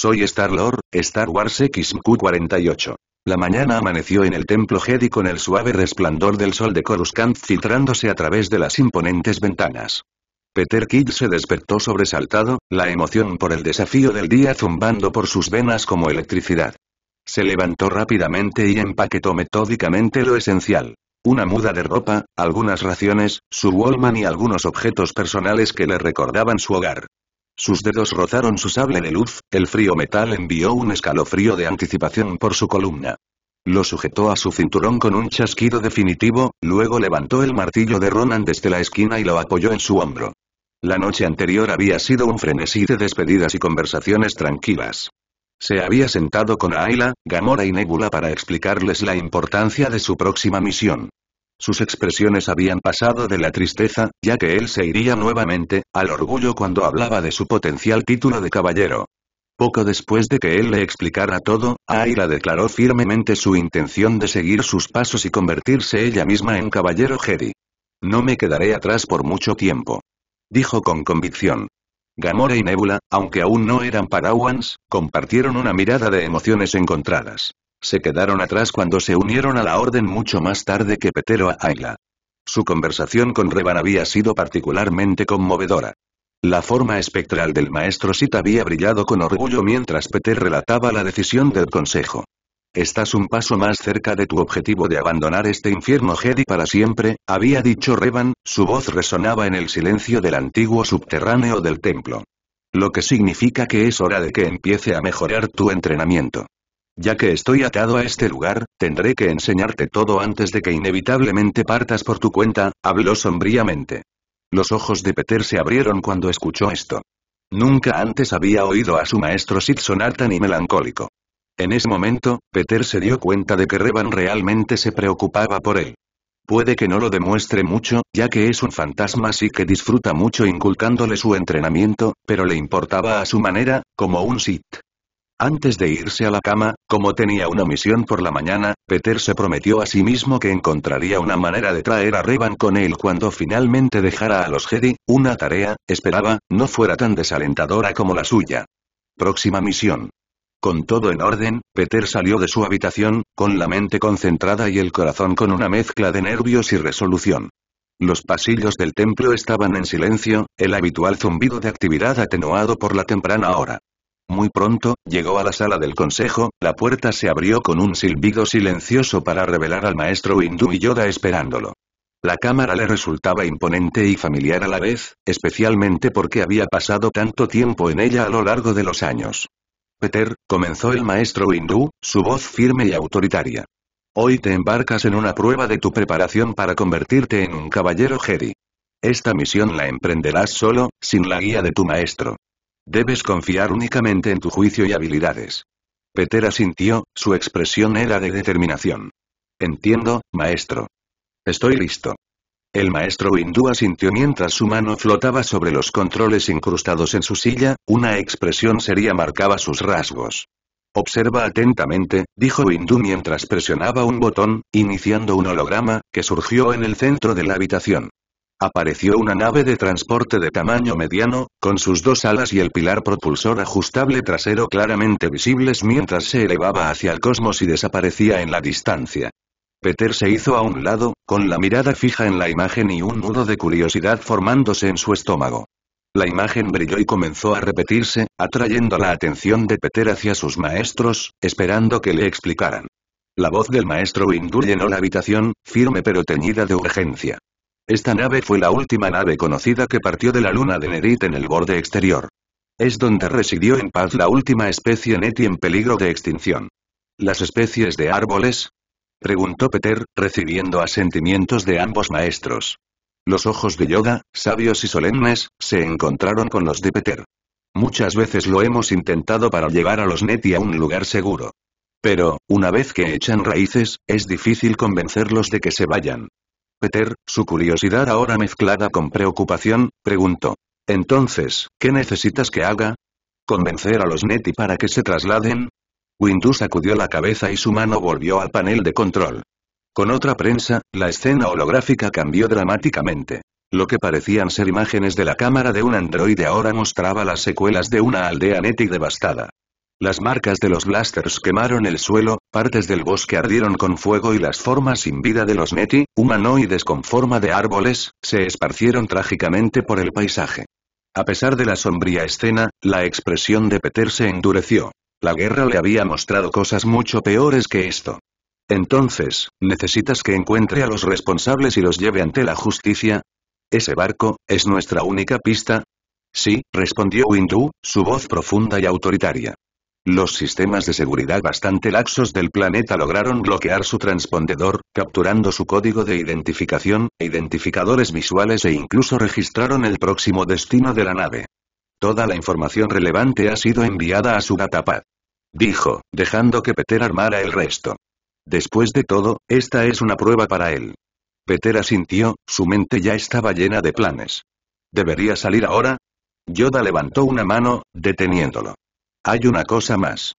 Soy Star-Lord, Star Wars XQ-48. La mañana amaneció en el templo Jedi con el suave resplandor del sol de Coruscant filtrándose a través de las imponentes ventanas. Peter Quill se despertó sobresaltado, la emoción por el desafío del día zumbando por sus venas como electricidad. Se levantó rápidamente y empaquetó metódicamente lo esencial. Una muda de ropa, algunas raciones, su Walkman y algunos objetos personales que le recordaban su hogar. Sus dedos rozaron su sable de luz, el frío metal envió un escalofrío de anticipación por su columna. Lo sujetó a su cinturón con un chasquido definitivo, luego levantó el martillo de Ronan desde la esquina y lo apoyó en su hombro. La noche anterior había sido un frenesí de despedidas y conversaciones tranquilas. Se había sentado con Ayla, Gamora y Nebula para explicarles la importancia de su próxima misión. Sus expresiones habían pasado de la tristeza, ya que él se iría nuevamente, al orgullo cuando hablaba de su potencial título de caballero. Poco después de que él le explicara todo, Ayla declaró firmemente su intención de seguir sus pasos y convertirse ella misma en caballero Jedi. No me quedaré atrás por mucho tiempo, dijo con convicción. Gamora y Nebula, aunque aún no eran Padawans, compartieron una mirada de emociones encontradas. Se quedaron atrás cuando se unieron a la orden mucho más tarde que Peter o Ayla. Su conversación con Revan había sido particularmente conmovedora. La forma espectral del maestro Sith había brillado con orgullo mientras Peter relataba la decisión del consejo. Estás un paso más cerca de tu objetivo de abandonar este infierno Jedi para siempre, había dicho Revan, su voz resonaba en el silencio del antiguo subterráneo del templo. Lo que significa que es hora de que empiece a mejorar tu entrenamiento. Ya que estoy atado a este lugar, tendré que enseñarte todo antes de que inevitablemente partas por tu cuenta, habló sombríamente. Los ojos de Peter se abrieron cuando escuchó esto. Nunca antes había oído a su maestro Sith sonar tan melancólico. En ese momento, Peter se dio cuenta de que Revan realmente se preocupaba por él. Puede que no lo demuestre mucho, ya que es un fantasma Sith que disfruta mucho inculcándole su entrenamiento, pero le importaba a su manera, como un Sith. Antes de irse a la cama, como tenía una misión por la mañana, Peter se prometió a sí mismo que encontraría una manera de traer a Revan con él cuando finalmente dejara a los Jedi, una tarea, esperaba, no fuera tan desalentadora como la suya. Próxima misión. Con todo en orden, Peter salió de su habitación, con la mente concentrada y el corazón con una mezcla de nervios y resolución. Los pasillos del templo estaban en silencio, el habitual zumbido de actividad atenuado por la temprana hora. Muy pronto, llegó a la sala del consejo, la puerta se abrió con un silbido silencioso para revelar al maestro Windu y Yoda esperándolo. La cámara le resultaba imponente y familiar a la vez, especialmente porque había pasado tanto tiempo en ella a lo largo de los años. Peter, comenzó el maestro Windu, su voz firme y autoritaria. Hoy te embarcas en una prueba de tu preparación para convertirte en un caballero Jedi. Esta misión la emprenderás solo, sin la guía de tu maestro. Debes confiar únicamente en tu juicio y habilidades. Peter asintió, su expresión era de determinación. Entiendo, maestro. Estoy listo. El maestro Windu asintió mientras su mano flotaba sobre los controles incrustados en su silla, una expresión seria marcaba sus rasgos. Observa atentamente, dijo Windu mientras presionaba un botón, iniciando un holograma, que surgió en el centro de la habitación. Apareció una nave de transporte de tamaño mediano, con sus dos alas y el pilar propulsor ajustable trasero claramente visibles mientras se elevaba hacia el cosmos y desaparecía en la distancia. Peter se hizo a un lado, con la mirada fija en la imagen y un nudo de curiosidad formándose en su estómago. La imagen brilló y comenzó a repetirse, atrayendo la atención de Peter hacia sus maestros, esperando que le explicaran. La voz del maestro Windu llenó la habitación, firme pero teñida de urgencia. Esta nave fue la última nave conocida que partió de la luna de Nerit en el borde exterior. Es donde residió en paz la última especie Neti en peligro de extinción. ¿Las especies de árboles? Preguntó Peter, recibiendo asentimientos de ambos maestros. Los ojos de Yoda, sabios y solemnes, se encontraron con los de Peter. Muchas veces lo hemos intentado para llevar a los Neti a un lugar seguro. Pero, una vez que echan raíces, es difícil convencerlos de que se vayan. Peter, su curiosidad ahora mezclada con preocupación, preguntó. Entonces, ¿qué necesitas que haga? ¿Convencer a los Neti para que se trasladen? Windu sacudió la cabeza y su mano volvió al panel de control. Con otra prensa, la escena holográfica cambió dramáticamente. Lo que parecían ser imágenes de la cámara de un androide ahora mostraba las secuelas de una aldea Neti devastada. Las marcas de los blasters quemaron el suelo, partes del bosque ardieron con fuego y las formas sin vida de los Neti, humanoides con forma de árboles, se esparcieron trágicamente por el paisaje. A pesar de la sombría escena, la expresión de Peter se endureció. La guerra le había mostrado cosas mucho peores que esto. Entonces, ¿necesitas que encuentre a los responsables y los lleve ante la justicia? ¿Ese barco, es nuestra única pista? Sí, respondió Windu, su voz profunda y autoritaria. Los sistemas de seguridad bastante laxos del planeta lograron bloquear su transpondedor, capturando su código de identificación, identificadores visuales e incluso registraron el próximo destino de la nave. Toda la información relevante ha sido enviada a su datapad. Dijo, dejando que Peter armara el resto. Después de todo, esta es una prueba para él. Peter asintió, su mente ya estaba llena de planes. ¿Debería salir ahora? Yoda levantó una mano, deteniéndolo. Hay una cosa más.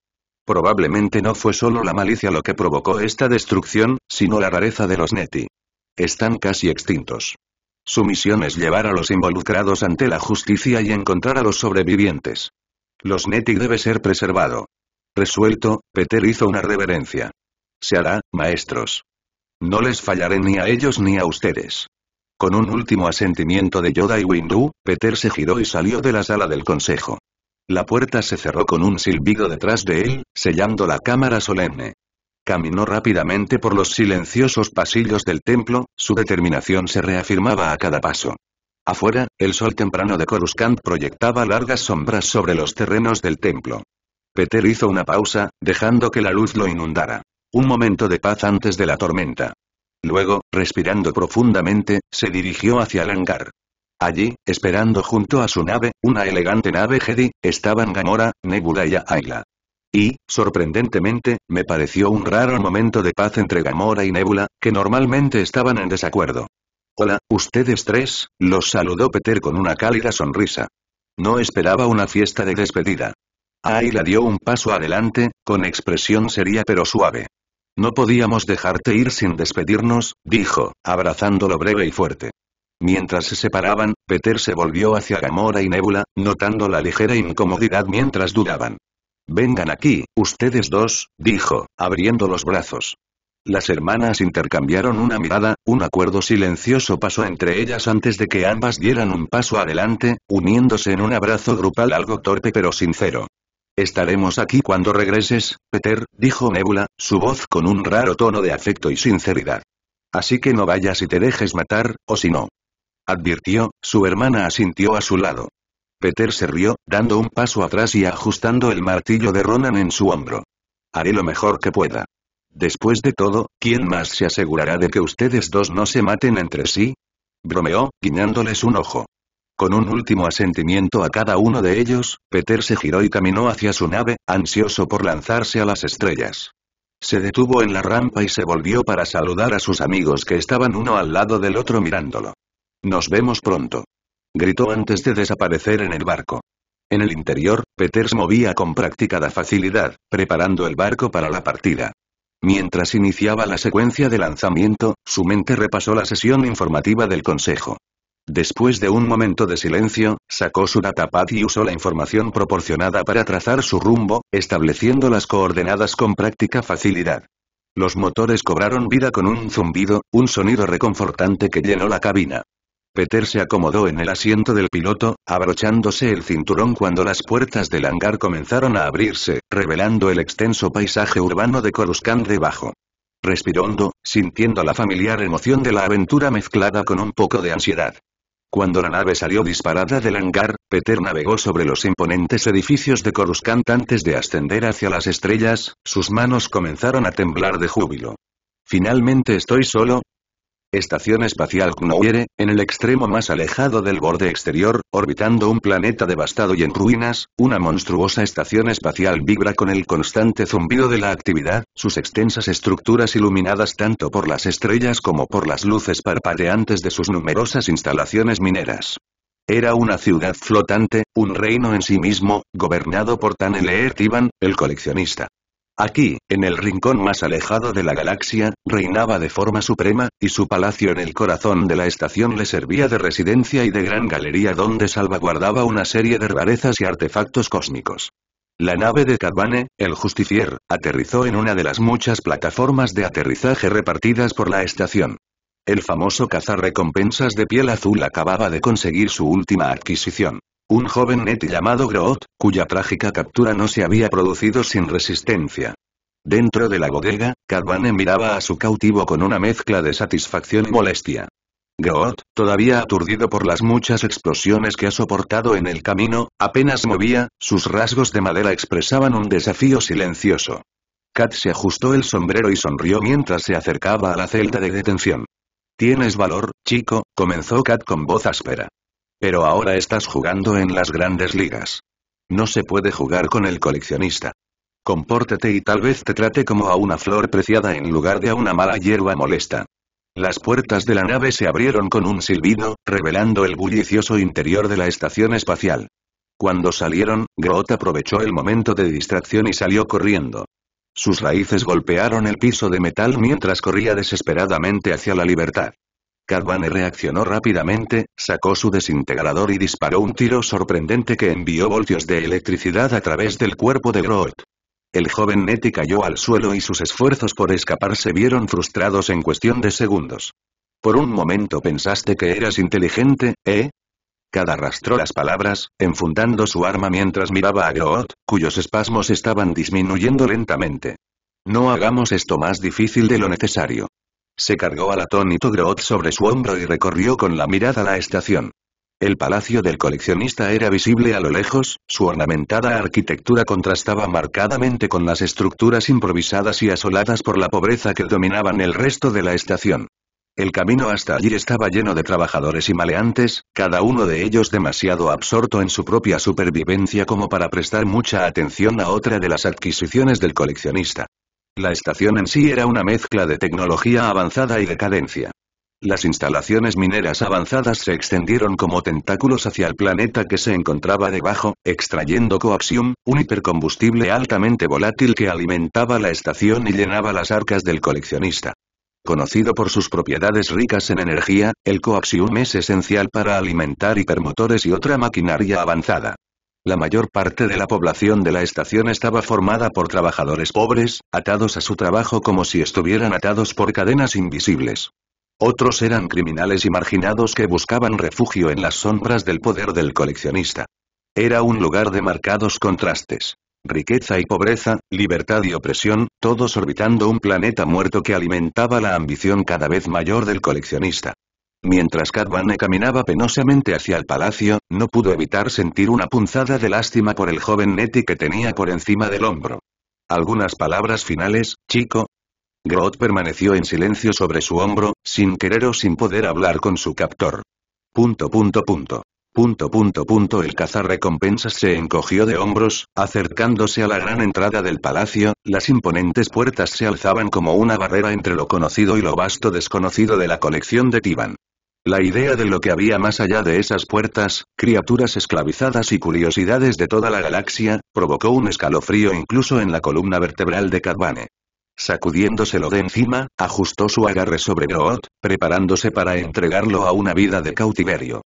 Probablemente no fue solo la malicia lo que provocó esta destrucción, sino la rareza de los Neti. Están casi extintos. Su misión es llevar a los involucrados ante la justicia y encontrar a los sobrevivientes. Los Neti debe ser preservado. Resuelto, Peter hizo una reverencia. Se hará, maestros. No les fallaré ni a ellos ni a ustedes. Con un último asentimiento de Yoda y Windu, Peter se giró y salió de la sala del consejo. La puerta se cerró con un silbido detrás de él, sellando la cámara solemne. Caminó rápidamente por los silenciosos pasillos del templo, su determinación se reafirmaba a cada paso. Afuera, el sol temprano de Coruscant proyectaba largas sombras sobre los terrenos del templo. Peter hizo una pausa, dejando que la luz lo inundara. Un momento de paz antes de la tormenta. Luego, respirando profundamente, se dirigió hacia el hangar. Allí, esperando junto a su nave, una elegante nave Jedi, estaban Gamora, Nebula y Ayla. Y, sorprendentemente, me pareció un raro momento de paz entre Gamora y Nebula, que normalmente estaban en desacuerdo. Hola, ustedes tres, los saludó Peter con una cálida sonrisa. No esperaba una fiesta de despedida. Ayla dio un paso adelante, con expresión seria pero suave. No podíamos dejarte ir sin despedirnos, dijo, abrazándolo breve y fuerte. Mientras se separaban, Peter se volvió hacia Gamora y Nebula, notando la ligera incomodidad mientras dudaban. Vengan aquí, ustedes dos, dijo, abriendo los brazos. Las hermanas intercambiaron una mirada, un acuerdo silencioso pasó entre ellas antes de que ambas dieran un paso adelante, uniéndose en un abrazo grupal algo torpe pero sincero. Estaremos aquí cuando regreses, Peter, dijo Nebula, su voz con un raro tono de afecto y sinceridad. Así que no vayas y te dejes matar, o si no. Advirtió, su hermana asintió a su lado. Peter se rió, dando un paso atrás y ajustando el martillo de Ronan en su hombro. Haré lo mejor que pueda. Después de todo, ¿quién más se asegurará de que ustedes dos no se maten entre sí? Bromeó, guiñándoles un ojo. Con un último asentimiento a cada uno de ellos, Peter se giró y caminó hacia su nave, ansioso por lanzarse a las estrellas. Se detuvo en la rampa y se volvió para saludar a sus amigos que estaban uno al lado del otro mirándolo. Nos vemos pronto. Gritó antes de desaparecer en el barco. En el interior, Peter se movía con practicada facilidad, preparando el barco para la partida. Mientras iniciaba la secuencia de lanzamiento, su mente repasó la sesión informativa del consejo. Después de un momento de silencio, sacó su datapad y usó la información proporcionada para trazar su rumbo, estableciendo las coordenadas con práctica facilidad. Los motores cobraron vida con un zumbido, un sonido reconfortante que llenó la cabina. Peter se acomodó en el asiento del piloto, abrochándose el cinturón cuando las puertas del hangar comenzaron a abrirse, revelando el extenso paisaje urbano de Coruscant debajo. Respiró hondo, sintiendo la familiar emoción de la aventura mezclada con un poco de ansiedad. Cuando la nave salió disparada del hangar, Peter navegó sobre los imponentes edificios de Coruscant antes de ascender hacia las estrellas, sus manos comenzaron a temblar de júbilo. ¿Finalmente estoy solo? Estación espacial Knowhere, en el extremo más alejado del borde exterior, orbitando un planeta devastado y en ruinas, una monstruosa estación espacial vibra con el constante zumbido de la actividad, sus extensas estructuras iluminadas tanto por las estrellas como por las luces parpadeantes de sus numerosas instalaciones mineras. Era una ciudad flotante, un reino en sí mismo, gobernado por Taneleer Tiban, el coleccionista. Aquí, en el rincón más alejado de la galaxia, reinaba de forma suprema, y su palacio en el corazón de la estación le servía de residencia y de gran galería donde salvaguardaba una serie de rarezas y artefactos cósmicos. La nave de Cad Bane, el Justicier, aterrizó en una de las muchas plataformas de aterrizaje repartidas por la estación. El famoso cazarrecompensas de piel azul acababa de conseguir su última adquisición. Un joven Neti llamado Groot, cuya trágica captura no se había producido sin resistencia. Dentro de la bodega, Cad Bane miraba a su cautivo con una mezcla de satisfacción y molestia. Groot, todavía aturdido por las muchas explosiones que ha soportado en el camino, apenas movía, sus rasgos de madera expresaban un desafío silencioso. Cad se ajustó el sombrero y sonrió mientras se acercaba a la celda de detención. «Tienes valor, chico», comenzó Cad con voz áspera. «Pero ahora estás jugando en las grandes ligas. No se puede jugar con el coleccionista. Compórtate y tal vez te trate como a una flor preciada en lugar de a una mala hierba molesta». Las puertas de la nave se abrieron con un silbido, revelando el bullicioso interior de la estación espacial. Cuando salieron, Groot aprovechó el momento de distracción y salió corriendo. Sus raíces golpearon el piso de metal mientras corría desesperadamente hacia la libertad. Cad Bane reaccionó rápidamente, sacó su desintegrador y disparó un tiro sorprendente que envió voltios de electricidad a través del cuerpo de Groot. El joven Neti cayó al suelo y sus esfuerzos por escapar se vieron frustrados en cuestión de segundos. «Por un momento pensaste que eras inteligente, ¿eh?». Cad arrastró las palabras, enfundando su arma mientras miraba a Groot, cuyos espasmos estaban disminuyendo lentamente. «No hagamos esto más difícil de lo necesario». Se cargó al atónito Groot sobre su hombro y recorrió con la mirada la estación. El palacio del coleccionista era visible a lo lejos, su ornamentada arquitectura contrastaba marcadamente con las estructuras improvisadas y asoladas por la pobreza que dominaban el resto de la estación. El camino hasta allí estaba lleno de trabajadores y maleantes, cada uno de ellos demasiado absorto en su propia supervivencia como para prestar mucha atención a otra de las adquisiciones del coleccionista. La estación en sí era una mezcla de tecnología avanzada y decadencia. Las instalaciones mineras avanzadas se extendieron como tentáculos hacia el planeta que se encontraba debajo, extrayendo coaxium, un hipercombustible altamente volátil que alimentaba la estación y llenaba las arcas del coleccionista. Conocido por sus propiedades ricas en energía, el coaxium es esencial para alimentar hipermotores y otra maquinaria avanzada. La mayor parte de la población de la estación estaba formada por trabajadores pobres, atados a su trabajo como si estuvieran atados por cadenas invisibles. Otros eran criminales y marginados que buscaban refugio en las sombras del poder del coleccionista. Era un lugar de marcados contrastes. Riqueza y pobreza, libertad y opresión, todos orbitando un planeta muerto que alimentaba la ambición cada vez mayor del coleccionista. Mientras Cad Bane caminaba penosamente hacia el palacio, no pudo evitar sentir una punzada de lástima por el joven Neti que tenía por encima del hombro. ¿Algunas palabras finales, chico? Groot permaneció en silencio sobre su hombro, sin querer o sin poder hablar con su captor. El cazarrecompensas se encogió de hombros, acercándose a la gran entrada del palacio, las imponentes puertas se alzaban como una barrera entre lo conocido y lo vasto desconocido de la colección de Tiban. La idea de lo que había más allá de esas puertas, criaturas esclavizadas y curiosidades de toda la galaxia, provocó un escalofrío incluso en la columna vertebral de Cad Bane. Sacudiéndoselo de encima, ajustó su agarre sobre Groot, preparándose para entregarlo a una vida de cautiverio.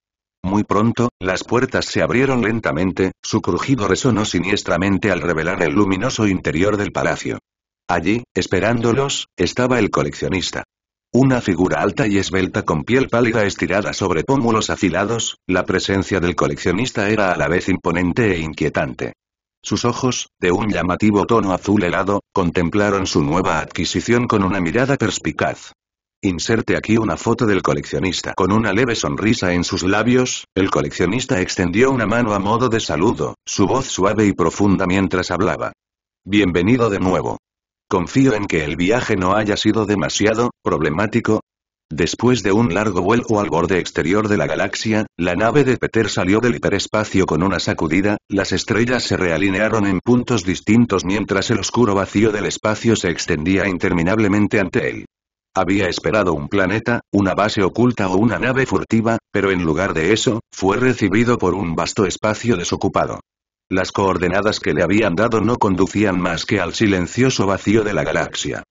Muy pronto, las puertas se abrieron lentamente, su crujido resonó siniestramente al revelar el luminoso interior del palacio. Allí, esperándolos, estaba el coleccionista. Una figura alta y esbelta con piel pálida estirada sobre pómulos afilados, la presencia del coleccionista era a la vez imponente e inquietante. Sus ojos, de un llamativo tono azul helado, contemplaron su nueva adquisición con una mirada perspicaz. Inserte aquí una foto del coleccionista. Con una leve sonrisa en sus labios, el coleccionista extendió una mano a modo de saludo, su voz suave y profunda mientras hablaba. Bienvenido de nuevo. Confío en que el viaje no haya sido demasiado problemático. Después de un largo vuelo al borde exterior de la galaxia, la nave de Peter salió del hiperespacio con una sacudida, las estrellas se realinearon en puntos distintos mientras el oscuro vacío del espacio se extendía interminablemente ante él. Había esperado un planeta, una base oculta o una nave furtiva, pero en lugar de eso, fue recibido por un vasto espacio desocupado. Las coordenadas que le habían dado no conducían más que al silencioso vacío de la galaxia.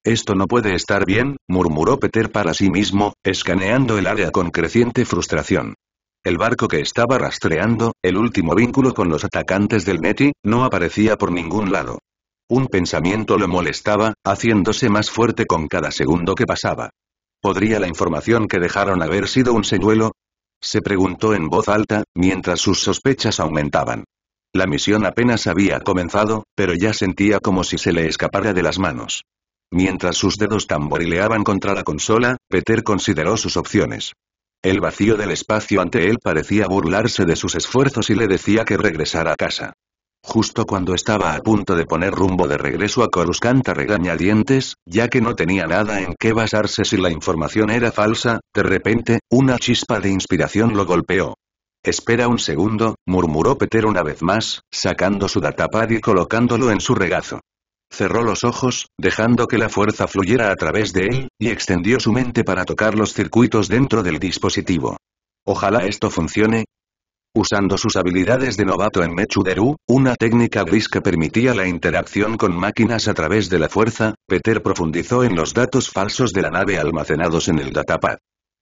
Esto no puede estar bien, murmuró Peter para sí mismo, escaneando el área con creciente frustración. El barco que estaba rastreando, el último vínculo con los atacantes del Neti, no aparecía por ningún lado. Un pensamiento lo molestaba, haciéndose más fuerte con cada segundo que pasaba. ¿Podría la información que dejaron haber sido un señuelo? Se preguntó en voz alta, mientras sus sospechas aumentaban. La misión apenas había comenzado, pero ya sentía como si se le escapara de las manos. Mientras sus dedos tamborileaban contra la consola, Peter consideró sus opciones. El vacío del espacio ante él parecía burlarse de sus esfuerzos y le decía que regresara a casa. Justo cuando estaba a punto de poner rumbo de regreso a Coruscant a regañadientes, ya que no tenía nada en qué basarse si la información era falsa, de repente, una chispa de inspiración lo golpeó. «Espera un segundo», murmuró Peter una vez más, sacando su datapad y colocándolo en su regazo. Cerró los ojos, dejando que la fuerza fluyera a través de él, y extendió su mente para tocar los circuitos dentro del dispositivo. Ojalá esto funcione. Usando sus habilidades de novato en Mechuderu, una técnica gris que permitía la interacción con máquinas a través de la fuerza, Peter profundizó en los datos falsos de la nave almacenados en el datapad.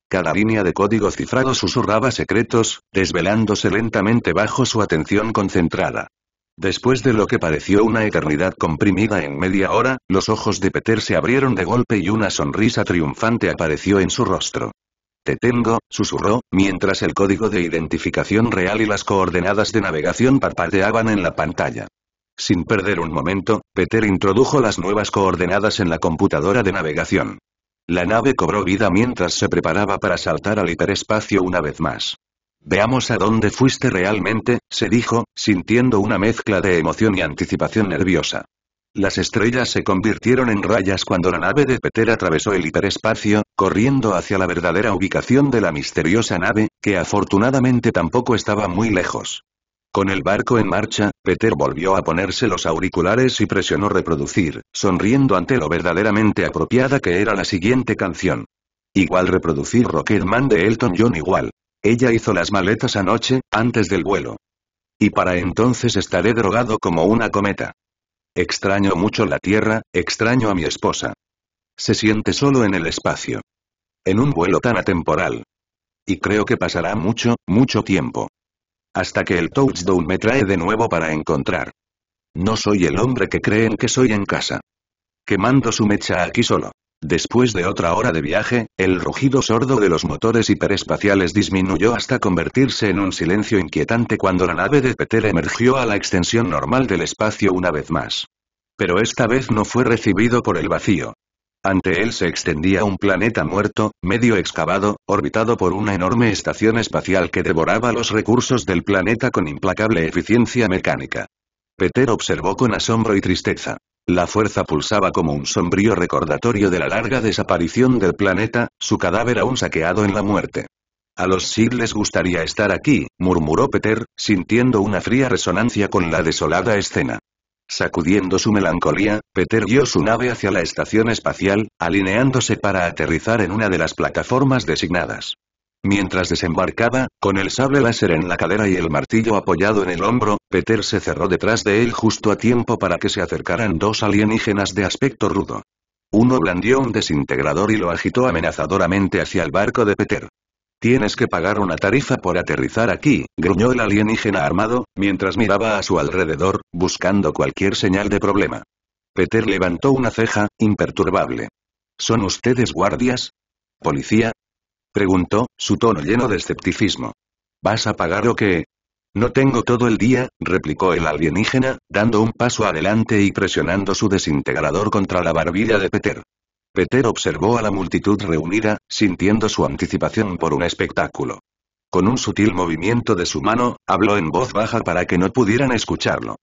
Cada línea de código cifrado susurraba secretos, desvelándose lentamente bajo su atención concentrada. Después de lo que pareció una eternidad comprimida en media hora, los ojos de Peter se abrieron de golpe y una sonrisa triunfante apareció en su rostro. «Te tengo», susurró, mientras el código de identificación real y las coordenadas de navegación parpadeaban en la pantalla. Sin perder un momento, Peter introdujo las nuevas coordenadas en la computadora de navegación. La nave cobró vida mientras se preparaba para saltar al hiperespacio una vez más. «Veamos a dónde fuiste realmente», se dijo, sintiendo una mezcla de emoción y anticipación nerviosa. Las estrellas se convirtieron en rayas cuando la nave de Peter atravesó el hiperespacio, corriendo hacia la verdadera ubicación de la misteriosa nave, que afortunadamente tampoco estaba muy lejos. Con el barco en marcha, Peter volvió a ponerse los auriculares y presionó reproducir, sonriendo ante lo verdaderamente apropiada que era la siguiente canción. Igual reproducir Rocketman de Elton John igual. Ella hizo las maletas anoche, antes del vuelo. Y para entonces estaré drogado como una cometa. Extraño mucho la Tierra, extraño a mi esposa. Se siente solo en el espacio. En un vuelo tan atemporal. Y creo que pasará mucho, mucho tiempo. Hasta que el touchdown me trae de nuevo para encontrar. No soy el hombre que creen que soy en casa. Quemando su mecha aquí solo. Después de otra hora de viaje, el rugido sordo de los motores hiperespaciales disminuyó hasta convertirse en un silencio inquietante cuando la nave de Peter emergió a la extensión normal del espacio una vez más. Pero esta vez no fue recibido por el vacío. Ante él se extendía un planeta muerto, medio excavado, orbitado por una enorme estación espacial que devoraba los recursos del planeta con implacable eficiencia mecánica. Peter observó con asombro y tristeza. La fuerza pulsaba como un sombrío recordatorio de la larga desaparición del planeta, su cadáver aún saqueado en la muerte. A los Sid les gustaría estar aquí, murmuró Peter, sintiendo una fría resonancia con la desolada escena. Sacudiendo su melancolía, Peter guió su nave hacia la estación espacial, alineándose para aterrizar en una de las plataformas designadas. Mientras desembarcaba, con el sable láser en la cadera y el martillo apoyado en el hombro, Peter se cerró detrás de él justo a tiempo para que se acercaran dos alienígenas de aspecto rudo. Uno blandió un desintegrador y lo agitó amenazadoramente hacia el barco de Peter. «Tienes que pagar una tarifa por aterrizar aquí», gruñó el alienígena armado, mientras miraba a su alrededor, buscando cualquier señal de problema. Peter levantó una ceja, imperturbable. «¿Son ustedes guardias? ¿Policía?», preguntó, su tono lleno de escepticismo. «¿Vas a pagar o qué?» «No tengo todo el día», replicó el alienígena, dando un paso adelante y presionando su desintegrador contra la barbilla de Peter. Peter observó a la multitud reunida, sintiendo su anticipación por un espectáculo. Con un sutil movimiento de su mano, habló en voz baja para que no pudieran escucharlo.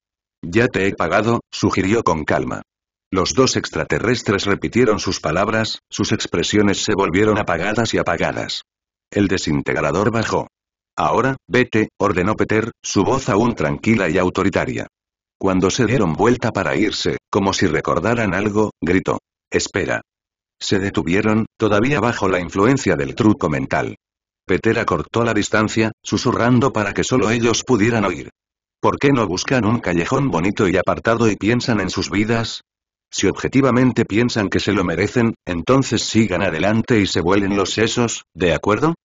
«Ya te he pagado», sugirió con calma. Los dos extraterrestres repitieron sus palabras, sus expresiones se volvieron apagadas y apagadas. El desintegrador bajó. «Ahora, vete», ordenó Peter, su voz aún tranquila y autoritaria. Cuando se dieron vuelta para irse, como si recordaran algo, gritó. «Espera». Se detuvieron, todavía bajo la influencia del truco mental. Peter acortó la distancia, susurrando para que solo ellos pudieran oír. ¿Por qué no buscan un callejón bonito y apartado y piensan en sus vidas? Si objetivamente piensan que se lo merecen, entonces sigan adelante y se vuelen los sesos, ¿de acuerdo?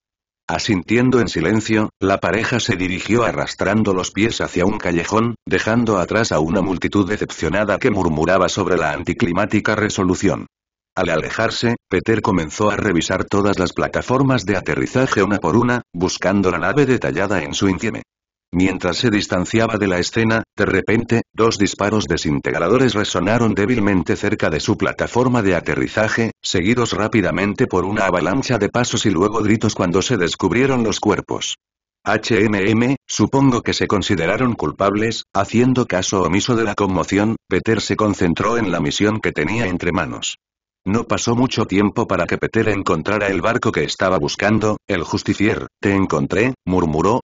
Asintiendo en silencio, la pareja se dirigió arrastrando los pies hacia un callejón, dejando atrás a una multitud decepcionada que murmuraba sobre la anticlimática resolución. Al alejarse, Peter comenzó a revisar todas las plataformas de aterrizaje una por una, buscando la nave detallada en su insieme. Mientras se distanciaba de la escena, de repente, 2 disparos desintegradores resonaron débilmente cerca de su plataforma de aterrizaje, seguidos rápidamente por una avalancha de pasos y luego gritos cuando se descubrieron los cuerpos. Supongo que se consideraron culpables. Haciendo caso omiso de la conmoción, Peter se concentró en la misión que tenía entre manos. No pasó mucho tiempo para que Peter encontrara el barco que estaba buscando. El Justifier, te encontré, murmuró.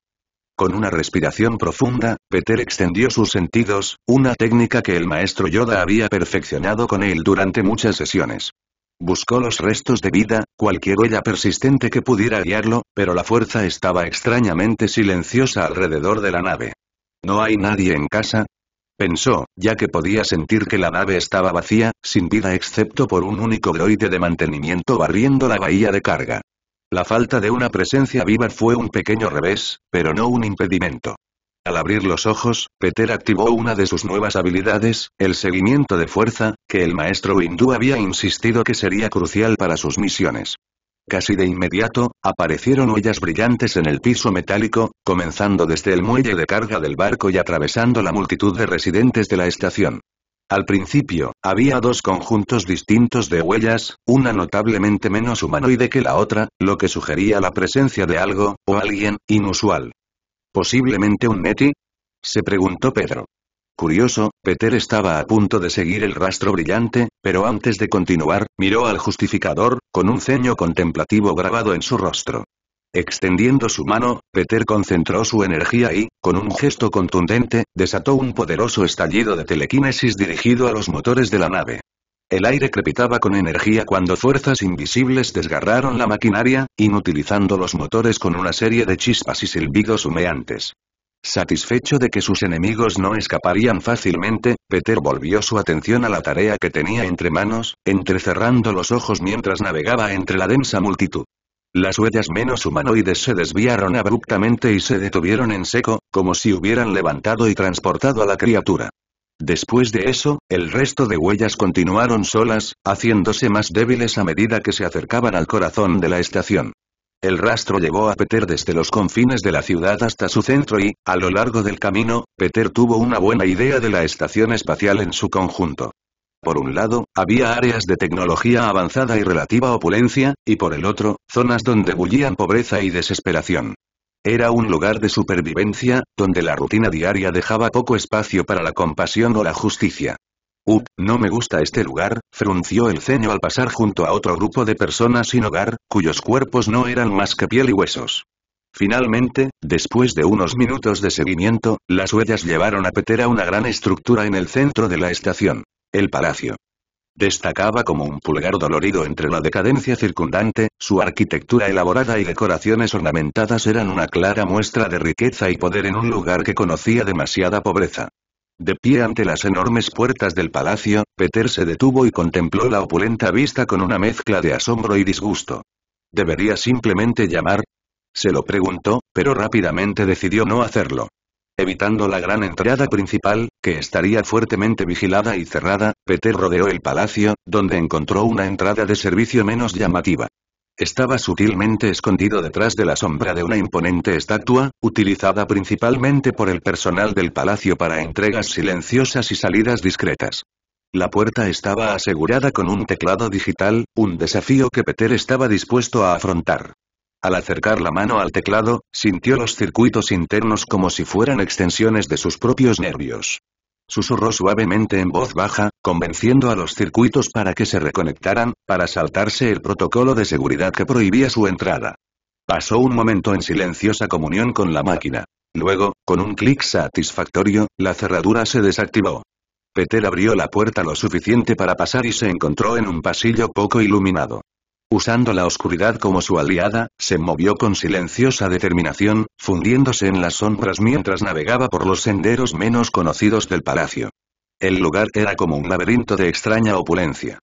Con una respiración profunda, Peter extendió sus sentidos, una técnica que el maestro Yoda había perfeccionado con él durante muchas sesiones. Buscó los restos de vida, cualquier huella persistente que pudiera guiarlo, pero la fuerza estaba extrañamente silenciosa alrededor de la nave. ¿No hay nadie en casa?, pensó, ya que podía sentir que la nave estaba vacía, sin vida excepto por un único droide de mantenimiento barriendo la bahía de carga. La falta de una presencia viva fue un pequeño revés, pero no un impedimento. Al abrir los ojos, Peter activó una de sus nuevas habilidades, el seguimiento de fuerza, que el maestro Windu había insistido que sería crucial para sus misiones. Casi de inmediato, aparecieron huellas brillantes en el piso metálico, comenzando desde el muelle de carga del barco y atravesando la multitud de residentes de la estación. Al principio, había 2 conjuntos distintos de huellas, una notablemente menos humanoide que la otra, lo que sugería la presencia de algo, o alguien, inusual. ¿Posiblemente un Neti?, se preguntó Pedro. Curioso, Peter estaba a punto de seguir el rastro brillante, pero antes de continuar, miró al justificador, con un ceño contemplativo grabado en su rostro. Extendiendo su mano, Peter concentró su energía y, con un gesto contundente, desató un poderoso estallido de telequinesis dirigido a los motores de la nave. El aire crepitaba con energía cuando fuerzas invisibles desgarraron la maquinaria, inutilizando los motores con una serie de chispas y silbidos humeantes. Satisfecho de que sus enemigos no escaparían fácilmente, Peter volvió su atención a la tarea que tenía entre manos, entrecerrando los ojos mientras navegaba entre la densa multitud. Las huellas menos humanoides se desviaron abruptamente y se detuvieron en seco, como si hubieran levantado y transportado a la criatura. Después de eso, el resto de huellas continuaron solas, haciéndose más débiles a medida que se acercaban al corazón de la estación. El rastro llevó a Peter desde los confines de la ciudad hasta su centro y, a lo largo del camino, Peter tuvo una buena idea de la estación espacial en su conjunto. Por un lado, había áreas de tecnología avanzada y relativa opulencia, y por el otro, zonas donde bullían pobreza y desesperación. Era un lugar de supervivencia, donde la rutina diaria dejaba poco espacio para la compasión o la justicia. No me gusta este lugar, frunció el ceño al pasar junto a otro grupo de personas sin hogar, cuyos cuerpos no eran más que piel y huesos. Finalmente, después de unos minutos de seguimiento, las huellas llevaron a Peter a una gran estructura en el centro de la estación. El palacio. Destacaba como un pulgar dolorido entre la decadencia circundante, su arquitectura elaborada y decoraciones ornamentadas eran una clara muestra de riqueza y poder en un lugar que conocía demasiada pobreza. De pie ante las enormes puertas del palacio, Peter se detuvo y contempló la opulenta vista con una mezcla de asombro y disgusto. ¿Debería simplemente llamar?, se lo preguntó, pero rápidamente decidió no hacerlo. Evitando la gran entrada principal, que estaría fuertemente vigilada y cerrada, Peter rodeó el palacio, donde encontró una entrada de servicio menos llamativa. Estaba sutilmente escondido detrás de la sombra de una imponente estatua, utilizada principalmente por el personal del palacio para entregas silenciosas y salidas discretas. La puerta estaba asegurada con un teclado digital, un desafío que Peter estaba dispuesto a afrontar. Al acercar la mano al teclado, sintió los circuitos internos como si fueran extensiones de sus propios nervios. Susurró suavemente en voz baja, convenciendo a los circuitos para que se reconectaran, para saltarse el protocolo de seguridad que prohibía su entrada. Pasó un momento en silenciosa comunión con la máquina. Luego, con un clic satisfactorio, la cerradura se desactivó. Peter abrió la puerta lo suficiente para pasar y se encontró en un pasillo poco iluminado. Usando la oscuridad como su aliada, se movió con silenciosa determinación, fundiéndose en las sombras mientras navegaba por los senderos menos conocidos del palacio. El lugar era como un laberinto de extraña opulencia.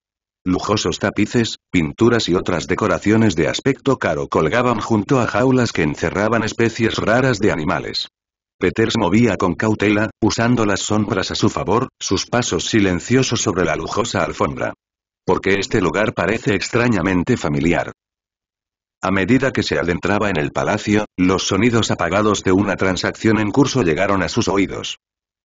Lujosos tapices, pinturas y otras decoraciones de aspecto caro colgaban junto a jaulas que encerraban especies raras de animales. Peter se movía con cautela, usando las sombras a su favor, sus pasos silenciosos sobre la lujosa alfombra. Porque este lugar parece extrañamente familiar. A medida que se adentraba en el palacio, los sonidos apagados de una transacción en curso llegaron a sus oídos.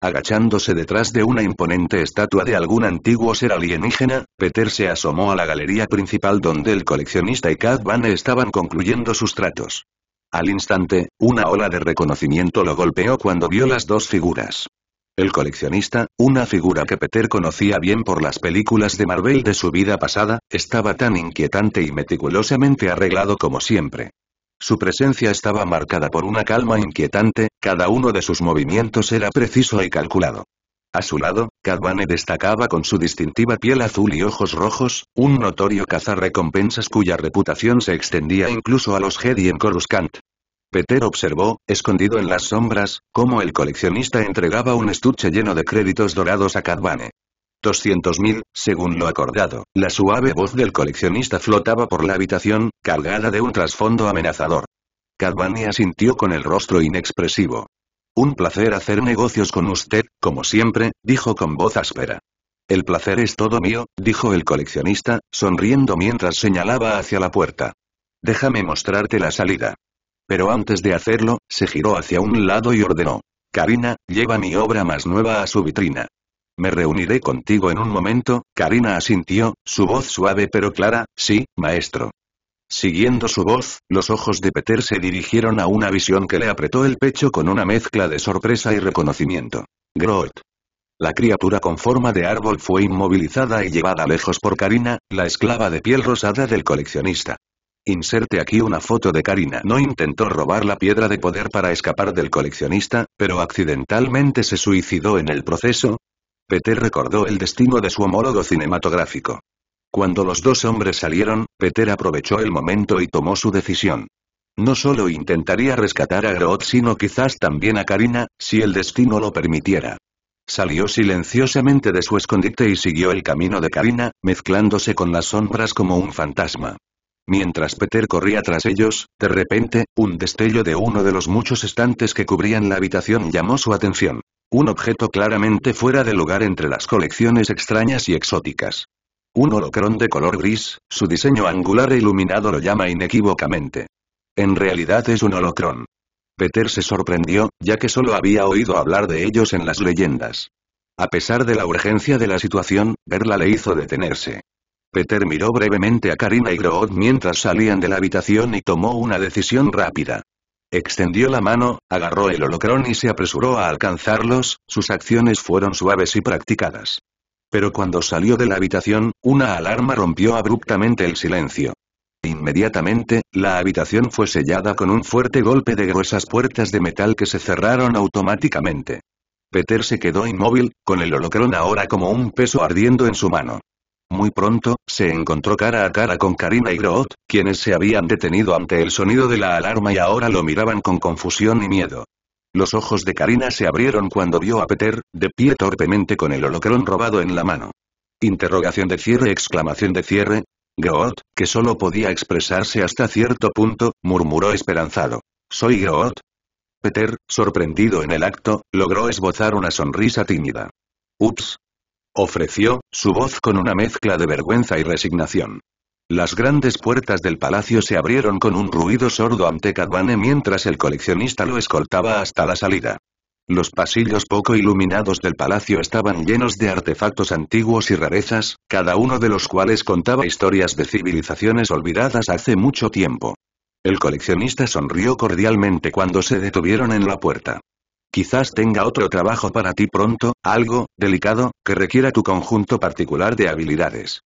Agachándose detrás de una imponente estatua de algún antiguo ser alienígena, Peter se asomó a la galería principal donde el coleccionista y Cad Bane estaban concluyendo sus tratos. Al instante, una ola de reconocimiento lo golpeó cuando vio las dos figuras. El coleccionista, una figura que Peter conocía bien por las películas de Marvel de su vida pasada, estaba tan inquietante y meticulosamente arreglado como siempre. Su presencia estaba marcada por una calma inquietante, cada uno de sus movimientos era preciso y calculado. A su lado, Cad Bane destacaba con su distintiva piel azul y ojos rojos, un notorio cazarrecompensas cuya reputación se extendía incluso a los Jedi en Coruscant. Peter observó, escondido en las sombras, cómo el coleccionista entregaba un estuche lleno de créditos dorados a Cad Bane. 200.000, según lo acordado. La suave voz del coleccionista flotaba por la habitación, cargada de un trasfondo amenazador. Cad Bane asintió con el rostro inexpresivo. Un placer hacer negocios con usted, como siempre, dijo con voz áspera. El placer es todo mío, dijo el coleccionista, sonriendo mientras señalaba hacia la puerta. Déjame mostrarte la salida. Pero antes de hacerlo, se giró hacia un lado y ordenó. Karina, lleva mi obra más nueva a su vitrina. Me reuniré contigo en un momento. Karina asintió, su voz suave pero clara, sí, maestro. Siguiendo su voz, los ojos de Peter se dirigieron a una visión que le apretó el pecho con una mezcla de sorpresa y reconocimiento. Groot. La criatura con forma de árbol fue inmovilizada y llevada lejos por Karina, la esclava de piel rosada del coleccionista. Inserte aquí una foto de Karina. No intentó robar la piedra de poder para escapar del coleccionista, pero accidentalmente se suicidó en el proceso. Peter recordó el destino de su homólogo cinematográfico. Cuando los dos hombres salieron, Peter aprovechó el momento y tomó su decisión. No solo intentaría rescatar a Groot sino quizás también a Karina, si el destino lo permitiera. Salió silenciosamente de su escondite y siguió el camino de Karina, mezclándose con las sombras como un fantasma. Mientras Peter corría tras ellos, de repente, un destello de uno de los muchos estantes que cubrían la habitación llamó su atención. Un objeto claramente fuera de lugar entre las colecciones extrañas y exóticas. Un holocrón de color gris, su diseño angular e iluminado lo llama inequívocamente. En realidad es un holocrón. Peter se sorprendió, ya que solo había oído hablar de ellos en las leyendas. A pesar de la urgencia de la situación, verla le hizo detenerse. Peter miró brevemente a Karina y Groot mientras salían de la habitación y tomó una decisión rápida. Extendió la mano, agarró el holocrón y se apresuró a alcanzarlos, sus acciones fueron suaves y practicadas. Pero cuando salió de la habitación, una alarma rompió abruptamente el silencio. Inmediatamente, la habitación fue sellada con un fuerte golpe de gruesas puertas de metal que se cerraron automáticamente. Peter se quedó inmóvil, con el holocrón ahora como un peso ardiendo en su mano. Muy pronto, se encontró cara a cara con Karina y Groot, quienes se habían detenido ante el sonido de la alarma y ahora lo miraban con confusión y miedo. Los ojos de Karina se abrieron cuando vio a Peter, de pie torpemente con el holocrón robado en la mano. Interrogación de cierre, exclamación de cierre. Groot, que solo podía expresarse hasta cierto punto, murmuró esperanzado. ¿Soy Groot? Peter, sorprendido en el acto, logró esbozar una sonrisa tímida. Ups. Ofreció, su voz con una mezcla de vergüenza y resignación. Las grandes puertas del palacio se abrieron con un ruido sordo ante Cad Bane mientras el coleccionista lo escoltaba hasta la salida. Los pasillos poco iluminados del palacio estaban llenos de artefactos antiguos y rarezas, cada uno de los cuales contaba historias de civilizaciones olvidadas hace mucho tiempo. El coleccionista sonrió cordialmente cuando se detuvieron en la puerta. Quizás tenga otro trabajo para ti pronto, algo, delicado, que requiera tu conjunto particular de habilidades.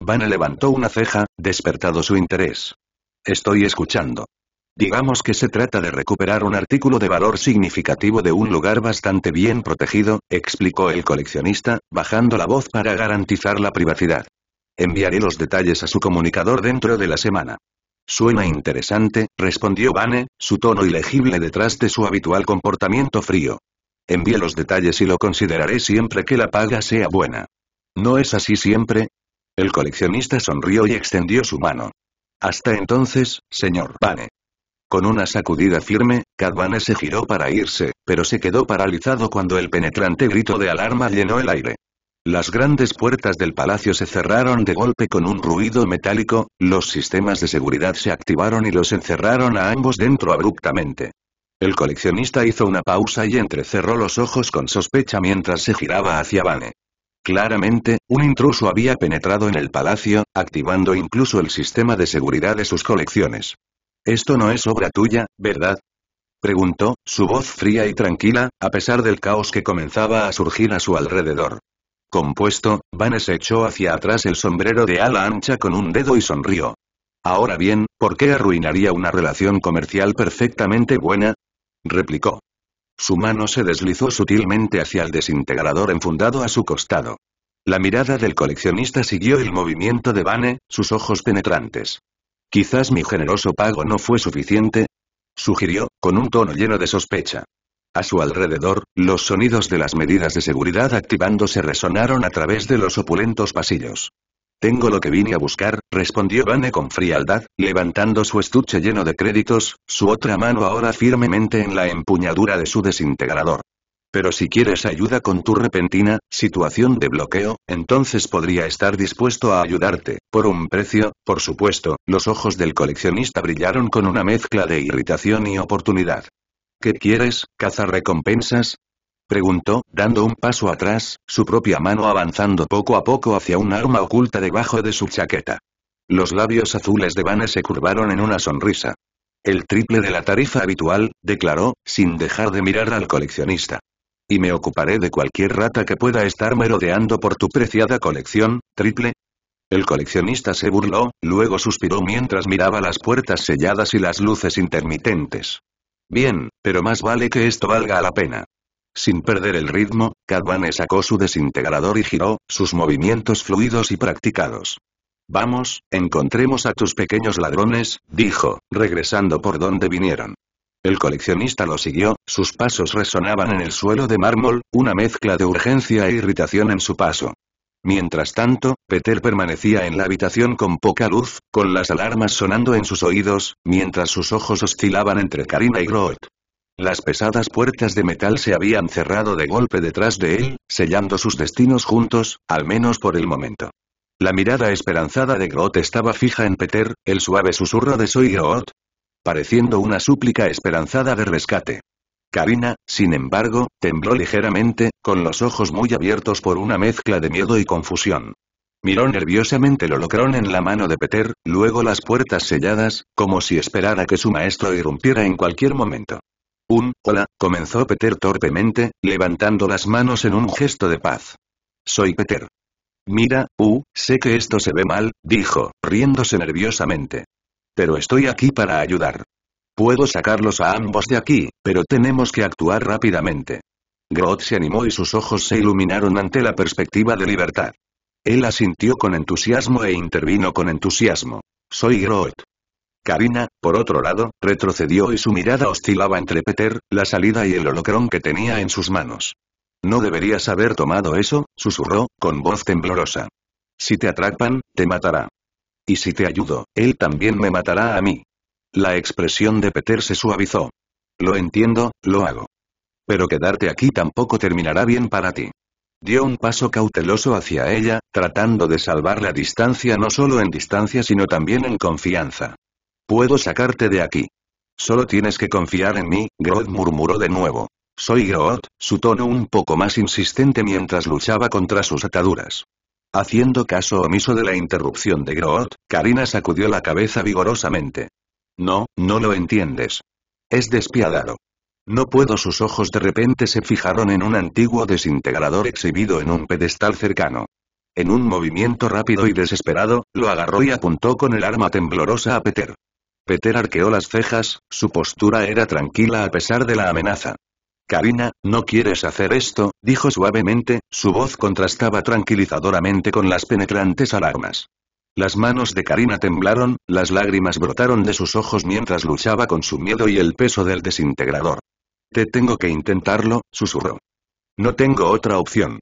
Bane levantó una ceja, despertado su interés. Estoy escuchando. Digamos que se trata de recuperar un artículo de valor significativo de un lugar bastante bien protegido, explicó el coleccionista, bajando la voz para garantizar la privacidad. Enviaré los detalles a su comunicador dentro de la semana. Suena interesante, respondió Bane, su tono ilegible detrás de su habitual comportamiento frío. Envíe los detalles y lo consideraré siempre que la paga sea buena. ¿No es así siempre? El coleccionista sonrió y extendió su mano. Hasta entonces, señor Bane. Con una sacudida firme, Cad Bane se giró para irse, pero se quedó paralizado cuando el penetrante grito de alarma llenó el aire. Las grandes puertas del palacio se cerraron de golpe con un ruido metálico, los sistemas de seguridad se activaron y los encerraron a ambos dentro abruptamente. El coleccionista hizo una pausa y entrecerró los ojos con sospecha mientras se giraba hacia Bane. Claramente, un intruso había penetrado en el palacio, activando incluso el sistema de seguridad de sus colecciones. «Esto no es obra tuya, ¿verdad?», preguntó, su voz fría y tranquila, a pesar del caos que comenzaba a surgir a su alrededor. Compuesto, Bane se echó hacia atrás el sombrero de ala ancha con un dedo y sonrió. «Ahora bien, ¿por qué arruinaría una relación comercial perfectamente buena?», replicó. Su mano se deslizó sutilmente hacia el desintegrador enfundado a su costado. La mirada del coleccionista siguió el movimiento de Bane, sus ojos penetrantes. «Quizás mi generoso pago no fue suficiente», sugirió, con un tono lleno de sospecha. A su alrededor, los sonidos de las medidas de seguridad activándose resonaron a través de los opulentos pasillos. «Tengo lo que vine a buscar», respondió Bane con frialdad, levantando su estuche lleno de créditos, su otra mano ahora firmemente en la empuñadura de su desintegrador. «Pero si quieres ayuda con tu repentina situación de bloqueo, entonces podría estar dispuesto a ayudarte, por un precio, por supuesto». Los ojos del coleccionista brillaron con una mezcla de irritación y oportunidad. «¿Qué quieres, cazarrecompensas?», preguntó, dando un paso atrás, su propia mano avanzando poco a poco hacia un arma oculta debajo de su chaqueta. Los labios azules de Bane se curvaron en una sonrisa. «El triple de la tarifa habitual», declaró, sin dejar de mirar al coleccionista. «Y me ocuparé de cualquier rata que pueda estar merodeando por tu preciada colección, triple». El coleccionista se burló, luego suspiró mientras miraba las puertas selladas y las luces intermitentes. «Bien, pero más vale que esto valga la pena». Sin perder el ritmo, Cad Bane sacó su desintegrador y giró, sus movimientos fluidos y practicados. «Vamos, encontremos a tus pequeños ladrones», dijo, regresando por donde vinieron. El coleccionista lo siguió, sus pasos resonaban en el suelo de mármol, una mezcla de urgencia e irritación en su paso. Mientras tanto, Peter permanecía en la habitación con poca luz, con las alarmas sonando en sus oídos, mientras sus ojos oscilaban entre Karina y Groot. Las pesadas puertas de metal se habían cerrado de golpe detrás de él, sellando sus destinos juntos, al menos por el momento. La mirada esperanzada de Groot estaba fija en Peter, el suave susurro de «Soy Groot», pareciendo una súplica esperanzada de rescate. Karina, sin embargo, tembló ligeramente, con los ojos muy abiertos por una mezcla de miedo y confusión. Miró nerviosamente el holocrón en la mano de Peter, luego las puertas selladas, como si esperara que su maestro irrumpiera en cualquier momento. «Hola», comenzó Peter torpemente, levantando las manos en un gesto de paz. «Soy Peter». «Mira, sé que esto se ve mal», dijo, riéndose nerviosamente. «Pero estoy aquí para ayudar. Puedo sacarlos a ambos de aquí, pero tenemos que actuar rápidamente». Groot se animó y sus ojos se iluminaron ante la perspectiva de libertad. Él asintió con entusiasmo e intervino con entusiasmo. «Soy Groot». Karina, por otro lado, retrocedió y su mirada oscilaba entre Peter, la salida y el holocrón que tenía en sus manos. «No deberías haber tomado eso», susurró, con voz temblorosa. «Si te atrapan, te matará. Y si te ayudo, él también me matará a mí». La expresión de Peter se suavizó. «Lo entiendo, lo hago. Pero quedarte aquí tampoco terminará bien para ti». Dio un paso cauteloso hacia ella, tratando de salvar la distancia no solo en distancia sino también en confianza. «Puedo sacarte de aquí. Solo tienes que confiar en mí», Groot murmuró de nuevo. «Soy Groot», su tono un poco más insistente mientras luchaba contra sus ataduras. Haciendo caso omiso de la interrupción de Groot, Karina sacudió la cabeza vigorosamente. «No, no lo entiendes. Es despiadado». «No puedo». Sus ojos de repente se fijaron en un antiguo desintegrador exhibido en un pedestal cercano. En un movimiento rápido y desesperado, lo agarró y apuntó con el arma temblorosa a Peter. Peter arqueó las cejas, su postura era tranquila a pesar de la amenaza. «Karina, no quieres hacer esto», dijo suavemente, su voz contrastaba tranquilizadoramente con las penetrantes alarmas. Las manos de Karina temblaron, las lágrimas brotaron de sus ojos mientras luchaba con su miedo y el peso del desintegrador. «Te tengo que intentarlo», susurró. «No tengo otra opción».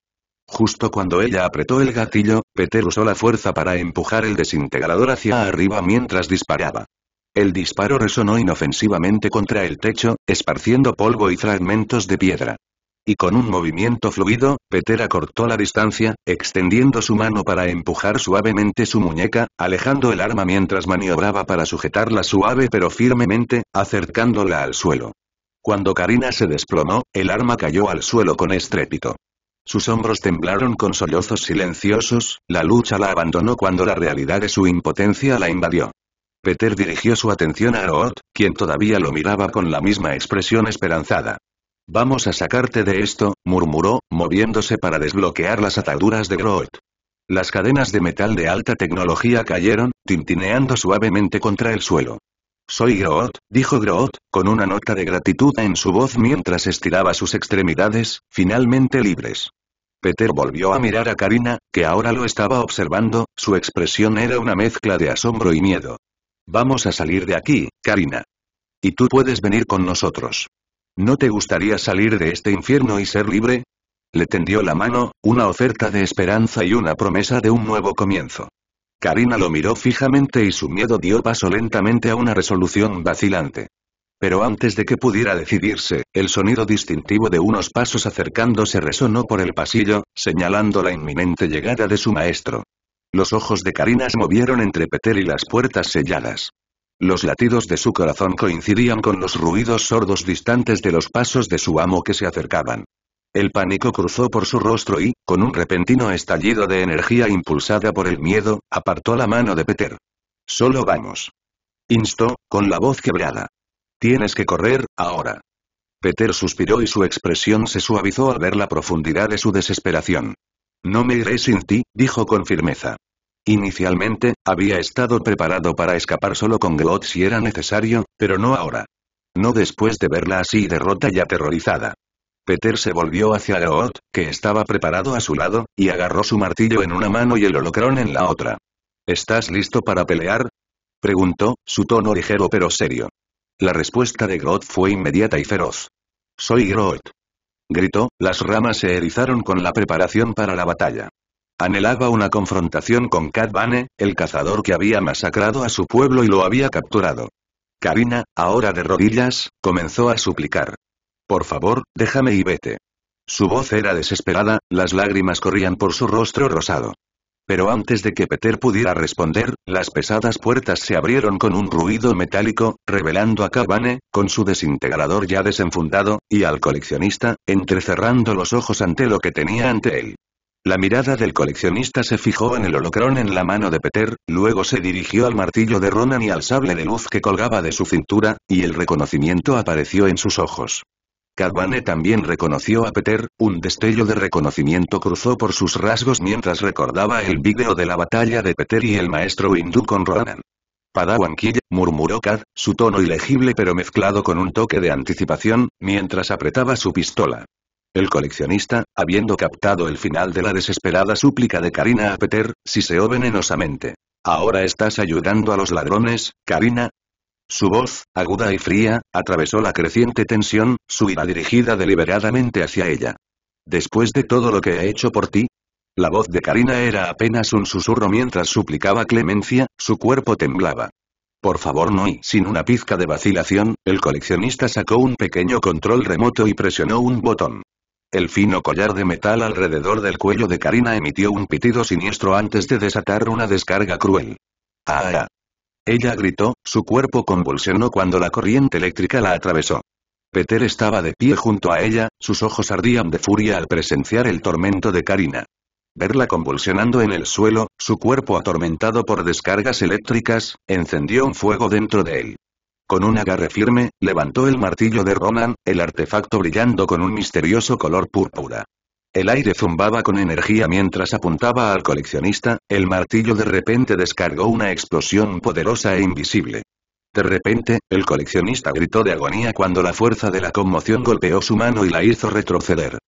Justo cuando ella apretó el gatillo, Peter usó la fuerza para empujar el desintegrador hacia arriba mientras disparaba. El disparo resonó inofensivamente contra el techo, esparciendo polvo y fragmentos de piedra. Y con un movimiento fluido, Peter acortó la distancia, extendiendo su mano para empujar suavemente su muñeca, alejando el arma mientras maniobraba para sujetarla suave pero firmemente, acercándola al suelo. Cuando Karina se desplomó, el arma cayó al suelo con estrépito. Sus hombros temblaron con sollozos silenciosos, la lucha la abandonó cuando la realidad de su impotencia la invadió. Peter dirigió su atención a Groot, quien todavía lo miraba con la misma expresión esperanzada. «Vamos a sacarte de esto», murmuró, moviéndose para desbloquear las ataduras de Groot. Las cadenas de metal de alta tecnología cayeron, tintineando suavemente contra el suelo. «Soy Groot», dijo Groot, con una nota de gratitud en su voz mientras estiraba sus extremidades, finalmente libres. Peter volvió a mirar a Karina, que ahora lo estaba observando, su expresión era una mezcla de asombro y miedo. «Vamos a salir de aquí, Karina. Y tú puedes venir con nosotros. ¿No te gustaría salir de este infierno y ser libre?» Le tendió la mano, una oferta de esperanza y una promesa de un nuevo comienzo. Karina lo miró fijamente y su miedo dio paso lentamente a una resolución vacilante. Pero antes de que pudiera decidirse, el sonido distintivo de unos pasos acercándose resonó por el pasillo, señalando la inminente llegada de su maestro. Los ojos de Karina se movieron entre Peter y las puertas selladas. Los latidos de su corazón coincidían con los ruidos sordos distantes de los pasos de su amo que se acercaban. El pánico cruzó por su rostro y, con un repentino estallido de energía impulsada por el miedo, apartó la mano de Peter. «Solo vamos», instó, con la voz quebrada. «Tienes que correr, ahora». Peter suspiró y su expresión se suavizó al ver la profundidad de su desesperación. «No me iré sin ti», dijo con firmeza. Inicialmente, había estado preparado para escapar solo con Groot si era necesario, pero no ahora. No después de verla así derrota y aterrorizada. Peter se volvió hacia Groot, que estaba preparado a su lado, y agarró su martillo en una mano y el holocrón en la otra. «¿Estás listo para pelear?», preguntó, su tono ligero pero serio. La respuesta de Groot fue inmediata y feroz. «Soy Groot», gritó, las ramas se erizaron con la preparación para la batalla. Anhelaba una confrontación con Cad Bane, el cazador que había masacrado a su pueblo y lo había capturado. Karina, ahora de rodillas, comenzó a suplicar. «Por favor, déjame y vete». Su voz era desesperada, las lágrimas corrían por su rostro rosado. Pero antes de que Peter pudiera responder, las pesadas puertas se abrieron con un ruido metálico, revelando a Cad Bane, con su desintegrador ya desenfundado, y al coleccionista, entrecerrando los ojos ante lo que tenía ante él. La mirada del coleccionista se fijó en el holocrón en la mano de Peter, luego se dirigió al martillo de Ronan y al sable de luz que colgaba de su cintura, y el reconocimiento apareció en sus ojos. Cad Bane también reconoció a Peter, un destello de reconocimiento cruzó por sus rasgos mientras recordaba el vídeo de la batalla de Peter y el maestro hindú con Ronan. «Padawan Kill», murmuró Cad, su tono ilegible pero mezclado con un toque de anticipación, mientras apretaba su pistola. El coleccionista, habiendo captado el final de la desesperada súplica de Karina a Peter, siseó venenosamente. «¿Ahora estás ayudando a los ladrones, Karina?». Su voz, aguda y fría, atravesó la creciente tensión, su ira dirigida deliberadamente hacia ella. «¿Después de todo lo que he hecho por ti?». La voz de Karina era apenas un susurro mientras suplicaba clemencia, su cuerpo temblaba. «Por favor no», y sin una pizca de vacilación, el coleccionista sacó un pequeño control remoto y presionó un botón. El fino collar de metal alrededor del cuello de Karina emitió un pitido siniestro antes de desatar una descarga cruel. «¡Ah!». Ella gritó, su cuerpo convulsionó cuando la corriente eléctrica la atravesó. Peter estaba de pie junto a ella, sus ojos ardían de furia al presenciar el tormento de Karina. Verla convulsionando en el suelo, su cuerpo atormentado por descargas eléctricas, encendió un fuego dentro de él. Con un agarre firme, levantó el martillo de Ronan, el artefacto brillando con un misterioso color púrpura. El aire zumbaba con energía mientras apuntaba al coleccionista, el martillo de repente descargó una explosión poderosa e invisible. De repente, el coleccionista gritó de agonía cuando la fuerza de la conmoción golpeó su mano y la hizo retroceder.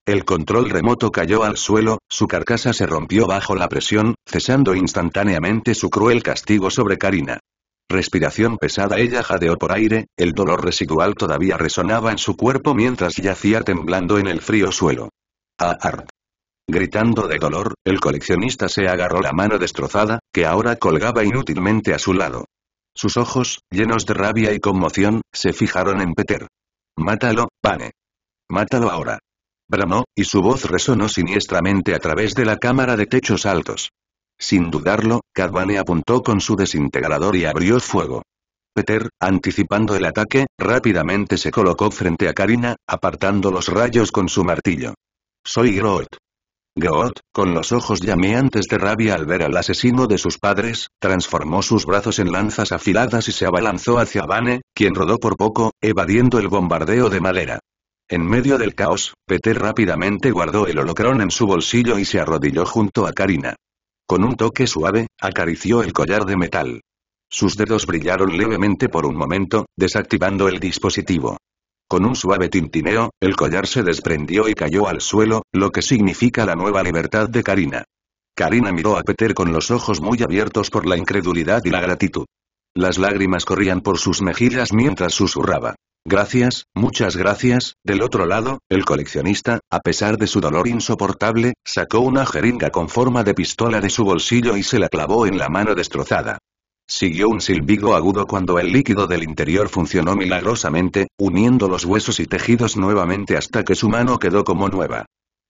El control remoto cayó al suelo, su carcasa se rompió bajo la presión, cesando instantáneamente su cruel castigo sobre Karina. Respiración pesada, ella jadeó por aire, el dolor residual todavía resonaba en su cuerpo mientras yacía temblando en el frío suelo. «¡Ah!». Gritando de dolor, el coleccionista se agarró la mano destrozada, que ahora colgaba inútilmente a su lado. Sus ojos, llenos de rabia y conmoción, se fijaron en Peter. «Mátalo, Vane. Mátalo ahora», bramó, y su voz resonó siniestramente a través de la cámara de techos altos. Sin dudarlo, Cad Bane apuntó con su desintegrador y abrió fuego. Peter, anticipando el ataque, rápidamente se colocó frente a Karina, apartando los rayos con su martillo. «Soy Groot». Groot, con los ojos llameantes de rabia al ver al asesino de sus padres, transformó sus brazos en lanzas afiladas y se abalanzó hacia Vane, quien rodó por poco, evadiendo el bombardeo de madera. En medio del caos, Peter rápidamente guardó el holocrón en su bolsillo y se arrodilló junto a Karina. Con un toque suave, acarició el collar de metal. Sus dedos brillaron levemente por un momento, desactivando el dispositivo. Con un suave tintineo, el collar se desprendió y cayó al suelo, lo que significa la nueva libertad de Karina. Karina miró a Peter con los ojos muy abiertos por la incredulidad y la gratitud. Las lágrimas corrían por sus mejillas mientras susurraba. «Gracias, muchas gracias». Del otro lado, el coleccionista, a pesar de su dolor insoportable, sacó una jeringa con forma de pistola de su bolsillo y se la clavó en la mano destrozada. Siguió un silbido agudo cuando el líquido del interior funcionó milagrosamente, uniendo los huesos y tejidos nuevamente hasta que su mano quedó como nueva.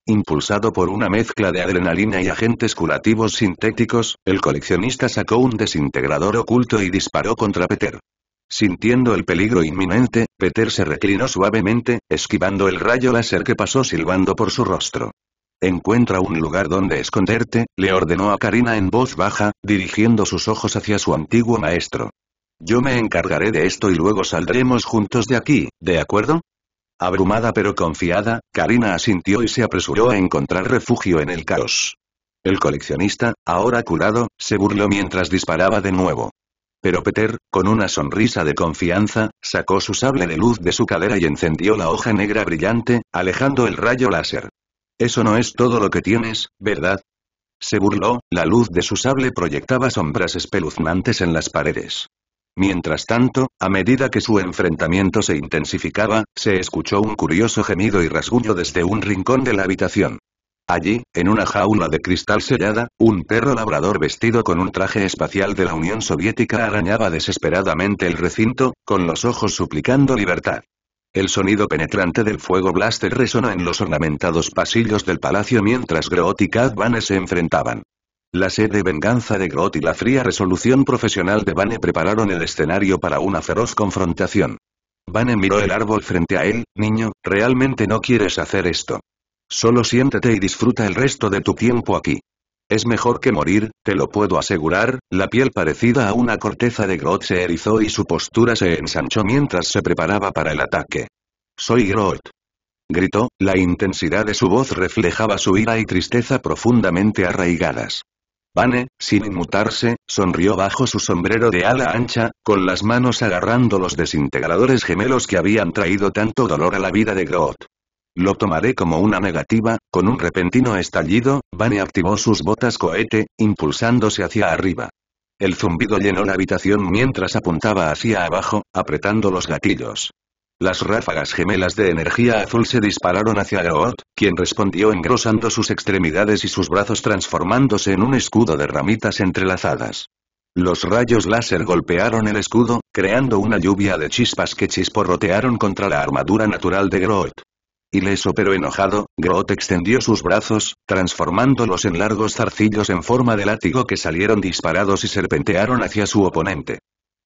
Impulsado por una mezcla de adrenalina y agentes curativos sintéticos, el coleccionista sacó un desintegrador oculto y disparó contra Peter. Sintiendo el peligro inminente, Peter se reclinó suavemente, esquivando el rayo láser que pasó silbando por su rostro. «Encuentra un lugar donde esconderte», le ordenó a Karina en voz baja, dirigiendo sus ojos hacia su antiguo maestro. «Yo me encargaré de esto y luego saldremos juntos de aquí, ¿de acuerdo?». Abrumada pero confiada, Karina asintió y se apresuró a encontrar refugio en el caos. El coleccionista, ahora curado, se burló mientras disparaba de nuevo. Pero Peter, con una sonrisa de confianza, sacó su sable de luz de su cadera y encendió la hoja negra brillante, alejando el rayo láser. «Eso no es todo lo que tienes, ¿verdad?». Se burló, la luz de su sable proyectaba sombras espeluznantes en las paredes. Mientras tanto, a medida que su enfrentamiento se intensificaba, se escuchó un curioso gemido y rasguño desde un rincón de la habitación. Allí, en una jaula de cristal sellada, un perro labrador vestido con un traje espacial de la Unión Soviética arañaba desesperadamente el recinto, con los ojos suplicando libertad. El sonido penetrante del fuego blaster resonó en los ornamentados pasillos del palacio mientras Groot y Cad Bane se enfrentaban. La sed de venganza de Groot y la fría resolución profesional de Bane prepararon el escenario para una feroz confrontación. Bane miró el árbol frente a él. «Niño, realmente no quieres hacer esto. Solo siéntate y disfruta el resto de tu tiempo aquí. Es mejor que morir, te lo puedo asegurar». La piel parecida a una corteza de Groot se erizó y su postura se ensanchó mientras se preparaba para el ataque. «Soy Groot», gritó, la intensidad de su voz reflejaba su ira y tristeza profundamente arraigadas. Bane, sin inmutarse, sonrió bajo su sombrero de ala ancha, con las manos agarrando los desintegradores gemelos que habían traído tanto dolor a la vida de Groot. «Lo tomaré como una negativa». Con un repentino estallido, Bane activó sus botas cohete, impulsándose hacia arriba. El zumbido llenó la habitación mientras apuntaba hacia abajo, apretando los gatillos. Las ráfagas gemelas de energía azul se dispararon hacia Groot, quien respondió engrosando sus extremidades y sus brazos transformándose en un escudo de ramitas entrelazadas. Los rayos láser golpearon el escudo, creando una lluvia de chispas que chisporrotearon contra la armadura natural de Groot. Ileso pero enojado, Groot extendió sus brazos, transformándolos en largos zarcillos en forma de látigo que salieron disparados y serpentearon hacia su oponente.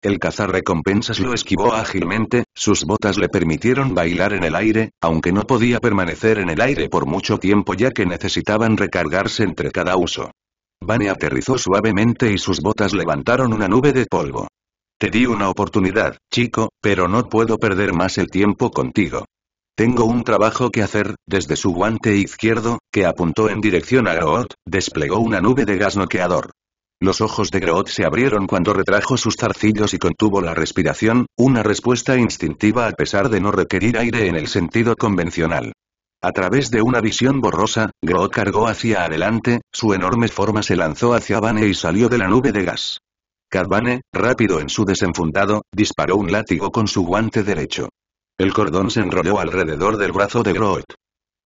El cazarrecompensas lo esquivó ágilmente, sus botas le permitieron bailar en el aire, aunque no podía permanecer en el aire por mucho tiempo ya que necesitaban recargarse entre cada uso. Bane aterrizó suavemente y sus botas levantaron una nube de polvo. «Te di una oportunidad, chico, pero no puedo perder más el tiempo contigo. Tengo un trabajo que hacer». Desde su guante izquierdo, que apuntó en dirección a Groot, desplegó una nube de gas noqueador. Los ojos de Groot se abrieron cuando retrajo sus zarcillos y contuvo la respiración, una respuesta instintiva a pesar de no requerir aire en el sentido convencional. A través de una visión borrosa, Groot cargó hacia adelante, su enorme forma se lanzó hacia Bane y salió de la nube de gas. Cad Bane, rápido en su desenfundado, disparó un látigo con su guante derecho. El cordón se enrolló alrededor del brazo de Groot.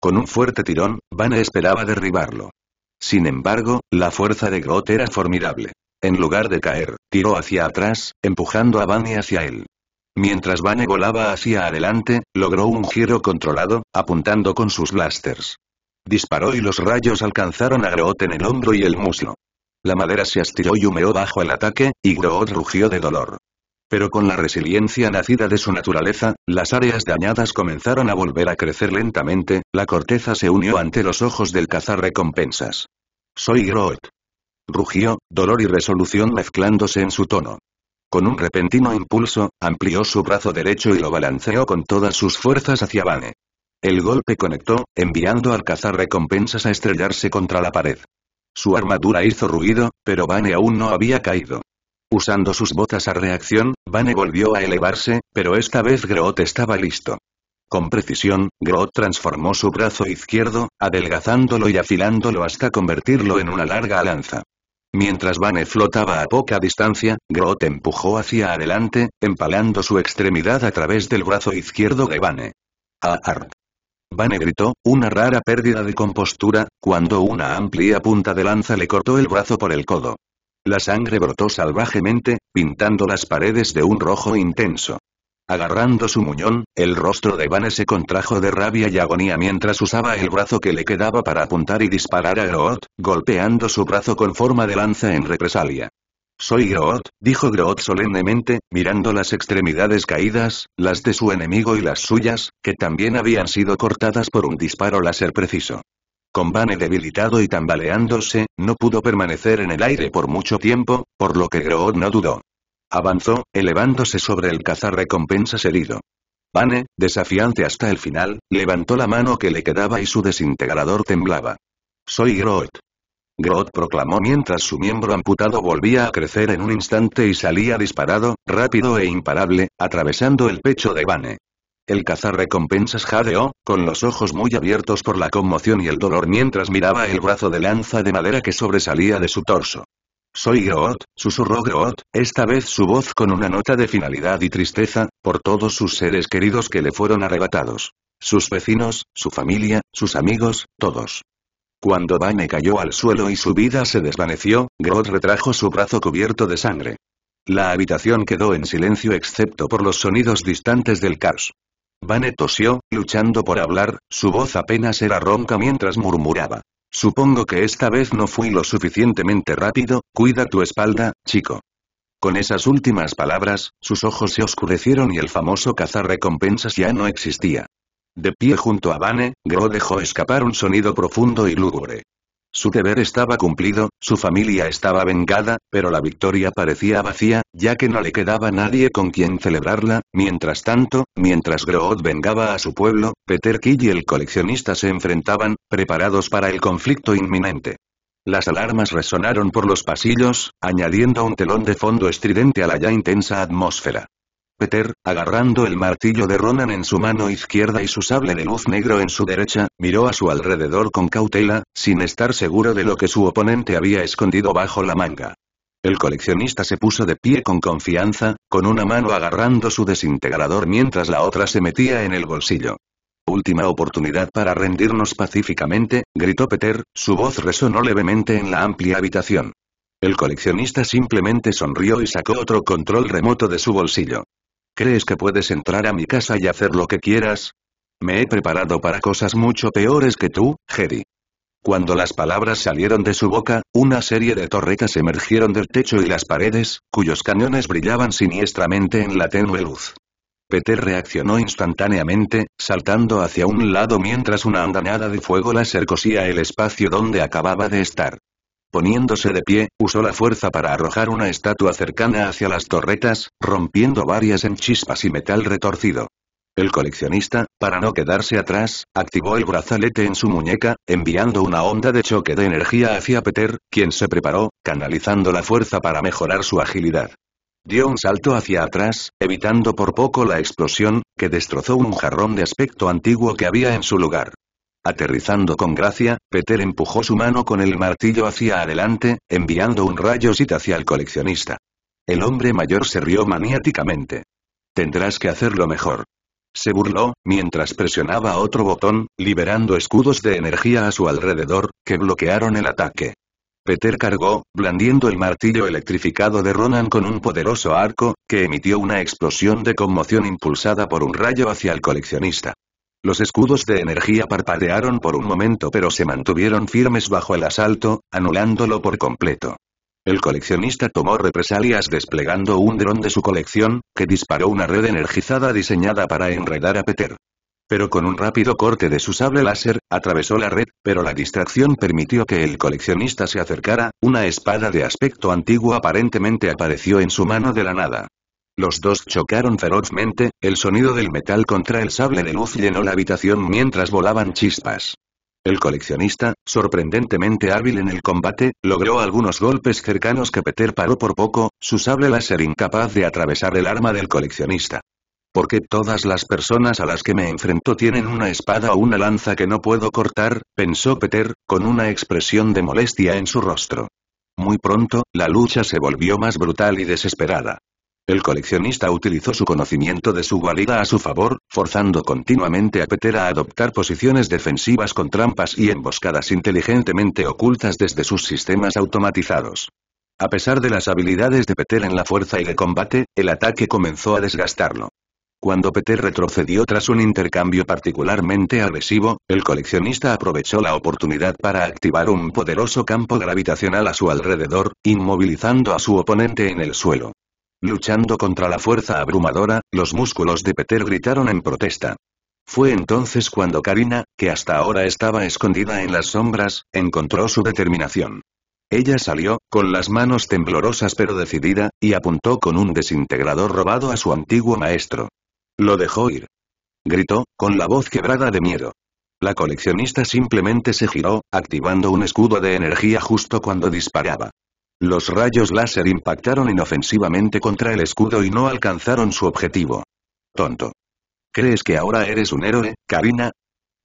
Con un fuerte tirón, Vane esperaba derribarlo. Sin embargo, la fuerza de Groot era formidable. En lugar de caer, tiró hacia atrás, empujando a Vane hacia él. Mientras Vane volaba hacia adelante, logró un giro controlado, apuntando con sus blasters. Disparó y los rayos alcanzaron a Groot en el hombro y el muslo. La madera se estiró y humeó bajo el ataque, y Groot rugió de dolor. Pero con la resiliencia nacida de su naturaleza, las áreas dañadas comenzaron a volver a crecer lentamente, la corteza se unió ante los ojos del cazarrecompensas. Soy Groot. Rugió, dolor y resolución mezclándose en su tono. Con un repentino impulso, amplió su brazo derecho y lo balanceó con todas sus fuerzas hacia Vane. El golpe conectó, enviando al cazarrecompensas a estrellarse contra la pared. Su armadura hizo ruido, pero Vane aún no había caído. Usando sus botas a reacción, Vane volvió a elevarse, pero esta vez Groot estaba listo. Con precisión, Groot transformó su brazo izquierdo, adelgazándolo y afilándolo hasta convertirlo en una larga lanza. Mientras Vane flotaba a poca distancia, Groot empujó hacia adelante, empalando su extremidad a través del brazo izquierdo de Vane. ¡Ah! Vane gritó, una rara pérdida de compostura, cuando una amplia punta de lanza le cortó el brazo por el codo. La sangre brotó salvajemente, pintando las paredes de un rojo intenso. Agarrando su muñón, el rostro de Vane se contrajo de rabia y agonía mientras usaba el brazo que le quedaba para apuntar y disparar a Groot, golpeando su brazo con forma de lanza en represalia. Soy Groot, dijo Groot solemnemente, mirando las extremidades caídas, las de su enemigo y las suyas, que también habían sido cortadas por un disparo láser preciso. Con Vane debilitado y tambaleándose, no pudo permanecer en el aire por mucho tiempo, por lo que Groot no dudó. Avanzó, elevándose sobre el cazarrecompensas herido. Vane, desafiante hasta el final, levantó la mano que le quedaba y su desintegrador temblaba. Soy Groot. Groot proclamó mientras su miembro amputado volvía a crecer en un instante y salía disparado, rápido e imparable, atravesando el pecho de Vane. El cazarrecompensas jadeó, con los ojos muy abiertos por la conmoción y el dolor mientras miraba el brazo de lanza de madera que sobresalía de su torso. Soy Groot, susurró Groot, esta vez su voz con una nota de finalidad y tristeza, por todos sus seres queridos que le fueron arrebatados. Sus vecinos, su familia, sus amigos, todos. Cuando Vane cayó al suelo y su vida se desvaneció, Groot retrajo su brazo cubierto de sangre. La habitación quedó en silencio excepto por los sonidos distantes del caos. Vane tosió, luchando por hablar, su voz apenas era ronca mientras murmuraba. Supongo que esta vez no fui lo suficientemente rápido, cuida tu espalda, chico. Con esas últimas palabras, sus ojos se oscurecieron y el famoso cazarrecompensas ya no existía. De pie junto a Vane, Groot dejó escapar un sonido profundo y lúgubre. Su deber estaba cumplido, su familia estaba vengada, pero la victoria parecía vacía, ya que no le quedaba nadie con quien celebrarla. Mientras tanto, mientras Groot vengaba a su pueblo, Peter Quill y el coleccionista se enfrentaban, preparados para el conflicto inminente. Las alarmas resonaron por los pasillos, añadiendo un telón de fondo estridente a la ya intensa atmósfera. Peter, agarrando el martillo de Ronan en su mano izquierda y su sable de luz negro en su derecha, miró a su alrededor con cautela, sin estar seguro de lo que su oponente había escondido bajo la manga. El coleccionista se puso de pie con confianza, con una mano agarrando su desintegrador mientras la otra se metía en el bolsillo. Última oportunidad para rendirnos pacíficamente, gritó Peter, su voz resonó levemente en la amplia habitación. El coleccionista simplemente sonrió y sacó otro control remoto de su bolsillo. ¿Crees que puedes entrar a mi casa y hacer lo que quieras? Me he preparado para cosas mucho peores que tú, Jedi. Cuando las palabras salieron de su boca, una serie de torretas emergieron del techo y las paredes, cuyos cañones brillaban siniestramente en la tenue luz. Peter reaccionó instantáneamente, saltando hacia un lado mientras una andanada de fuego láser cosía el espacio donde acababa de estar. Poniéndose de pie, usó la fuerza para arrojar una estatua cercana hacia las torretas, rompiendo varias en chispas y metal retorcido. El coleccionista, para no quedarse atrás, activó el brazalete en su muñeca, enviando una onda de choque de energía hacia Peter, quien se preparó, canalizando la fuerza para mejorar su agilidad. Dio un salto hacia atrás, evitando por poco la explosión, que destrozó un jarrón de aspecto antiguo que había en su lugar. Aterrizando con gracia, Peter empujó su mano con el martillo hacia adelante, enviando un rayo Sith hacia el coleccionista. El hombre mayor se rió maniáticamente. Tendrás que hacerlo mejor. Se burló, mientras presionaba otro botón, liberando escudos de energía a su alrededor, que bloquearon el ataque. Peter cargó, blandiendo el martillo electrificado de Ronan con un poderoso arco, que emitió una explosión de conmoción impulsada por un rayo hacia el coleccionista. Los escudos de energía parpadearon por un momento pero se mantuvieron firmes bajo el asalto, anulándolo por completo. El coleccionista tomó represalias desplegando un dron de su colección, que disparó una red energizada diseñada para enredar a Peter. Pero con un rápido corte de su sable láser, atravesó la red, pero la distracción permitió que el coleccionista se acercara, una espada de aspecto antiguo aparentemente apareció en su mano de la nada. Los dos chocaron ferozmente, el sonido del metal contra el sable de luz llenó la habitación mientras volaban chispas. El coleccionista, sorprendentemente hábil en el combate, logró algunos golpes cercanos que Peter paró por poco, su sable láser incapaz de atravesar el arma del coleccionista. ¿Por qué todas las personas a las que me enfrento tienen una espada o una lanza que no puedo cortar?, pensó Peter, con una expresión de molestia en su rostro. Muy pronto, la lucha se volvió más brutal y desesperada. El coleccionista utilizó su conocimiento de su guarida a su favor, forzando continuamente a Peter a adoptar posiciones defensivas con trampas y emboscadas inteligentemente ocultas desde sus sistemas automatizados. A pesar de las habilidades de Peter en la fuerza y de combate, el ataque comenzó a desgastarlo. Cuando Peter retrocedió tras un intercambio particularmente agresivo, el coleccionista aprovechó la oportunidad para activar un poderoso campo gravitacional a su alrededor, inmovilizando a su oponente en el suelo. Luchando contra la fuerza abrumadora, los músculos de Peter gritaron en protesta. Fue entonces cuando Karina, que hasta ahora estaba escondida en las sombras, encontró su determinación. Ella salió, con las manos temblorosas pero decidida, y apuntó con un desintegrador robado a su antiguo maestro. Lo dejó ir. Gritó, con la voz quebrada de miedo. La coleccionista simplemente se giró, activando un escudo de energía justo cuando disparaba. Los rayos láser impactaron inofensivamente contra el escudo y no alcanzaron su objetivo. Tonto. ¿Crees que ahora eres un héroe, Karina?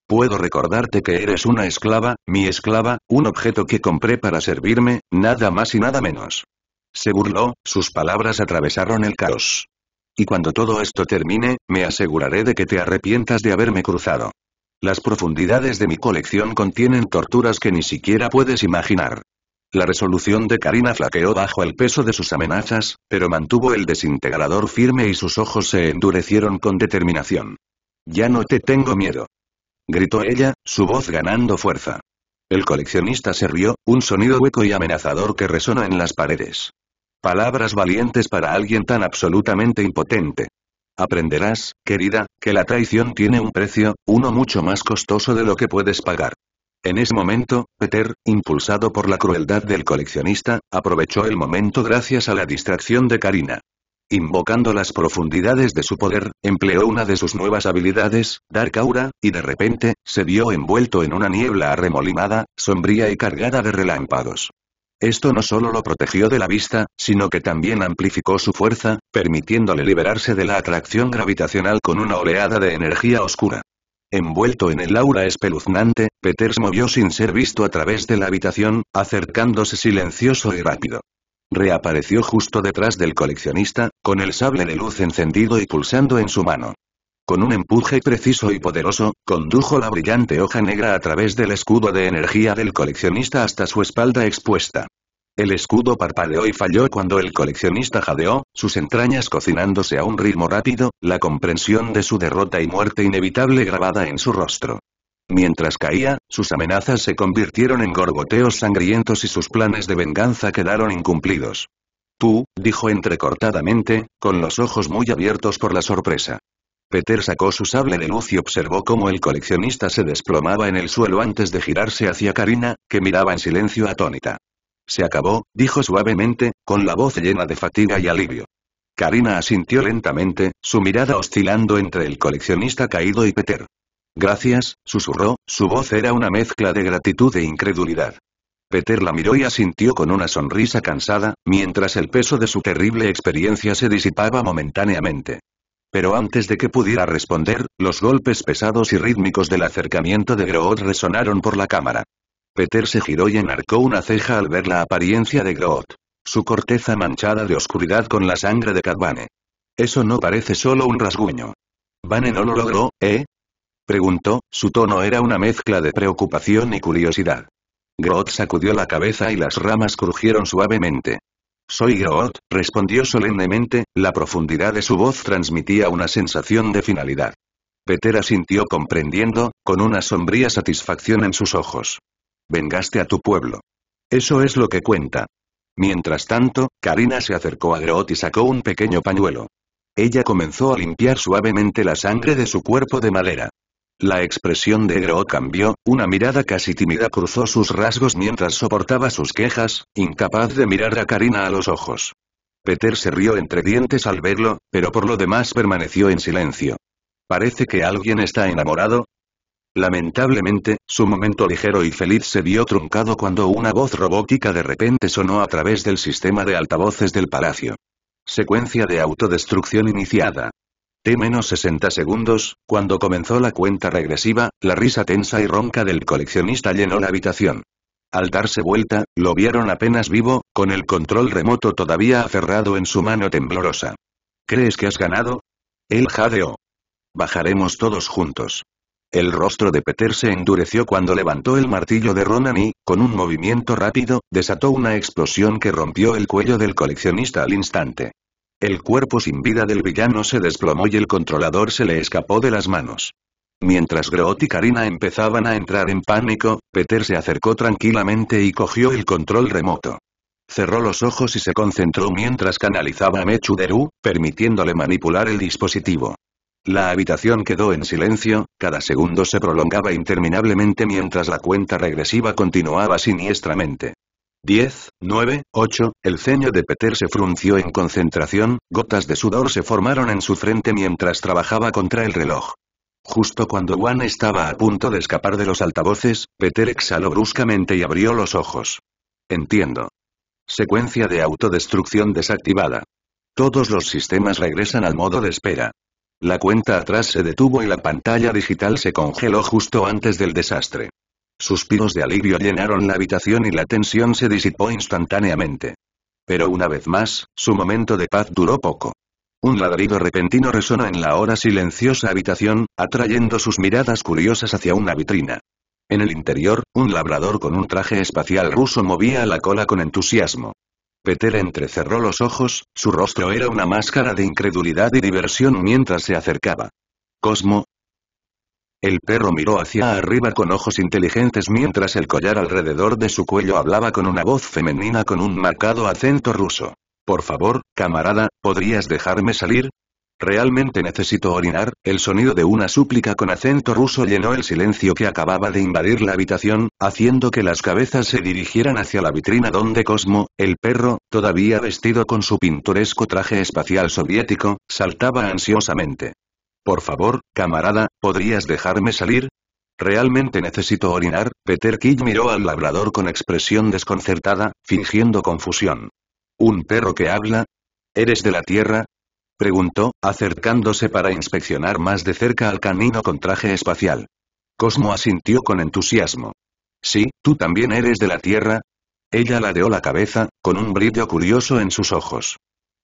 Puedo recordarte que eres una esclava, mi esclava, un objeto que compré para servirme, nada más y nada menos. Se burló, sus palabras atravesaron el caos. Y cuando todo esto termine, me aseguraré de que te arrepientas de haberme cruzado. Las profundidades de mi colección contienen torturas que ni siquiera puedes imaginar. La resolución de Karina flaqueó bajo el peso de sus amenazas, pero mantuvo el desintegrador firme y sus ojos se endurecieron con determinación. Ya no te tengo miedo. Gritó ella, su voz ganando fuerza. El coleccionista se rió, un sonido hueco y amenazador que resonó en las paredes. Palabras valientes para alguien tan absolutamente impotente. Aprenderás, querida, que la traición tiene un precio, uno mucho más costoso de lo que puedes pagar. En ese momento, Peter, impulsado por la crueldad del coleccionista, aprovechó el momento gracias a la distracción de Karina. Invocando las profundidades de su poder, empleó una de sus nuevas habilidades, Dark Aura, y de repente, se vio envuelto en una niebla arremolinada, sombría y cargada de relámpagos. Esto no solo lo protegió de la vista, sino que también amplificó su fuerza, permitiéndole liberarse de la atracción gravitacional con una oleada de energía oscura. Envuelto en el aura espeluznante, Peter se movió sin ser visto a través de la habitación, acercándose silencioso y rápido. Reapareció justo detrás del coleccionista, con el sable de luz encendido y pulsando en su mano. Con un empuje preciso y poderoso, condujo la brillante hoja negra a través del escudo de energía del coleccionista hasta su espalda expuesta. El escudo parpadeó y falló cuando el coleccionista jadeó, sus entrañas cocinándose a un ritmo rápido, la comprensión de su derrota y muerte inevitable grabada en su rostro. Mientras caía, sus amenazas se convirtieron en gorgoteos sangrientos y sus planes de venganza quedaron incumplidos. Tú, dijo entrecortadamente, con los ojos muy abiertos por la sorpresa. Peter sacó su sable de luz y observó cómo el coleccionista se desplomaba en el suelo antes de girarse hacia Karina, que miraba en silencio atónita. Se acabó, dijo suavemente, con la voz llena de fatiga y alivio. Karina asintió lentamente, su mirada oscilando entre el coleccionista caído y Peter. Gracias, susurró, su voz era una mezcla de gratitud e incredulidad. Peter la miró y asintió con una sonrisa cansada, mientras el peso de su terrible experiencia se disipaba momentáneamente. Pero antes de que pudiera responder, los golpes pesados y rítmicos del acercamiento de Groot resonaron por la cámara. Peter se giró y enarcó una ceja al ver la apariencia de Groot. Su corteza manchada de oscuridad con la sangre de Cad Bane. Eso no parece solo un rasguño. ¿Vane no lo logró, preguntó, su tono era una mezcla de preocupación y curiosidad. Groot sacudió la cabeza y las ramas crujieron suavemente. Soy Groot, respondió solemnemente, la profundidad de su voz transmitía una sensación de finalidad. Peter asintió comprendiendo, con una sombría satisfacción en sus ojos. Vengaste a tu pueblo. Eso es lo que cuenta. Mientras tanto, Karina se acercó a Groot y sacó un pequeño pañuelo. Ella comenzó a limpiar suavemente la sangre de su cuerpo de madera. La expresión de Groot cambió, una mirada casi tímida cruzó sus rasgos mientras soportaba sus quejas, incapaz de mirar a Karina a los ojos. Peter se rió entre dientes al verlo, pero por lo demás permaneció en silencio. ¿Parece que alguien está enamorado? Lamentablemente, su momento ligero y feliz se vio truncado cuando una voz robótica de repente sonó a través del sistema de altavoces del palacio. Secuencia de autodestrucción iniciada. T-60 segundos, cuando comenzó la cuenta regresiva, la risa tensa y ronca del coleccionista llenó la habitación. Al darse vuelta, lo vieron apenas vivo, con el control remoto todavía aferrado en su mano temblorosa. ¿Crees que has ganado? Él jadeó. Bajaremos todos juntos. El rostro de Peter se endureció cuando levantó el martillo de Ronan y, con un movimiento rápido, desató una explosión que rompió el cuello del coleccionista al instante. El cuerpo sin vida del villano se desplomó y el controlador se le escapó de las manos. Mientras Groot y Karina empezaban a entrar en pánico, Peter se acercó tranquilamente y cogió el control remoto. Cerró los ojos y se concentró mientras canalizaba a Mechuderu, permitiéndole manipular el dispositivo. La habitación quedó en silencio, cada segundo se prolongaba interminablemente mientras la cuenta regresiva continuaba siniestramente. 10, 9, 8, el ceño de Peter se frunció en concentración, gotas de sudor se formaron en su frente mientras trabajaba contra el reloj. Justo cuando Wan estaba a punto de escapar de los altavoces, Peter exhaló bruscamente y abrió los ojos. Entiendo. Secuencia de autodestrucción desactivada. Todos los sistemas regresan al modo de espera. La cuenta atrás se detuvo y la pantalla digital se congeló justo antes del desastre. Suspiros de alivio llenaron la habitación y la tensión se disipó instantáneamente. Pero una vez más, su momento de paz duró poco. Un ladrido repentino resonó en la ahora silenciosa habitación, atrayendo sus miradas curiosas hacia una vitrina. En el interior, un labrador con un traje espacial ruso movía la cola con entusiasmo. Peter entrecerró los ojos, su rostro era una máscara de incredulidad y diversión mientras se acercaba. ¿Cosmo? El perro miró hacia arriba con ojos inteligentes mientras el collar alrededor de su cuello hablaba con una voz femenina con un marcado acento ruso. Por favor, camarada, ¿podrías dejarme salir? Realmente necesito orinar. El sonido de una súplica con acento ruso llenó el silencio que acababa de invadir la habitación, haciendo que las cabezas se dirigieran hacia la vitrina donde Cosmo, el perro, todavía vestido con su pintoresco traje espacial soviético, saltaba ansiosamente. Por favor, camarada, ¿podrías dejarme salir? Realmente necesito orinar. Peter Quill miró al labrador con expresión desconcertada, fingiendo confusión. ¿Un perro que habla? ¿Eres de la Tierra? Preguntó, acercándose para inspeccionar más de cerca al canino con traje espacial. Cosmo asintió con entusiasmo. Sí, ¿tú también eres de la Tierra? Ella ladeó la cabeza, con un brillo curioso en sus ojos.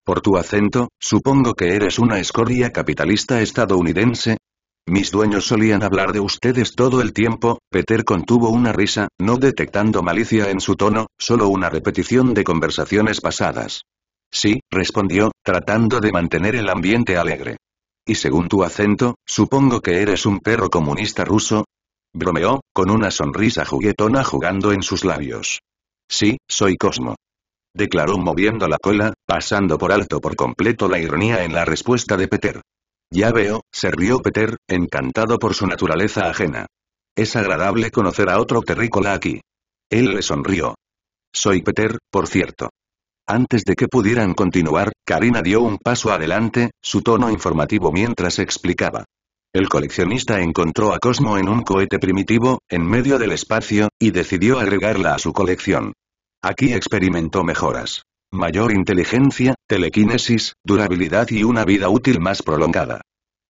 Por tu acento, supongo que eres una escoria capitalista estadounidense. Mis dueños solían hablar de ustedes todo el tiempo. Peter contuvo una risa, no detectando malicia en su tono, solo una repetición de conversaciones pasadas. Sí, respondió, tratando de mantener el ambiente alegre. Y según tu acento, supongo que eres un perro comunista ruso. Bromeó, con una sonrisa juguetona jugando en sus labios. Sí, soy Cosmo. Declaró moviendo la cola, pasando por alto por completo la ironía en la respuesta de Peter. Ya veo, se rió Peter, encantado por su naturaleza ajena. Es agradable conocer a otro terrícola aquí. Él le sonrió. Soy Peter, por cierto. Antes de que pudieran continuar, Karina dio un paso adelante, su tono informativo mientras explicaba. El coleccionista encontró a Cosmo en un cohete primitivo, en medio del espacio, y decidió agregarla a su colección. Aquí experimentó mejoras. Mayor inteligencia, telequinesis, durabilidad y una vida útil más prolongada.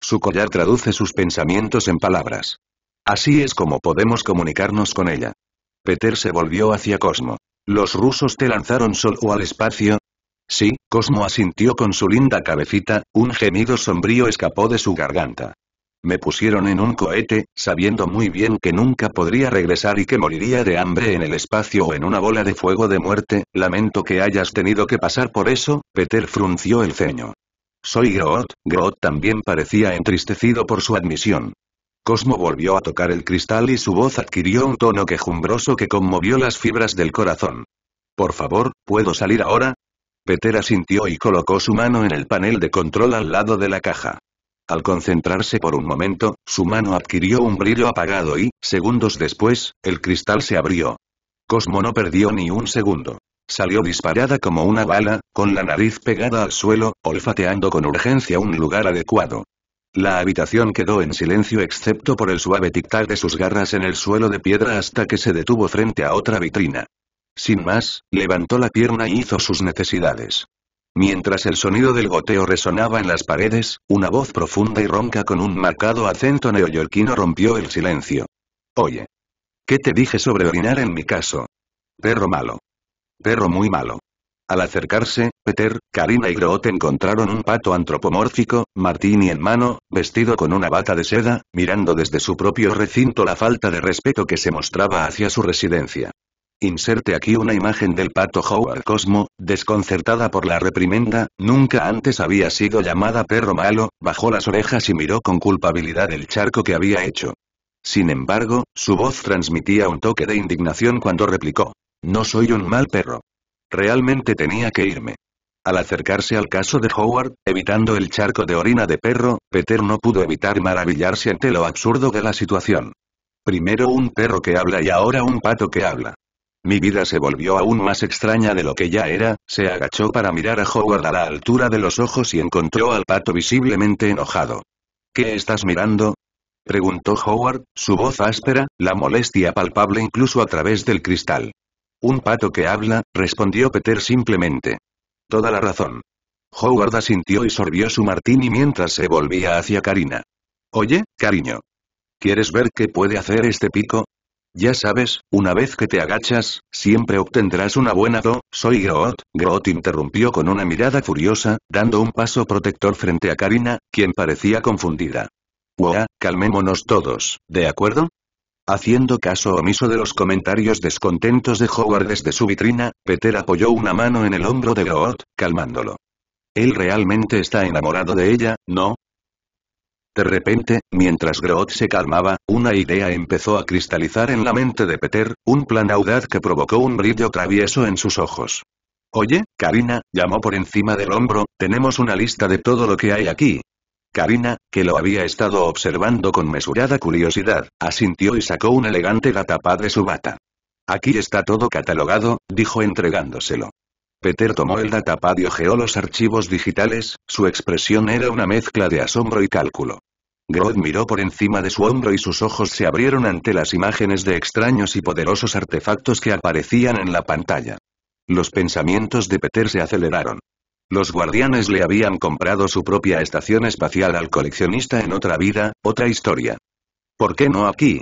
Su collar traduce sus pensamientos en palabras. Así es como podemos comunicarnos con ella. Peter se volvió hacia Cosmo. ¿Los rusos te lanzaron solo al espacio? Sí, Cosmo asintió con su linda cabecita, un gemido sombrío escapó de su garganta. Me pusieron en un cohete, sabiendo muy bien que nunca podría regresar y que moriría de hambre en el espacio o en una bola de fuego de muerte. Lamento que hayas tenido que pasar por eso. Peter frunció el ceño. Soy Groot. Groot también parecía entristecido por su admisión. Cosmo volvió a tocar el cristal y su voz adquirió un tono quejumbroso que conmovió las fibras del corazón. Por favor, ¿puedo salir ahora? Peter asintió y colocó su mano en el panel de control al lado de la caja. Al concentrarse por un momento, su mano adquirió un brillo apagado y, segundos después, el cristal se abrió. Cosmo no perdió ni un segundo. Salió disparada como una bala, con la nariz pegada al suelo, olfateando con urgencia un lugar adecuado. La habitación quedó en silencio excepto por el suave tic-tac de sus garras en el suelo de piedra hasta que se detuvo frente a otra vitrina. Sin más, levantó la pierna y hizo sus necesidades. Mientras el sonido del goteo resonaba en las paredes, una voz profunda y ronca con un marcado acento neoyorquino rompió el silencio. Oye. ¿Qué te dije sobre orinar en mi caso? Perro malo. Perro muy malo. Al acercarse, Peter, Karina y Groot encontraron un pato antropomórfico, martini en mano, vestido con una bata de seda, mirando desde su propio recinto la falta de respeto que se mostraba hacia su residencia. Inserte aquí una imagen del pato Howard. Cosmo, desconcertada por la reprimenda, nunca antes había sido llamada perro malo, bajó las orejas y miró con culpabilidad el charco que había hecho. Sin embargo, su voz transmitía un toque de indignación cuando replicó. No soy un mal perro. Realmente tenía que irme. Al acercarse al caso de Howard, evitando el charco de orina de perro, Peter no pudo evitar maravillarse ante lo absurdo de la situación. Primero un perro que habla y ahora un pato que habla. Mi vida se volvió aún más extraña de lo que ya era. Se agachó para mirar a Howard a la altura de los ojos y encontró al pato visiblemente enojado. ¿Qué estás mirando? Preguntó Howard, su voz áspera, la molestia palpable incluso a través del cristal. Un pato que habla, respondió Peter simplemente. Toda la razón. Howard asintió y sorbió su martini mientras se volvía hacia Karina. Oye, cariño. ¿Quieres ver qué puede hacer este pico? Ya sabes, una vez que te agachas, siempre obtendrás una buena do. Soy Groot. Groot interrumpió con una mirada furiosa, dando un paso protector frente a Karina, quien parecía confundida. Wow, calmémonos todos, ¿de acuerdo? Haciendo caso omiso de los comentarios descontentos de Howard desde su vitrina, Peter apoyó una mano en el hombro de Groot, calmándolo. Él realmente está enamorado de ella, ¿no? De repente, mientras Groot se calmaba, una idea empezó a cristalizar en la mente de Peter, un plan audaz que provocó un brillo travieso en sus ojos. Oye, Karina, llamó por encima del hombro, tenemos una lista de todo lo que hay aquí. Karina, que lo había estado observando con mesurada curiosidad, asintió y sacó un elegante gatapad de su bata. Aquí está todo catalogado, dijo entregándoselo. Peter tomó el datapad y hojeó los archivos digitales, su expresión era una mezcla de asombro y cálculo. Groot miró por encima de su hombro y sus ojos se abrieron ante las imágenes de extraños y poderosos artefactos que aparecían en la pantalla. Los pensamientos de Peter se aceleraron. Los guardianes le habían comprado su propia estación espacial al coleccionista en otra vida, otra historia. ¿Por qué no aquí?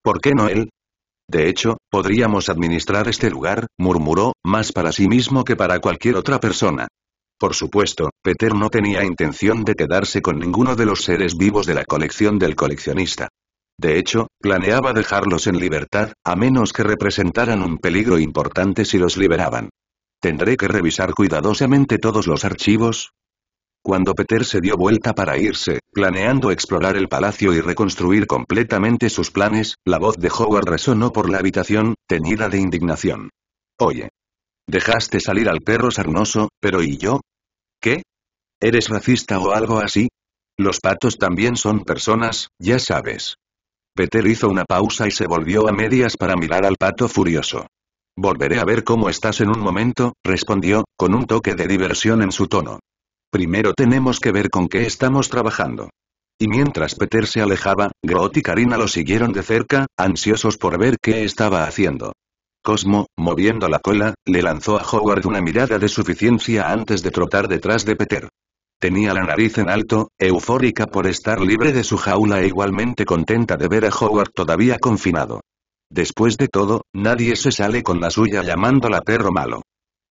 ¿Por qué no él? De hecho, podríamos administrar este lugar, murmuró, más para sí mismo que para cualquier otra persona. Por supuesto, Peter no tenía intención de quedarse con ninguno de los seres vivos de la colección del coleccionista. De hecho, planeaba dejarlos en libertad, a menos que representaran un peligro importante si los liberaban. ¿Tendré que revisar cuidadosamente todos los archivos? Cuando Peter se dio vuelta para irse, planeando explorar el palacio y reconstruir completamente sus planes, la voz de Howard resonó por la habitación, teñida de indignación. Oye. Dejaste salir al perro sarnoso, pero ¿y yo? ¿Qué? ¿Eres racista o algo así? Los patos también son personas, ya sabes. Peter hizo una pausa y se volvió a medias para mirar al pato furioso. Volveré a ver cómo estás en un momento, respondió, con un toque de diversión en su tono. Primero tenemos que ver con qué estamos trabajando. Y mientras Peter se alejaba, Groot y Karina lo siguieron de cerca, ansiosos por ver qué estaba haciendo. Cosmo, moviendo la cola, le lanzó a Howard una mirada de suficiencia antes de trotar detrás de Peter. Tenía la nariz en alto, eufórica por estar libre de su jaula e igualmente contenta de ver a Howard todavía confinado. Después de todo, nadie se sale con la suya llamándola perro malo.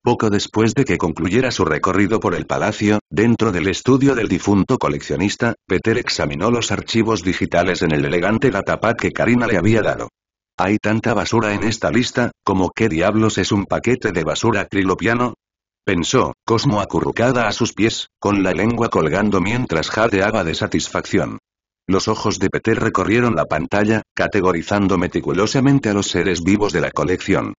Poco después de que concluyera su recorrido por el palacio, dentro del estudio del difunto coleccionista, Peter examinó los archivos digitales en el elegante datapad que Karina le había dado. Hay tanta basura en esta lista, ¿como qué diablos es un paquete de basura acrilopiano? Pensó, Cosmo acurrucada a sus pies, con la lengua colgando mientras jadeaba de satisfacción. Los ojos de Peter recorrieron la pantalla, categorizando meticulosamente a los seres vivos de la colección.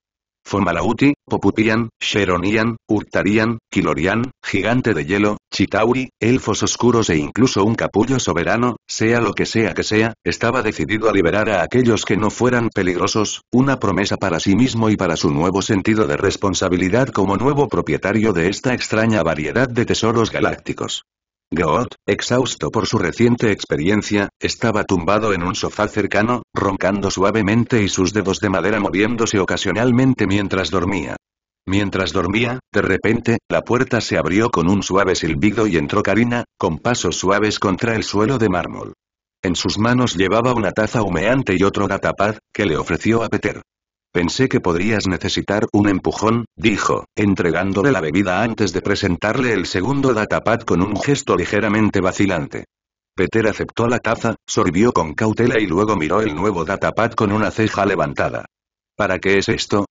Fomalauti, Poputian, Sheronian, Urtarian, Kilorian, gigante de hielo, Chitauri, elfos oscuros e incluso un capullo soberano, sea lo que sea, estaba decidido a liberar a aquellos que no fueran peligrosos, una promesa para sí mismo y para su nuevo sentido de responsabilidad como nuevo propietario de esta extraña variedad de tesoros galácticos. Goot, exhausto por su reciente experiencia, estaba tumbado en un sofá cercano, roncando suavemente y sus dedos de madera moviéndose ocasionalmente mientras dormía. Mientras dormía, de repente, la puerta se abrió con un suave silbido y entró Karina, con pasos suaves contra el suelo de mármol. En sus manos llevaba una taza humeante y otro datapad, que le ofreció a Peter. Pensé que podrías necesitar un empujón, dijo, entregándole la bebida antes de presentarle el segundo datapad con un gesto ligeramente vacilante. Peter aceptó la taza, sorbió con cautela y luego miró el nuevo datapad con una ceja levantada. ¿Para qué es esto?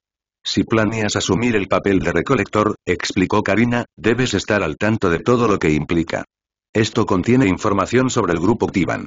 Si planeas asumir el papel de recolector, explicó Karina, debes estar al tanto de todo lo que implica. Esto contiene información sobre el grupo Tiban.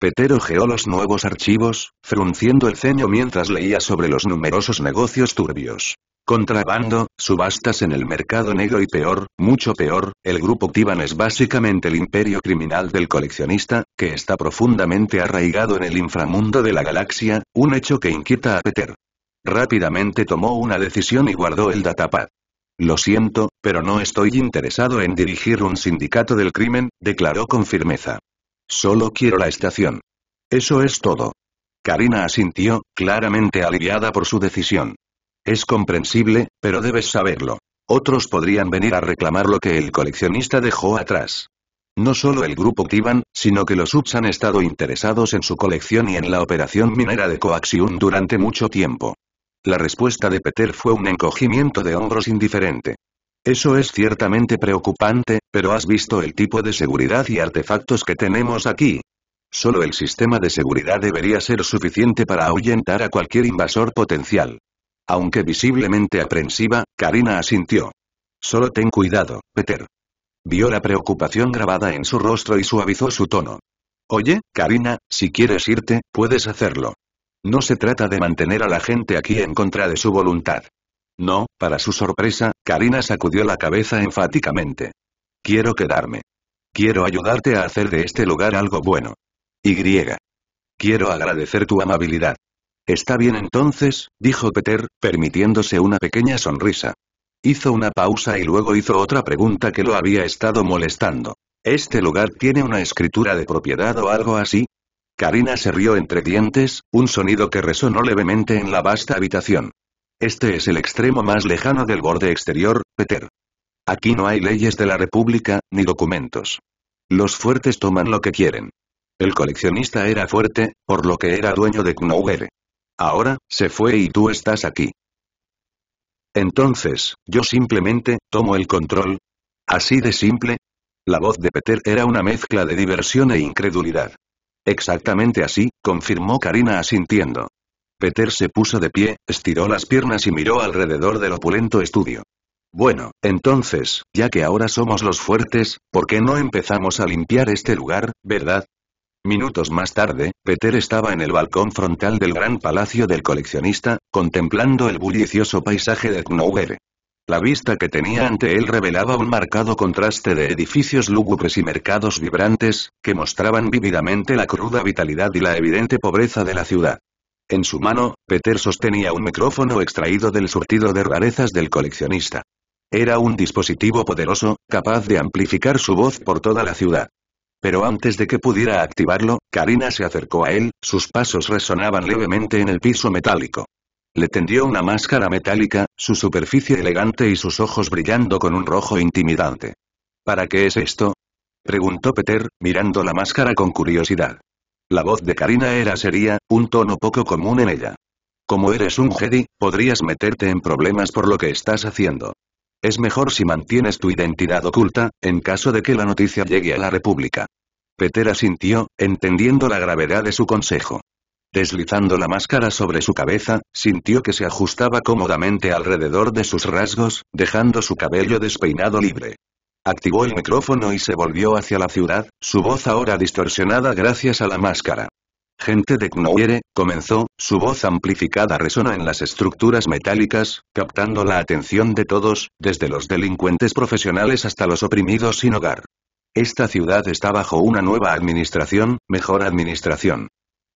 Peter hojeó los nuevos archivos, frunciendo el ceño mientras leía sobre los numerosos negocios turbios. Contrabando, subastas en el mercado negro y peor, mucho peor, el grupo Tiban es básicamente el imperio criminal del coleccionista, que está profundamente arraigado en el inframundo de la galaxia, un hecho que inquieta a Peter. Rápidamente tomó una decisión y guardó el datapad. Lo siento, pero no estoy interesado en dirigir un sindicato del crimen, declaró con firmeza. Solo quiero la estación. Eso es todo. Karina asintió, claramente aliviada por su decisión. Es comprensible, pero debes saberlo. Otros podrían venir a reclamar lo que el coleccionista dejó atrás. No solo el grupo Tiban, sino que los Ups han estado interesados en su colección y en la operación minera de Coaxium durante mucho tiempo. La respuesta de Peter fue un encogimiento de hombros indiferente. Eso es ciertamente preocupante, pero ¿has visto el tipo de seguridad y artefactos que tenemos aquí? Solo el sistema de seguridad debería ser suficiente para ahuyentar a cualquier invasor potencial. Aunque visiblemente aprensiva, Karina asintió. Solo ten cuidado, Peter. Vio la preocupación grabada en su rostro y suavizó su tono. Oye, Karina, si quieres irte, puedes hacerlo. No se trata de mantener a la gente aquí en contra de su voluntad. No, para su sorpresa, Karina sacudió la cabeza enfáticamente. Quiero quedarme. Quiero ayudarte a hacer de este lugar algo bueno. Y. Quiero agradecer tu amabilidad. Está bien entonces, dijo Peter, permitiéndose una pequeña sonrisa. Hizo una pausa y luego hizo otra pregunta que lo había estado molestando. ¿Este lugar tiene una escritura de propiedad o algo así? Karina se rió entre dientes, un sonido que resonó levemente en la vasta habitación. Este es el extremo más lejano del borde exterior, Peter. Aquí no hay leyes de la República, ni documentos. Los fuertes toman lo que quieren. El coleccionista era fuerte, por lo que era dueño de Knower. Ahora, se fue y tú estás aquí. Entonces, yo simplemente, tomo el control. ¿Así de simple? La voz de Peter era una mezcla de diversión e incredulidad. Exactamente así, confirmó Karina asintiendo. Peter se puso de pie, estiró las piernas y miró alrededor del opulento estudio. Bueno, entonces, ya que ahora somos los fuertes, ¿por qué no empezamos a limpiar este lugar, verdad? Minutos más tarde, Peter estaba en el balcón frontal del gran palacio del coleccionista, contemplando el bullicioso paisaje de Knower. La vista que tenía ante él revelaba un marcado contraste de edificios lúgubres y mercados vibrantes, que mostraban vívidamente la cruda vitalidad y la evidente pobreza de la ciudad. En su mano, Peter sostenía un micrófono extraído del surtido de rarezas del coleccionista. Era un dispositivo poderoso, capaz de amplificar su voz por toda la ciudad. Pero antes de que pudiera activarlo, Karina se acercó a él, sus pasos resonaban levemente en el piso metálico. Le tendió una máscara metálica, su superficie elegante y sus ojos brillando con un rojo intimidante. ¿Para qué es esto?, preguntó Peter, mirando la máscara con curiosidad. La voz de Karina era seria, un tono poco común en ella. Como eres un Jedi, podrías meterte en problemas por lo que estás haciendo. Es mejor si mantienes tu identidad oculta, en caso de que la noticia llegue a la República. Peter asintió, entendiendo la gravedad de su consejo. Deslizando la máscara sobre su cabeza, sintió que se ajustaba cómodamente alrededor de sus rasgos, dejando su cabello despeinado libre. Activó el micrófono y se volvió hacia la ciudad, su voz ahora distorsionada gracias a la máscara. Gente de Knowhere, comenzó, su voz amplificada resonó en las estructuras metálicas, captando la atención de todos, desde los delincuentes profesionales hasta los oprimidos sin hogar. Esta ciudad está bajo una nueva administración, mejor administración.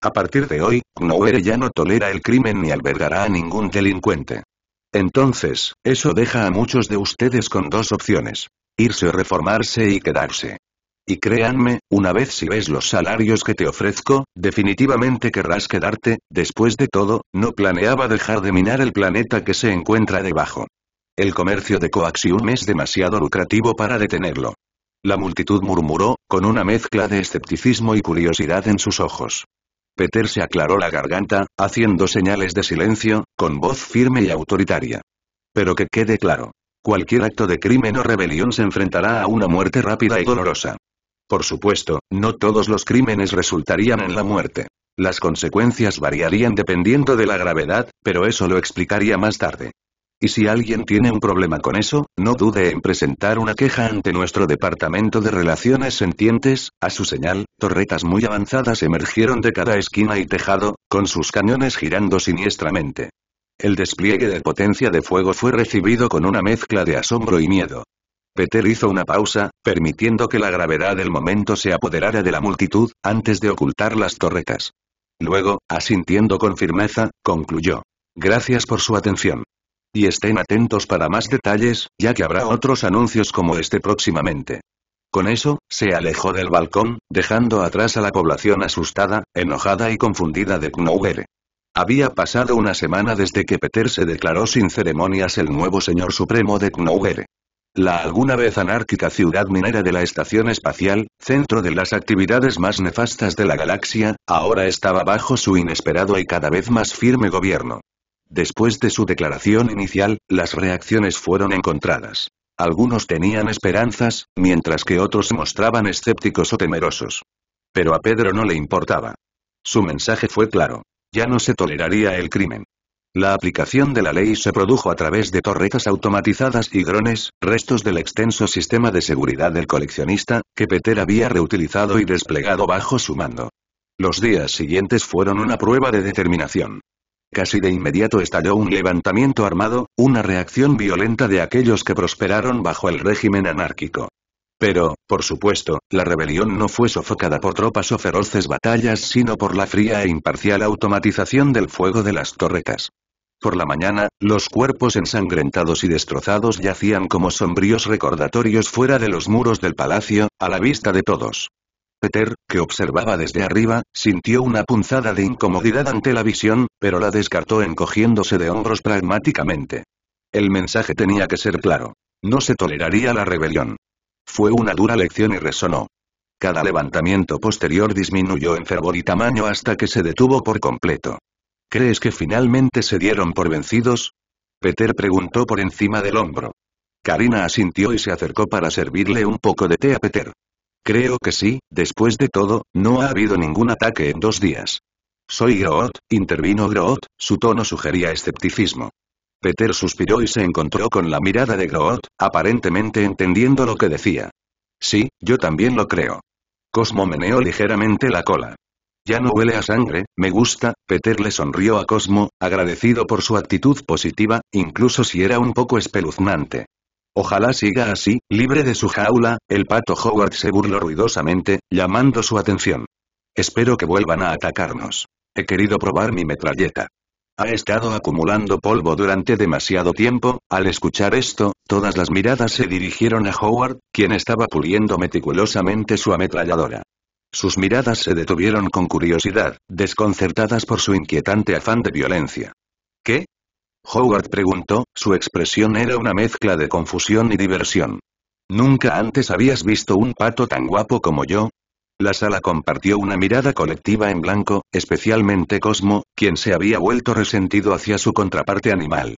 A partir de hoy, Knowhere ya no tolera el crimen ni albergará a ningún delincuente. Entonces, eso deja a muchos de ustedes con dos opciones. Irse o reformarse y quedarse. Y créanme, una vez si ves los salarios que te ofrezco, definitivamente querrás quedarte, después de todo, no planeaba dejar de minar el planeta que se encuentra debajo. El comercio de Coaxium es demasiado lucrativo para detenerlo. La multitud murmuró, con una mezcla de escepticismo y curiosidad en sus ojos. Peter se aclaró la garganta, haciendo señales de silencio, con voz firme y autoritaria. Pero que quede claro. Cualquier acto de crimen o rebelión se enfrentará a una muerte rápida y dolorosa. Por supuesto, no todos los crímenes resultarían en la muerte. Las consecuencias variarían dependiendo de la gravedad, pero eso lo explicaría más tarde. Y si alguien tiene un problema con eso, no dude en presentar una queja ante nuestro Departamento de Relaciones Sentientes. A su señal, torretas muy avanzadas emergieron de cada esquina y tejado, con sus cañones girando siniestramente. El despliegue de potencia de fuego fue recibido con una mezcla de asombro y miedo. Peter hizo una pausa, permitiendo que la gravedad del momento se apoderara de la multitud, antes de ocultar las torretas. Luego, asintiendo con firmeza, concluyó. Gracias por su atención. Y estén atentos para más detalles, ya que habrá otros anuncios como este próximamente. Con eso, se alejó del balcón, dejando atrás a la población asustada, enojada y confundida de Knowhere. Había pasado una semana desde que Peter se declaró sin ceremonias el nuevo señor supremo de Knowhere. La alguna vez anárquica ciudad minera de la estación espacial, centro de las actividades más nefastas de la galaxia, ahora estaba bajo su inesperado y cada vez más firme gobierno. Después de su declaración inicial, las reacciones fueron encontradas. Algunos tenían esperanzas, mientras que otros mostraban escépticos o temerosos. Pero a Pedro no le importaba. Su mensaje fue claro. Ya no se toleraría el crimen. La aplicación de la ley se produjo a través de torretas automatizadas y drones, restos del extenso sistema de seguridad del coleccionista, que Peter había reutilizado y desplegado bajo su mando. Los días siguientes fueron una prueba de determinación. Casi de inmediato estalló un levantamiento armado, una reacción violenta de aquellos que prosperaron bajo el régimen anárquico. Pero, por supuesto, la rebelión no fue sofocada por tropas o feroces batallas sino por la fría e imparcial automatización del fuego de las torretas. Por la mañana, los cuerpos ensangrentados y destrozados yacían como sombríos recordatorios fuera de los muros del palacio, a la vista de todos. Peter, que observaba desde arriba, sintió una punzada de incomodidad ante la visión, pero la descartó encogiéndose de hombros pragmáticamente. El mensaje tenía que ser claro. No se toleraría la rebelión. Fue una dura lección y resonó. Cada levantamiento posterior disminuyó en fervor y tamaño hasta que se detuvo por completo. ¿Crees que finalmente se dieron por vencidos? Peter preguntó por encima del hombro. Karina asintió y se acercó para servirle un poco de té a Peter. Creo que sí, después de todo, no ha habido ningún ataque en 2 días. Soy Groot, intervino Groot, su tono sugería escepticismo. Peter suspiró y se encontró con la mirada de Groot, aparentemente entendiendo lo que decía. Sí, yo también lo creo. Cosmo meneó ligeramente la cola. Ya no huele a sangre, me gusta. Peter le sonrió a Cosmo, agradecido por su actitud positiva, incluso si era un poco espeluznante. Ojalá siga así, libre de su jaula. El pato Howard se burló ruidosamente, llamando su atención. Espero que vuelvan a atacarnos. He querido probar mi metralleta. Ha estado acumulando polvo durante demasiado tiempo. Al escuchar esto, todas las miradas se dirigieron a Howard, quien estaba puliendo meticulosamente su ametralladora. Sus miradas se detuvieron con curiosidad, desconcertadas por su inquietante afán de violencia. ¿Qué? Howard preguntó, su expresión era una mezcla de confusión y diversión. ¿Nunca antes habías visto un pato tan guapo como yo? La sala compartió una mirada colectiva en blanco, especialmente Cosmo, quien se había vuelto resentido hacia su contraparte animal.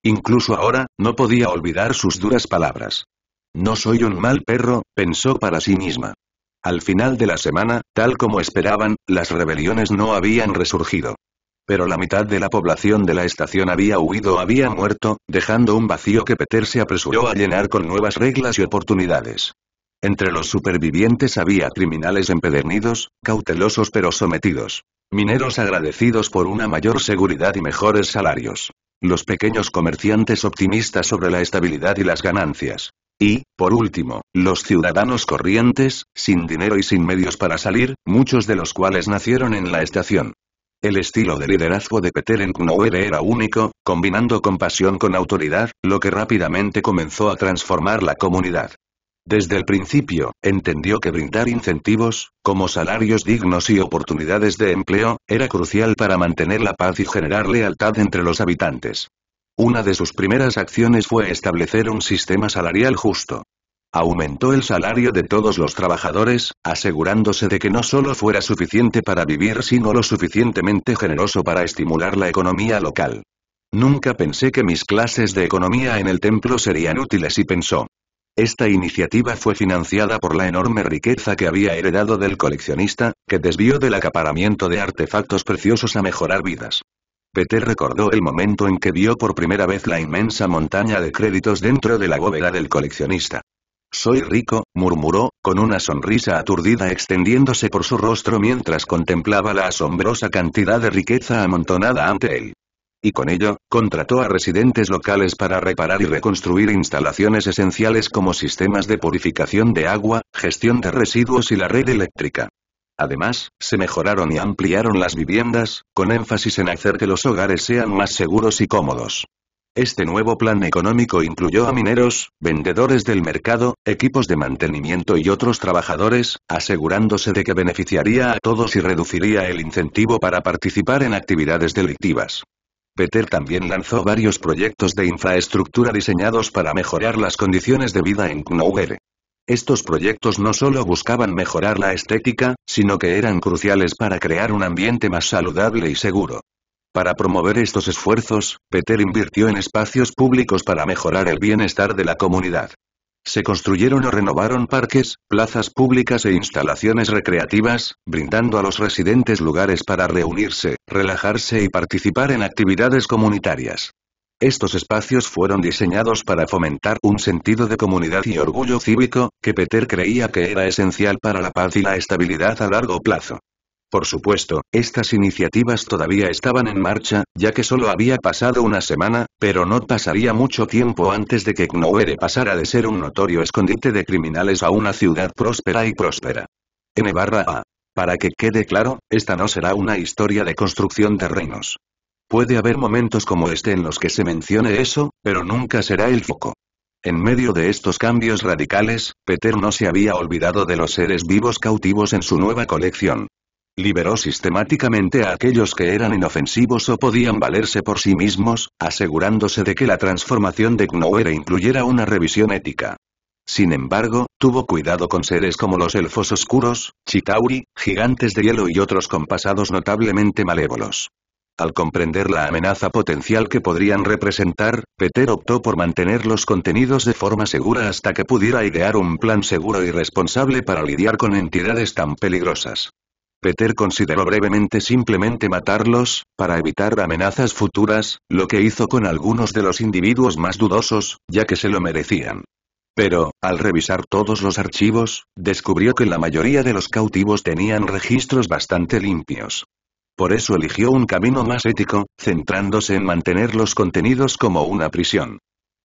Incluso ahora, no podía olvidar sus duras palabras. No soy un mal perro, pensó para sí misma. Al final de la semana, tal como esperaban, las rebeliones no habían resurgido. Pero la mitad de la población de la estación había huido o había muerto, dejando un vacío que Peter se apresuró a llenar con nuevas reglas y oportunidades. Entre los supervivientes había criminales empedernidos, cautelosos pero sometidos. Mineros agradecidos por una mayor seguridad y mejores salarios. Los pequeños comerciantes optimistas sobre la estabilidad y las ganancias. Y, por último, los ciudadanos corrientes, sin dinero y sin medios para salir, muchos de los cuales nacieron en la estación. El estilo de liderazgo de Peter en Knowhere era único, combinando compasión con autoridad, lo que rápidamente comenzó a transformar la comunidad. Desde el principio, entendió que brindar incentivos, como salarios dignos y oportunidades de empleo, era crucial para mantener la paz y generar lealtad entre los habitantes. Una de sus primeras acciones fue establecer un sistema salarial justo. Aumentó el salario de todos los trabajadores, asegurándose de que no solo fuera suficiente para vivir sino lo suficientemente generoso para estimular la economía local. Nunca pensé que mis clases de economía en el templo serían útiles y pensó. Esta iniciativa fue financiada por la enorme riqueza que había heredado del coleccionista, que desvió del acaparamiento de artefactos preciosos a mejorar vidas. Peter recordó el momento en que vio por primera vez la inmensa montaña de créditos dentro de la bóveda del coleccionista. Soy rico, murmuró, con una sonrisa aturdida extendiéndose por su rostro mientras contemplaba la asombrosa cantidad de riqueza amontonada ante él. Y con ello, contrató a residentes locales para reparar y reconstruir instalaciones esenciales como sistemas de purificación de agua, gestión de residuos y la red eléctrica. Además, se mejoraron y ampliaron las viviendas, con énfasis en hacer que los hogares sean más seguros y cómodos. Este nuevo plan económico incluyó a mineros, vendedores del mercado, equipos de mantenimiento y otros trabajadores, asegurándose de que beneficiaría a todos y reduciría el incentivo para participar en actividades delictivas. Peter también lanzó varios proyectos de infraestructura diseñados para mejorar las condiciones de vida en Knowhere. Estos proyectos no solo buscaban mejorar la estética, sino que eran cruciales para crear un ambiente más saludable y seguro. Para promover estos esfuerzos, Peter invirtió en espacios públicos para mejorar el bienestar de la comunidad. Se construyeron o renovaron parques, plazas públicas e instalaciones recreativas, brindando a los residentes lugares para reunirse, relajarse y participar en actividades comunitarias. Estos espacios fueron diseñados para fomentar un sentido de comunidad y orgullo cívico, que Peter creía que era esencial para la paz y la estabilidad a largo plazo. Por supuesto, estas iniciativas todavía estaban en marcha, ya que solo había pasado una semana, pero no pasaría mucho tiempo antes de que Knowhere pasara de ser un notorio escondite de criminales a una ciudad próspera y próspera. N/A. Para que quede claro, esta no será una historia de construcción de reinos. Puede haber momentos como este en los que se mencione eso, pero nunca será el foco. En medio de estos cambios radicales, Peter no se había olvidado de los seres vivos cautivos en su nueva colección. Liberó sistemáticamente a aquellos que eran inofensivos o podían valerse por sí mismos, asegurándose de que la transformación de Knowhere incluyera una revisión ética. Sin embargo, tuvo cuidado con seres como los elfos oscuros, Chitauri, gigantes de hielo y otros con pasados notablemente malévolos. Al comprender la amenaza potencial que podrían representar, Peter optó por mantener los contenidos de forma segura hasta que pudiera idear un plan seguro y responsable para lidiar con entidades tan peligrosas. Peter consideró brevemente simplemente matarlos, para evitar amenazas futuras, lo que hizo con algunos de los individuos más dudosos, ya que se lo merecían. Pero, al revisar todos los archivos, descubrió que la mayoría de los cautivos tenían registros bastante limpios. Por eso eligió un camino más ético, centrándose en mantener los contenidos como una prisión.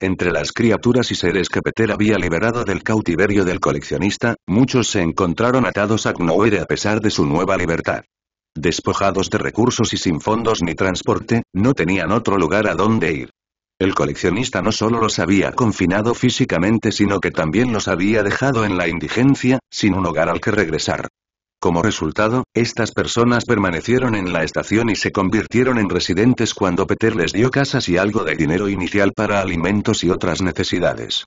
Entre las criaturas y seres que Peter había liberado del cautiverio del coleccionista, muchos se encontraron atados a Knowhere a pesar de su nueva libertad. Despojados de recursos y sin fondos ni transporte, no tenían otro lugar a donde ir. El coleccionista no solo los había confinado físicamente sino que también los había dejado en la indigencia, sin un hogar al que regresar. Como resultado, estas personas permanecieron en la estación y se convirtieron en residentes cuando Peter les dio casas y algo de dinero inicial para alimentos y otras necesidades.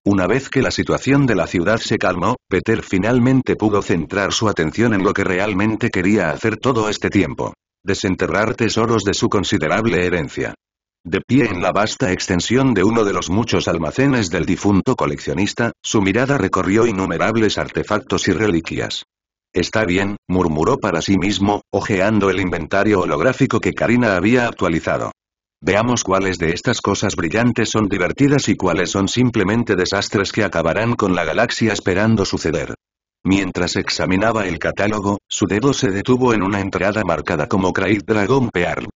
Una vez que la situación de la ciudad se calmó, Peter finalmente pudo centrar su atención en lo que realmente quería hacer todo este tiempo: desenterrar tesoros de su considerable herencia. De pie en la vasta extensión de uno de los muchos almacenes del difunto coleccionista, su mirada recorrió innumerables artefactos y reliquias. Está bien, murmuró para sí mismo, hojeando el inventario holográfico que Karina había actualizado. Veamos cuáles de estas cosas brillantes son divertidas y cuáles son simplemente desastres que acabarán con la galaxia esperando suceder. Mientras examinaba el catálogo, su dedo se detuvo en una entrada marcada como Craig Dragon Pearl.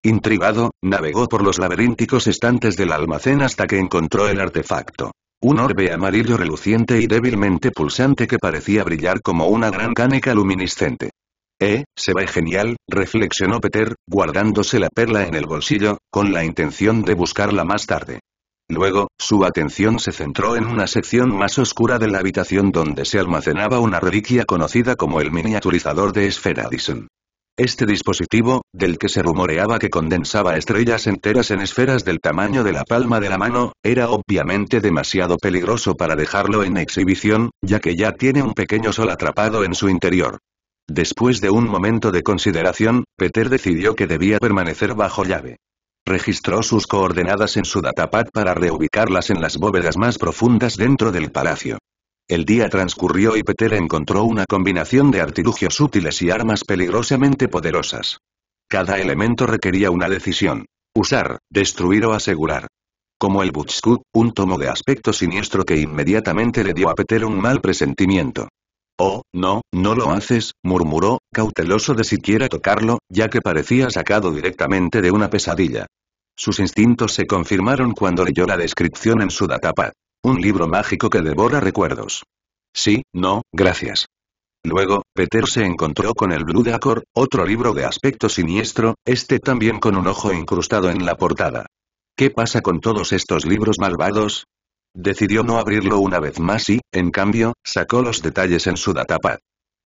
Intrigado, navegó por los laberínticos estantes del almacén hasta que encontró el artefacto. Un orbe amarillo reluciente y débilmente pulsante que parecía brillar como una gran caneca luminiscente. Se ve genial, reflexionó Peter, guardándose la perla en el bolsillo, con la intención de buscarla más tarde. Luego, su atención se centró en una sección más oscura de la habitación donde se almacenaba una reliquia conocida como el miniaturizador de esfera Dyson. Este dispositivo, del que se rumoreaba que condensaba estrellas enteras en esferas del tamaño de la palma de la mano, era obviamente demasiado peligroso para dejarlo en exhibición, ya que ya tiene un pequeño sol atrapado en su interior. Después de un momento de consideración, Peter decidió que debía permanecer bajo llave. Registró sus coordenadas en su datapad para reubicarlas en las bóvedas más profundas dentro del palacio. El día transcurrió y Peter encontró una combinación de artilugios útiles y armas peligrosamente poderosas. Cada elemento requería una decisión: usar, destruir o asegurar. Como el Butchkut, un tomo de aspecto siniestro que inmediatamente le dio a Peter un mal presentimiento. Oh, no, no lo haces, murmuró, cauteloso de siquiera tocarlo, ya que parecía sacado directamente de una pesadilla. Sus instintos se confirmaron cuando leyó la descripción en su datapad. Un libro mágico que devora recuerdos. Sí, no, gracias. Luego, Peter se encontró con el Blue Dagger, otro libro de aspecto siniestro, este también con un ojo incrustado en la portada. ¿Qué pasa con todos estos libros malvados? Decidió no abrirlo una vez más y, en cambio, sacó los detalles en su datapad.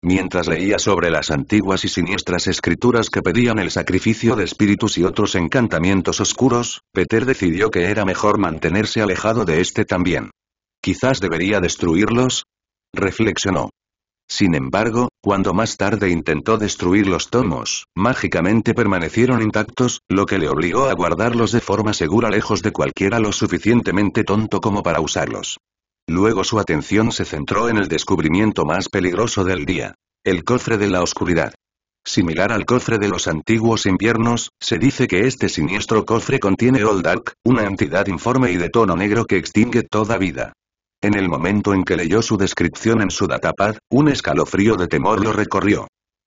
Mientras leía sobre las antiguas y siniestras escrituras que pedían el sacrificio de espíritus y otros encantamientos oscuros, Peter decidió que era mejor mantenerse alejado de este también. ¿Quizás debería destruirlos?, reflexionó. Sin embargo, cuando más tarde intentó destruir los tomos, mágicamente permanecieron intactos, lo que le obligó a guardarlos de forma segura lejos de cualquiera lo suficientemente tonto como para usarlos. Luego su atención se centró en el descubrimiento más peligroso del día: el cofre de la oscuridad. Similar al cofre de los antiguos inviernos, se dice que este siniestro cofre contiene Oldark, una entidad informe y de tono negro que extingue toda vida. En el momento en que leyó su descripción en su datapad, un escalofrío de temor lo recorrió.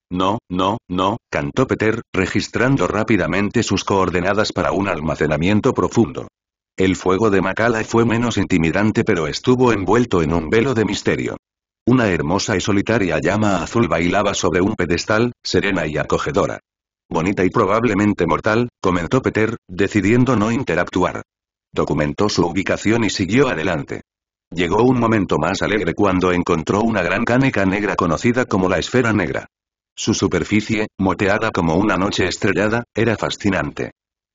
No, no, no, cantó Peter, registrando rápidamente sus coordenadas para un almacenamiento profundo. El fuego de Macala fue menos intimidante, pero estuvo envuelto en un velo de misterio. Una hermosa y solitaria llama azul bailaba sobre un pedestal, serena y acogedora. Bonita y probablemente mortal, comentó Peter, decidiendo no interactuar. Documentó su ubicación y siguió adelante. Llegó un momento más alegre cuando encontró una gran caneca negra conocida como la esfera negra. Su superficie, moteada como una noche estrellada, era fascinante.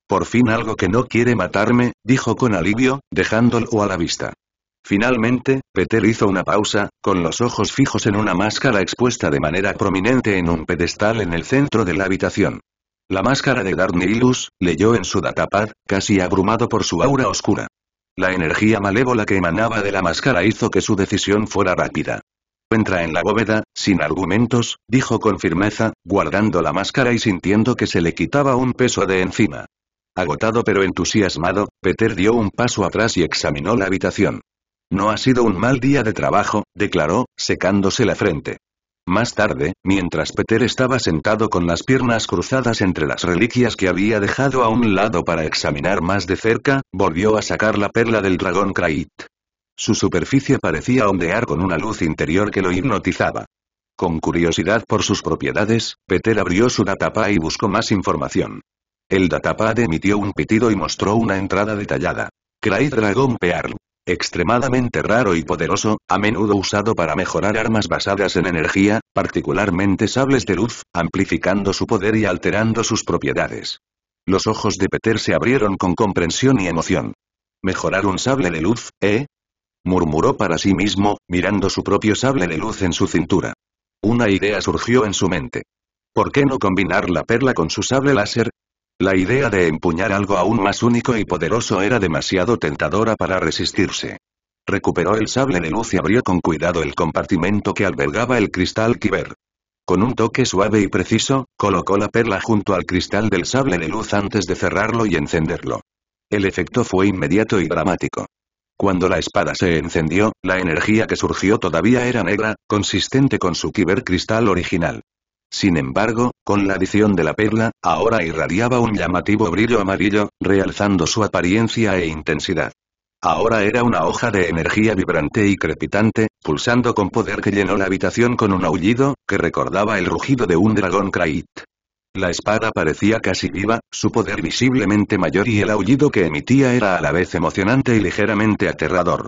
Por fin algo que no quiere matarme, dijo con alivio, dejándolo a la vista. Finalmente, Peter hizo una pausa, con los ojos fijos en una máscara expuesta de manera prominente en un pedestal en el centro de la habitación. La máscara de Darth Nihilus, leyó en su datapad, casi abrumado por su aura oscura. La energía malévola que emanaba de la máscara hizo que su decisión fuera rápida. Entra en la bóveda, sin argumentos, dijo con firmeza, guardando la máscara y sintiendo que se le quitaba un peso de encima. Agotado pero entusiasmado, Peter dio un paso atrás y examinó la habitación. No ha sido un mal día de trabajo, declaró, secándose la frente. Más tarde, mientras Peter estaba sentado con las piernas cruzadas entre las reliquias que había dejado a un lado para examinar más de cerca, volvió a sacar la perla del dragón Krait. Su superficie parecía ondear con una luz interior que lo hipnotizaba. Con curiosidad por sus propiedades, Peter abrió su datapad y buscó más información. El datapad emitió un pitido y mostró una entrada detallada. Craig Dragon Pearl. Extremadamente raro y poderoso, a menudo usado para mejorar armas basadas en energía, particularmente sables de luz, amplificando su poder y alterando sus propiedades. Los ojos de Peter se abrieron con comprensión y emoción. ¿Mejorar un sable de luz, murmuró para sí mismo, mirando su propio sable de luz en su cintura. Una idea surgió en su mente. ¿Por qué no combinar la perla con su sable láser? La idea de empuñar algo aún más único y poderoso era demasiado tentadora para resistirse. Recuperó el sable de luz y abrió con cuidado el compartimento que albergaba el cristal Kyber. Con un toque suave y preciso, colocó la perla junto al cristal del sable de luz antes de cerrarlo y encenderlo. El efecto fue inmediato y dramático. Cuando la espada se encendió, la energía que surgió todavía era negra, consistente con su Kyber cristal original. Sin embargo, con la adición de la perla, ahora irradiaba un llamativo brillo amarillo, realzando su apariencia e intensidad. Ahora era una hoja de energía vibrante y crepitante, pulsando con poder que llenó la habitación con un aullido, que recordaba el rugido de un dragón Krait. La espada parecía casi viva, su poder visiblemente mayor y el aullido que emitía era a la vez emocionante y ligeramente aterrador.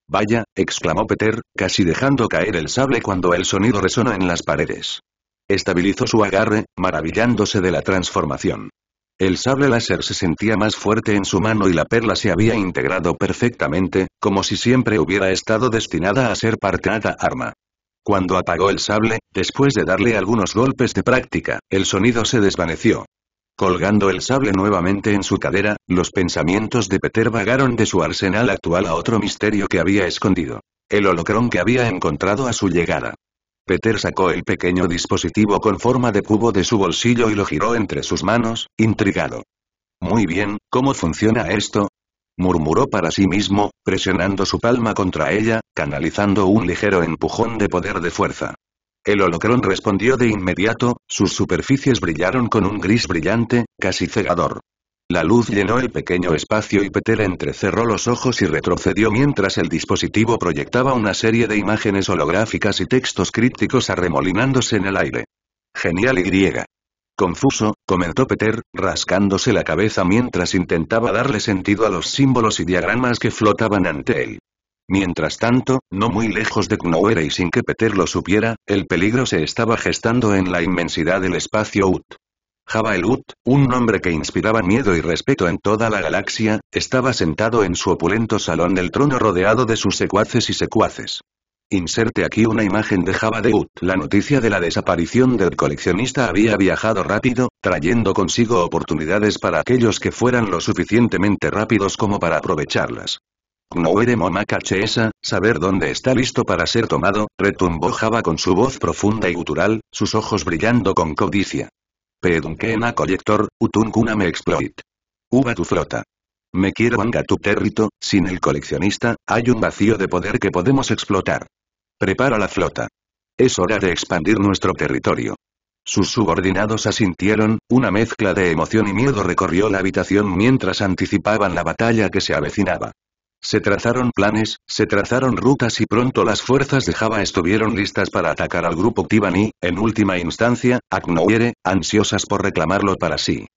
Vaya, exclamó Peter, casi dejando caer el sable cuando el sonido resonó en las paredes. Estabilizó su agarre, maravillándose de la transformación. El sable láser se sentía más fuerte en su mano y la perla se había integrado perfectamente, como si siempre hubiera estado destinada a ser parte de la arma. Cuando apagó el sable, después de darle algunos golpes de práctica, el sonido se desvaneció. Colgando el sable nuevamente en su cadera, los pensamientos de Peter vagaron de su arsenal actual a otro misterio que había escondido. El holocrón que había encontrado a su llegada. Peter sacó el pequeño dispositivo con forma de cubo de su bolsillo y lo giró entre sus manos, intrigado. Muy bien, ¿cómo funciona esto?, murmuró para sí mismo, presionando su palma contra ella, canalizando un ligero empujón de poder de fuerza. El holocrón respondió de inmediato, sus superficies brillaron con un gris brillante, casi cegador. La luz llenó el pequeño espacio y Peter entrecerró los ojos y retrocedió mientras el dispositivo proyectaba una serie de imágenes holográficas y textos crípticos arremolinándose en el aire. Genial y. Confuso, comentó Peter, rascándose la cabeza mientras intentaba darle sentido a los símbolos y diagramas que flotaban ante él. Mientras tanto, no muy lejos de Knowhere y sin que Peter lo supiera, el peligro se estaba gestando en la inmensidad del espacio Ut. Jabba el Ut, un nombre que inspiraba miedo y respeto en toda la galaxia, estaba sentado en su opulento salón del trono rodeado de sus secuaces y secuaces. Inserte aquí una imagen de Jabba the Hutt. La noticia de la desaparición del coleccionista había viajado rápido, trayendo consigo oportunidades para aquellos que fueran lo suficientemente rápidos como para aprovecharlas. Knowhere Momakachesa, saber dónde está listo para ser tomado, retumbó Jabba con su voz profunda y gutural, sus ojos brillando con codicia. Pedunkena Collector, Utunkuna me exploit. Uba tu flota. Me quiero anga tu territo, sin el coleccionista, hay un vacío de poder que podemos explotar. Prepara la flota. Es hora de expandir nuestro territorio. Sus subordinados asintieron, una mezcla de emoción y miedo recorrió la habitación mientras anticipaban la batalla que se avecinaba. Se trazaron planes, se trazaron rutas y pronto las fuerzas de Jabba estuvieron listas para atacar al grupo Tiban y, en última instancia, a Knowhere, ansiosas por reclamarlo para sí.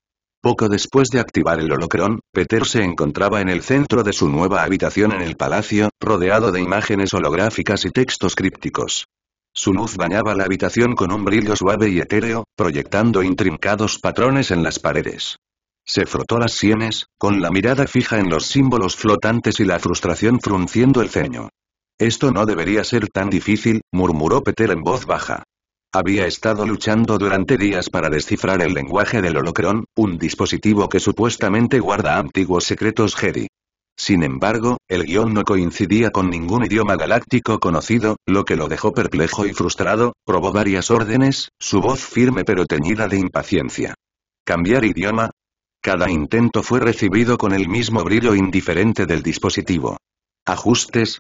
Poco después de activar el holocrón, Peter se encontraba en el centro de su nueva habitación en el palacio, rodeado de imágenes holográficas y textos crípticos. Su luz bañaba la habitación con un brillo suave y etéreo, proyectando intrincados patrones en las paredes. Se frotó las sienes, con la mirada fija en los símbolos flotantes y la frustración frunciendo el ceño. Esto no debería ser tan difícil, murmuró Peter en voz baja. Había estado luchando durante días para descifrar el lenguaje del holocrón, un dispositivo que supuestamente guarda antiguos secretos Jedi. Sin embargo, el guión no coincidía con ningún idioma galáctico conocido, lo que lo dejó perplejo y frustrado. Probó varias órdenes, su voz firme pero teñida de impaciencia. ¿Cambiar idioma? Cada intento fue recibido con el mismo brillo indiferente del dispositivo. ¿Ajustes?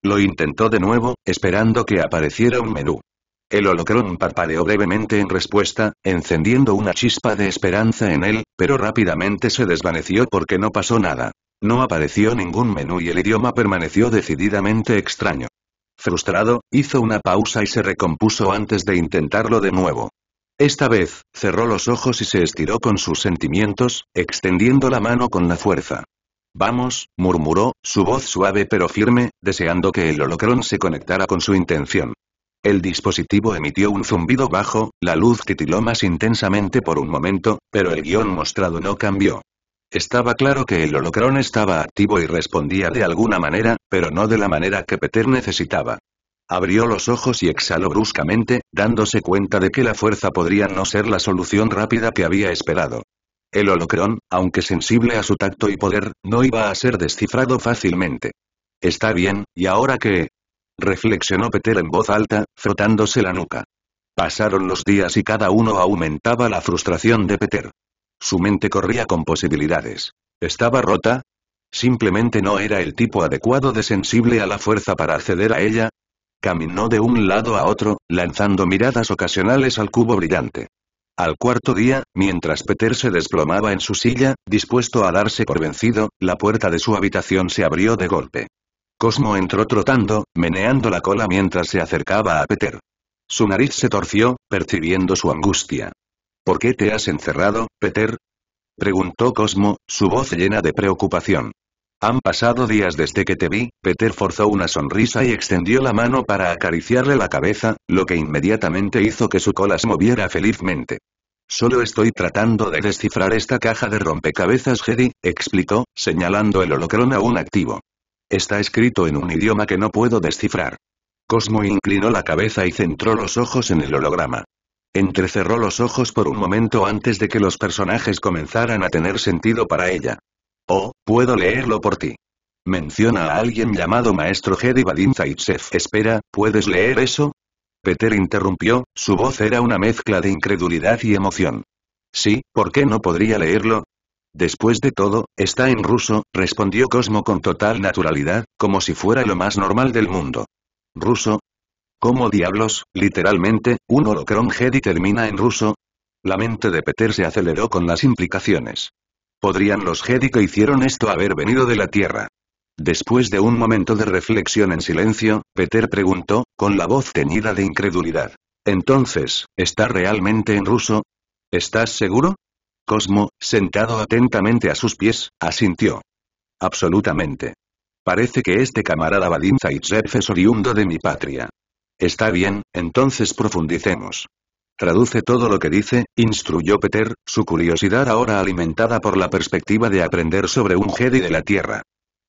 Lo intentó de nuevo, esperando que apareciera un menú. El holocrón parpadeó brevemente en respuesta, encendiendo una chispa de esperanza en él, pero rápidamente se desvaneció porque no pasó nada. No apareció ningún menú y el idioma permaneció decididamente extraño. Frustrado, hizo una pausa y se recompuso antes de intentarlo de nuevo. Esta vez, cerró los ojos y se estiró con sus sentimientos, extendiendo la mano con la fuerza. Vamos, murmuró, su voz suave pero firme, deseando que el holocrón se conectara con su intención. El dispositivo emitió un zumbido bajo, la luz titiló más intensamente por un momento, pero el guión mostrado no cambió. Estaba claro que el holocrón estaba activo y respondía de alguna manera, pero no de la manera que Peter necesitaba. Abrió los ojos y exhaló bruscamente, dándose cuenta de que la fuerza podría no ser la solución rápida que había esperado. El holocrón, aunque sensible a su tacto y poder, no iba a ser descifrado fácilmente. Está bien, ¿y ahora qué? Reflexionó Peter en voz alta, frotándose la nuca. Pasaron los días y cada uno aumentaba la frustración de Peter. Su mente corría con posibilidades. ¿Estaba rota? ¿Simplemente no era el tipo adecuado de sensible a la fuerza para acceder a ella? Caminó de un lado a otro, lanzando miradas ocasionales al cubo brillante. Al cuarto día, mientras Peter se desplomaba en su silla, dispuesto a darse por vencido, la puerta de su habitación se abrió de golpe. Cosmo entró trotando, meneando la cola mientras se acercaba a Peter. Su nariz se torció, percibiendo su angustia. ¿Por qué te has encerrado, Peter? Preguntó Cosmo, su voz llena de preocupación. Han pasado días desde que te vi. Peter forzó una sonrisa y extendió la mano para acariciarle la cabeza, lo que inmediatamente hizo que su cola se moviera felizmente. Solo estoy tratando de descifrar esta caja de rompecabezas Jedi, explicó, señalando el holocrón aún activo. Está escrito en un idioma que no puedo descifrar. Cosmo inclinó la cabeza y centró los ojos en el holograma. Entrecerró los ojos por un momento antes de que los personajes comenzaran a tener sentido para ella. Oh, puedo leerlo por ti. Menciona a alguien llamado Maestro Jedi Vadim Zaitsev. Espera, ¿puedes leer eso? Peter interrumpió, su voz era una mezcla de incredulidad y emoción. Sí, ¿por qué no podría leerlo? Después de todo, está en ruso, respondió Cosmo con total naturalidad, como si fuera lo más normal del mundo. ¿Ruso? ¿Cómo diablos, literalmente, un holocrón Jedi termina en ruso? La mente de Peter se aceleró con las implicaciones. ¿Podrían los Jedi que hicieron esto haber venido de la Tierra? Después de un momento de reflexión en silencio, Peter preguntó, con la voz teñida de incredulidad. Entonces, ¿está realmente en ruso? ¿Estás seguro? Cosmo, sentado atentamente a sus pies, asintió. Absolutamente. Parece que este camarada Vadim Zaitsev es oriundo de mi patria. Está bien, entonces profundicemos. Traduce todo lo que dice, instruyó Peter, su curiosidad ahora alimentada por la perspectiva de aprender sobre un Jedi de la Tierra.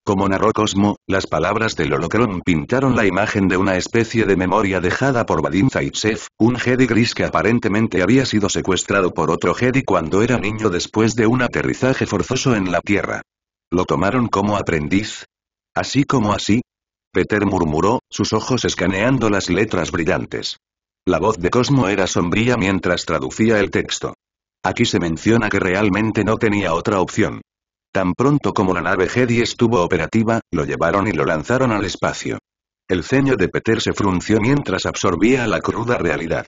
Como narró Cosmo, las palabras del holocrón pintaron la imagen de una especie de memoria dejada por Vadim Zaitsev, un Jedi gris que aparentemente había sido secuestrado por otro Jedi cuando era niño después de un aterrizaje forzoso en la Tierra. ¿Lo tomaron como aprendiz? ¿Así como así? Peter murmuró, sus ojos escaneando las letras brillantes. La voz de Cosmo era sombría mientras traducía el texto. Aquí se menciona que realmente no tenía otra opción. Tan pronto como la nave Jedi estuvo operativa, lo llevaron y lo lanzaron al espacio. El ceño de Peter se frunció mientras absorbía la cruda realidad.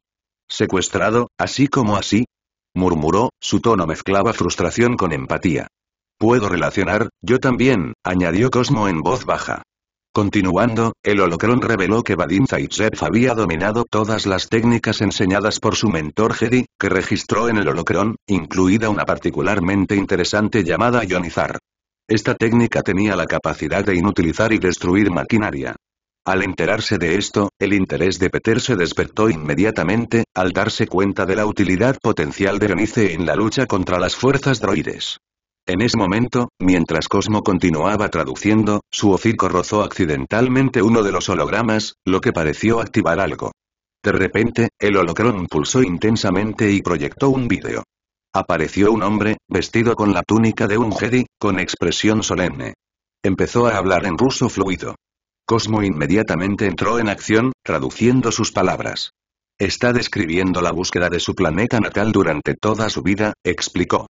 ¿Secuestrado, así como así? Murmuró, su tono mezclaba frustración con empatía. Puedo relacionar, yo también, añadió Cosmo en voz baja. Continuando, el holocrón reveló que Vadim Zaitsev había dominado todas las técnicas enseñadas por su mentor Jedi, que registró en el holocrón, incluida una particularmente interesante llamada ionizar. Esta técnica tenía la capacidad de inutilizar y destruir maquinaria. Al enterarse de esto, el interés de Peter se despertó inmediatamente, al darse cuenta de la utilidad potencial de Ionice en la lucha contra las fuerzas droides. En ese momento, mientras Cosmo continuaba traduciendo, su hocico rozó accidentalmente uno de los hologramas, lo que pareció activar algo. De repente, el holocrón pulsó intensamente y proyectó un vídeo. Apareció un hombre, vestido con la túnica de un Jedi, con expresión solemne. Empezó a hablar en ruso fluido. Cosmo inmediatamente entró en acción, traduciendo sus palabras. Está describiendo la búsqueda de su planeta natal durante toda su vida, explicó.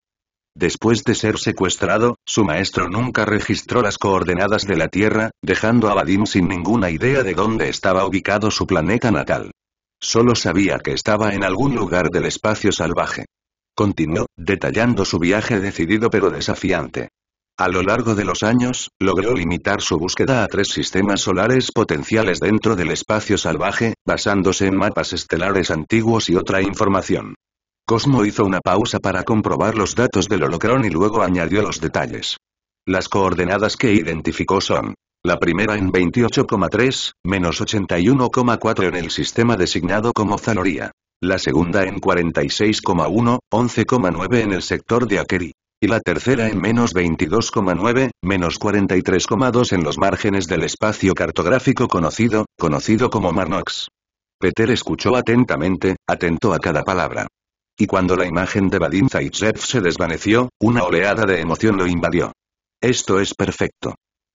Después de ser secuestrado, su maestro nunca registró las coordenadas de la Tierra, dejando a Vadim sin ninguna idea de dónde estaba ubicado su planeta natal. Solo sabía que estaba en algún lugar del espacio salvaje. Continuó, detallando su viaje decidido pero desafiante. A lo largo de los años, logró limitar su búsqueda a 3 sistemas solares potenciales dentro del espacio salvaje, basándose en mapas estelares antiguos y otra información. Cosmo hizo una pausa para comprobar los datos del holocrón y luego añadió los detalles. Las coordenadas que identificó son: la primera en 28,3, menos 81,4 en el sistema designado como Zaloria. La segunda en 46,1, 11,9 en el sector de Akeri. Y la tercera en menos 22,9, menos 43,2 en los márgenes del espacio cartográfico conocido como Marnox. Peter escuchó atentamente, atento a cada palabra. Y cuando la imagen de Vadim Zaitsev se desvaneció, una oleada de emoción lo invadió. «Esto es perfecto»,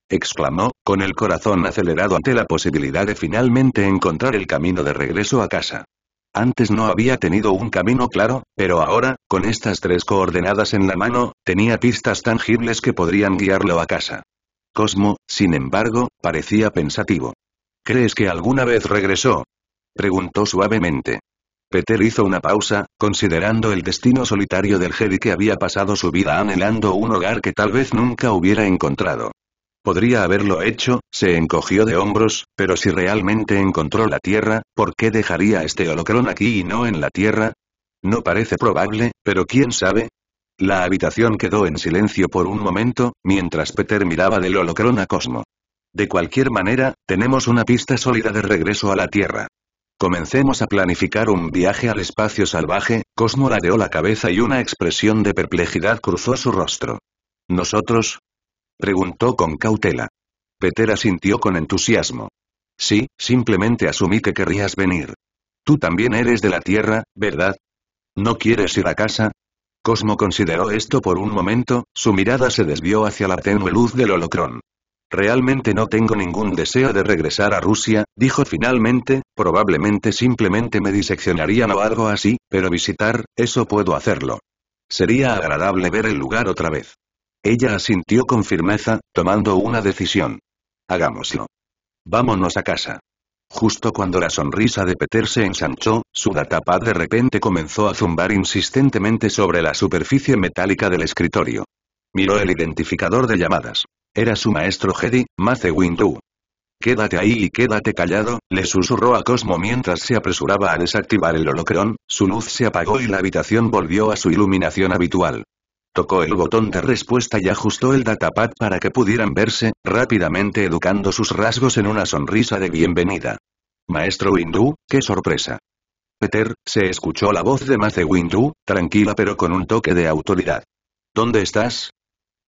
exclamó, con el corazón acelerado ante la posibilidad de finalmente encontrar el camino de regreso a casa. Antes no había tenido un camino claro, pero ahora, con estas 3 coordenadas en la mano, tenía pistas tangibles que podrían guiarlo a casa. Cosmo, sin embargo, parecía pensativo. «¿Crees que alguna vez regresó?», preguntó suavemente. Peter hizo una pausa, considerando el destino solitario del Jedi que había pasado su vida anhelando un hogar que tal vez nunca hubiera encontrado. Podría haberlo hecho, se encogió de hombros, pero si realmente encontró la Tierra, ¿por qué dejaría este holocrón aquí y no en la Tierra? No parece probable, pero quién sabe. La habitación quedó en silencio por un momento, mientras Peter miraba del holocrón a Cosmo. De cualquier manera, tenemos una pista sólida de regreso a la Tierra. Comencemos a planificar un viaje al espacio salvaje. Cosmo ladeó la cabeza y una expresión de perplejidad cruzó su rostro. ¿Nosotros?, preguntó con cautela. Peter asintió con entusiasmo. Sí, simplemente asumí que querrías venir. Tú también eres de la Tierra, ¿verdad? ¿No quieres ir a casa? Cosmo consideró esto por un momento, su mirada se desvió hacia la tenue luz del holocrón. Realmente no tengo ningún deseo de regresar a Rusia, dijo finalmente, probablemente simplemente me diseccionarían o algo así, pero visitar, eso puedo hacerlo. Sería agradable ver el lugar otra vez. Ella asintió con firmeza, tomando una decisión. Hagámoslo. Vámonos a casa. Justo cuando la sonrisa de Peter se ensanchó, su datapad de repente comenzó a zumbar insistentemente sobre la superficie metálica del escritorio. Miró el identificador de llamadas. Era su maestro Jedi, Mace Windu. «Quédate ahí y quédate callado», le susurró a Cosmo mientras se apresuraba a desactivar el holocrón. Su luz se apagó y la habitación volvió a su iluminación habitual. Tocó el botón de respuesta y ajustó el datapad para que pudieran verse, rápidamente educando sus rasgos en una sonrisa de bienvenida. «Maestro Windu, qué sorpresa». «Peter», se escuchó la voz de Mace Windu, tranquila pero con un toque de autoridad. «¿Dónde estás?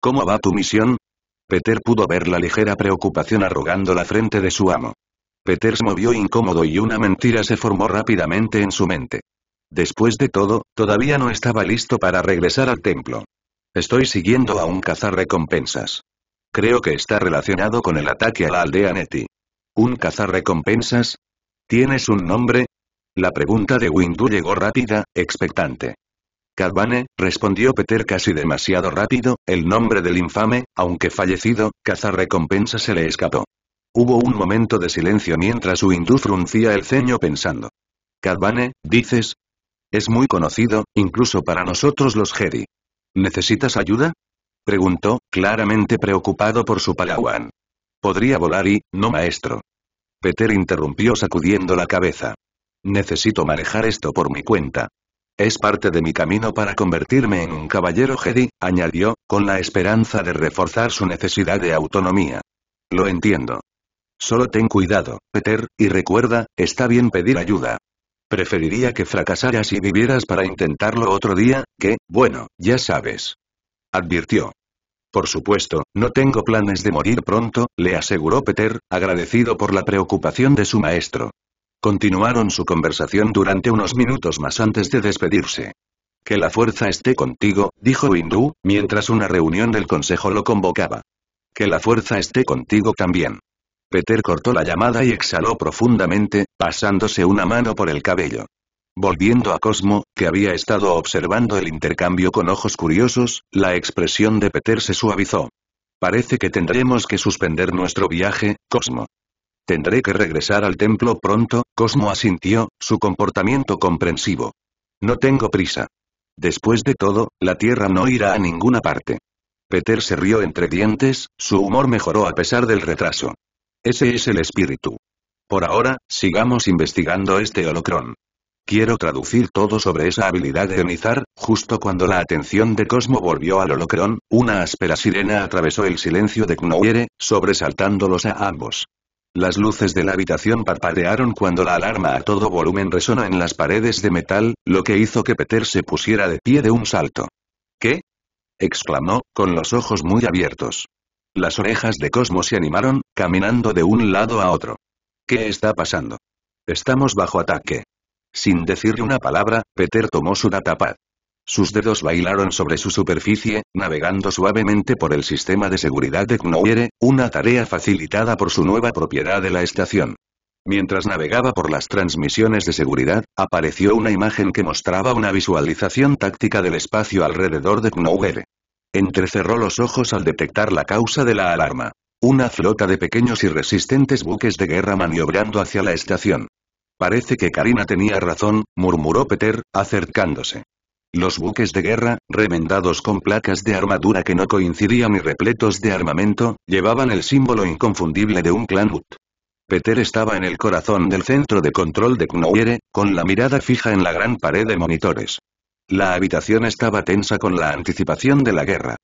¿Cómo va tu misión?». Peter pudo ver la ligera preocupación arrugando la frente de su amo. Peter se movió incómodo y una mentira se formó rápidamente en su mente. Después de todo, todavía no estaba listo para regresar al templo. «Estoy siguiendo a un cazarrecompensas. Creo que está relacionado con el ataque a la aldea Neti». «¿Un cazarrecompensas? ¿Tienes un nombre?». La pregunta de Windu llegó rápida, expectante. «Cad Bane», respondió Peter casi demasiado rápido, el nombre del infame, aunque fallecido, cazarrecompensas se le escapó. Hubo un momento de silencio mientras Windu fruncía el ceño pensando. «Cad Bane, dices. Es muy conocido, incluso para nosotros los Jedi. ¿Necesitas ayuda?», preguntó, claramente preocupado por su padawan. «Podría volar y, no maestro». Peter interrumpió sacudiendo la cabeza. «Necesito manejar esto por mi cuenta. Es parte de mi camino para convertirme en un caballero Jedi», añadió, con la esperanza de reforzar su necesidad de autonomía. «Lo entiendo. Solo ten cuidado, Peter, y recuerda, está bien pedir ayuda. Preferiría que fracasaras y vivieras para intentarlo otro día, que, bueno, ya sabes», advirtió. «Por supuesto, no tengo planes de morir pronto», le aseguró Peter, agradecido por la preocupación de su maestro. Continuaron su conversación durante unos minutos más antes de despedirse. «Que la fuerza esté contigo», dijo Windu, mientras una reunión del consejo lo convocaba. «Que la fuerza esté contigo también». Peter cortó la llamada y exhaló profundamente, pasándose una mano por el cabello. Volviendo a Cosmo, que había estado observando el intercambio con ojos curiosos, la expresión de Peter se suavizó. «Parece que tendremos que suspender nuestro viaje, Cosmo». «Tendré que regresar al templo pronto», Cosmo asintió, su comportamiento comprensivo. «No tengo prisa. Después de todo, la Tierra no irá a ninguna parte». Peter se rió entre dientes, su humor mejoró a pesar del retraso. «Ese es el espíritu. Por ahora, sigamos investigando este holocrón. Quiero traducir todo sobre esa habilidad de ionizar». Justo cuando la atención de Cosmo volvió al holocrón, una áspera sirena atravesó el silencio de Knowiere, sobresaltándolos a ambos. Las luces de la habitación parpadearon cuando la alarma a todo volumen resonó en las paredes de metal, lo que hizo que Peter se pusiera de pie de un salto. «¿Qué?», exclamó, con los ojos muy abiertos. Las orejas de Cosmo se animaron, caminando de un lado a otro. «¿Qué está pasando? Estamos bajo ataque». Sin decirle una palabra, Peter tomó su datapad. Sus dedos bailaron sobre su superficie, navegando suavemente por el sistema de seguridad de Knowhere, una tarea facilitada por su nueva propiedad de la estación. Mientras navegaba por las transmisiones de seguridad, apareció una imagen que mostraba una visualización táctica del espacio alrededor de Knowhere. Entrecerró los ojos al detectar la causa de la alarma. Una flota de pequeños y resistentes buques de guerra maniobrando hacia la estación. Parece que Karina tenía razón, murmuró Peter, acercándose. Los buques de guerra, remendados con placas de armadura que no coincidían y repletos de armamento, llevaban el símbolo inconfundible de un clan Ut. Peter estaba en el corazón del centro de control de Knowhere, con la mirada fija en la gran pared de monitores. La habitación estaba tensa con la anticipación de la guerra.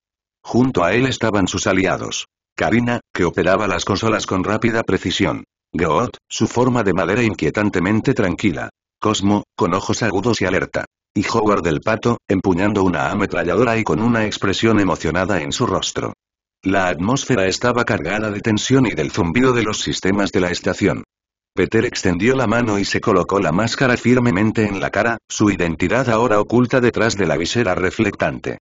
Junto a él estaban sus aliados. Karina, que operaba las consolas con rápida precisión. Groot, su forma de madera inquietantemente tranquila. Cosmo, con ojos agudos y alerta. Y Howard el Pato, empuñando una ametralladora y con una expresión emocionada en su rostro. La atmósfera estaba cargada de tensión y del zumbido de los sistemas de la estación. Peter extendió la mano y se colocó la máscara firmemente en la cara, su identidad ahora oculta detrás de la visera reflectante.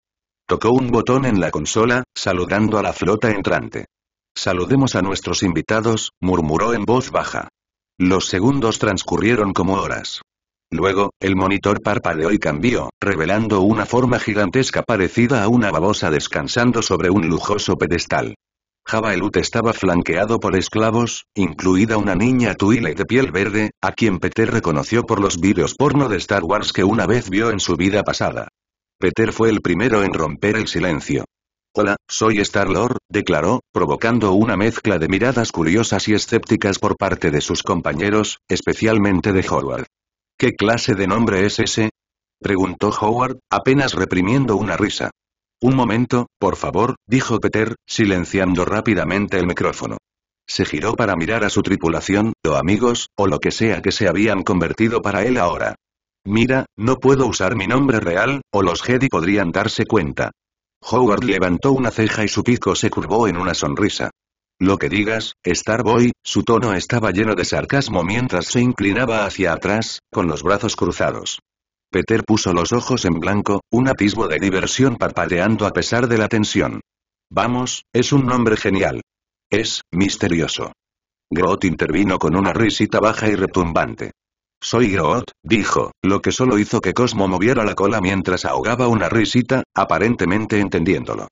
Tocó un botón en la consola, saludando a la flota entrante. «Saludemos a nuestros invitados», murmuró en voz baja. Los segundos transcurrieron como horas. Luego, el monitor parpadeó y cambió, revelando una forma gigantesca parecida a una babosa descansando sobre un lujoso pedestal. Jabba el Hutt estaba flanqueado por esclavos, incluida una niña Twi'lek de piel verde, a quien Peter reconoció por los vídeos porno de Star Wars que una vez vio en su vida pasada. Peter fue el primero en romper el silencio. «Hola, soy Star-Lord», declaró, provocando una mezcla de miradas curiosas y escépticas por parte de sus compañeros, especialmente de Howard. «¿Qué clase de nombre es ese?», preguntó Howard, apenas reprimiendo una risa. «Un momento, por favor», dijo Peter, silenciando rápidamente el micrófono. Se giró para mirar a su tripulación, o amigos, o lo que sea que se habían convertido para él ahora. «Mira, no puedo usar mi nombre real, o los Jedi podrían darse cuenta». Howard levantó una ceja y su pico se curvó en una sonrisa. «Lo que digas, Starboy», su tono estaba lleno de sarcasmo mientras se inclinaba hacia atrás, con los brazos cruzados. Peter puso los ojos en blanco, un atisbo de diversión parpadeando a pesar de la tensión. «Vamos, es un nombre genial. Es misterioso». Groot intervino con una risita baja y retumbante. «Soy Groot», dijo, lo que solo hizo que Cosmo moviera la cola mientras ahogaba una risita, aparentemente entendiéndolo.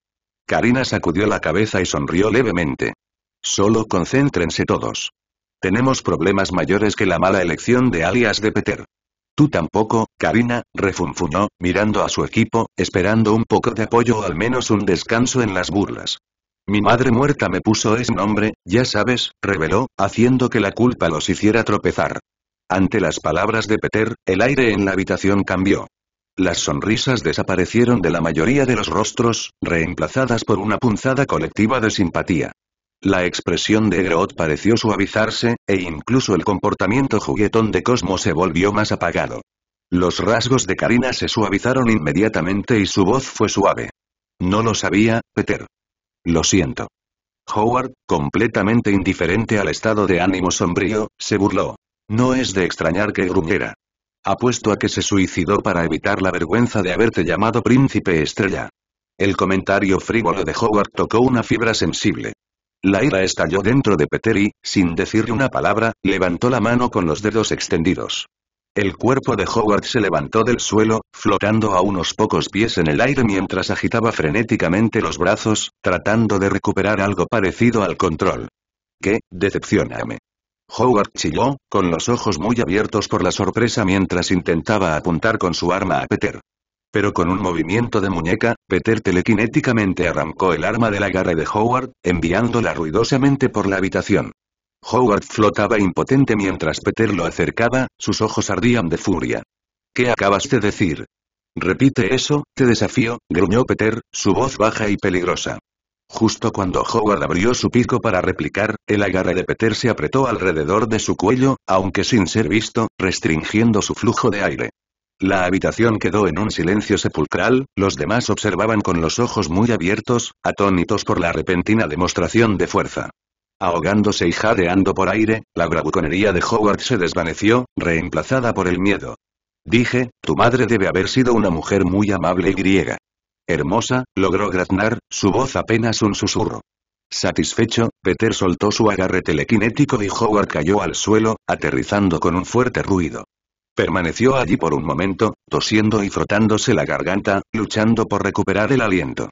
Karina sacudió la cabeza y sonrió levemente. «Solo concéntrense todos. Tenemos problemas mayores que la mala elección de alias de Peter». «Tú tampoco, Karina», refunfuñó, mirando a su equipo, esperando un poco de apoyo o al menos un descanso en las burlas. «Mi madre muerta me puso ese nombre, ya sabes», reveló, haciendo que la culpa los hiciera tropezar. Ante las palabras de Peter, el aire en la habitación cambió. Las sonrisas desaparecieron de la mayoría de los rostros, reemplazadas por una punzada colectiva de simpatía. La expresión de Groot pareció suavizarse, e incluso el comportamiento juguetón de Cosmo se volvió más apagado. Los rasgos de Karina se suavizaron inmediatamente y su voz fue suave. «No lo sabía, Peter. Lo siento». Howard, completamente indiferente al estado de ánimo sombrío, se burló. «No es de extrañar que gruñera. Apuesto a que se suicidó para evitar la vergüenza de haberte llamado Príncipe Estrella». El comentario frívolo de Howard tocó una fibra sensible. La ira estalló dentro de Peter y, sin decirle una palabra, levantó la mano con los dedos extendidos. El cuerpo de Howard se levantó del suelo, flotando a unos pocos pies en el aire mientras agitaba frenéticamente los brazos, tratando de recuperar algo parecido al control. «¡Qué decepcióname!», Howard chilló, con los ojos muy abiertos por la sorpresa mientras intentaba apuntar con su arma a Peter. Pero con un movimiento de muñeca, Peter telequinéticamente arrancó el arma del agarre de Howard, enviándola ruidosamente por la habitación. Howard flotaba impotente mientras Peter lo acercaba, sus ojos ardían de furia. «¿Qué acabas de decir?». «Repite eso, te desafío», gruñó Peter, su voz baja y peligrosa. Justo cuando Howard abrió su pico para replicar, el agarre de Peter se apretó alrededor de su cuello, aunque sin ser visto, restringiendo su flujo de aire. La habitación quedó en un silencio sepulcral, los demás observaban con los ojos muy abiertos, atónitos por la repentina demostración de fuerza. Ahogándose y jadeando por aire, la bravuconería de Howard se desvaneció, reemplazada por el miedo. Dije, tu madre debe haber sido una mujer muy amable y griega. Hermosa, logró graznar, su voz apenas un susurro. Satisfecho, Peter soltó su agarre telequinético y Howard cayó al suelo, aterrizando con un fuerte ruido. Permaneció allí por un momento, tosiendo y frotándose la garganta, luchando por recuperar el aliento.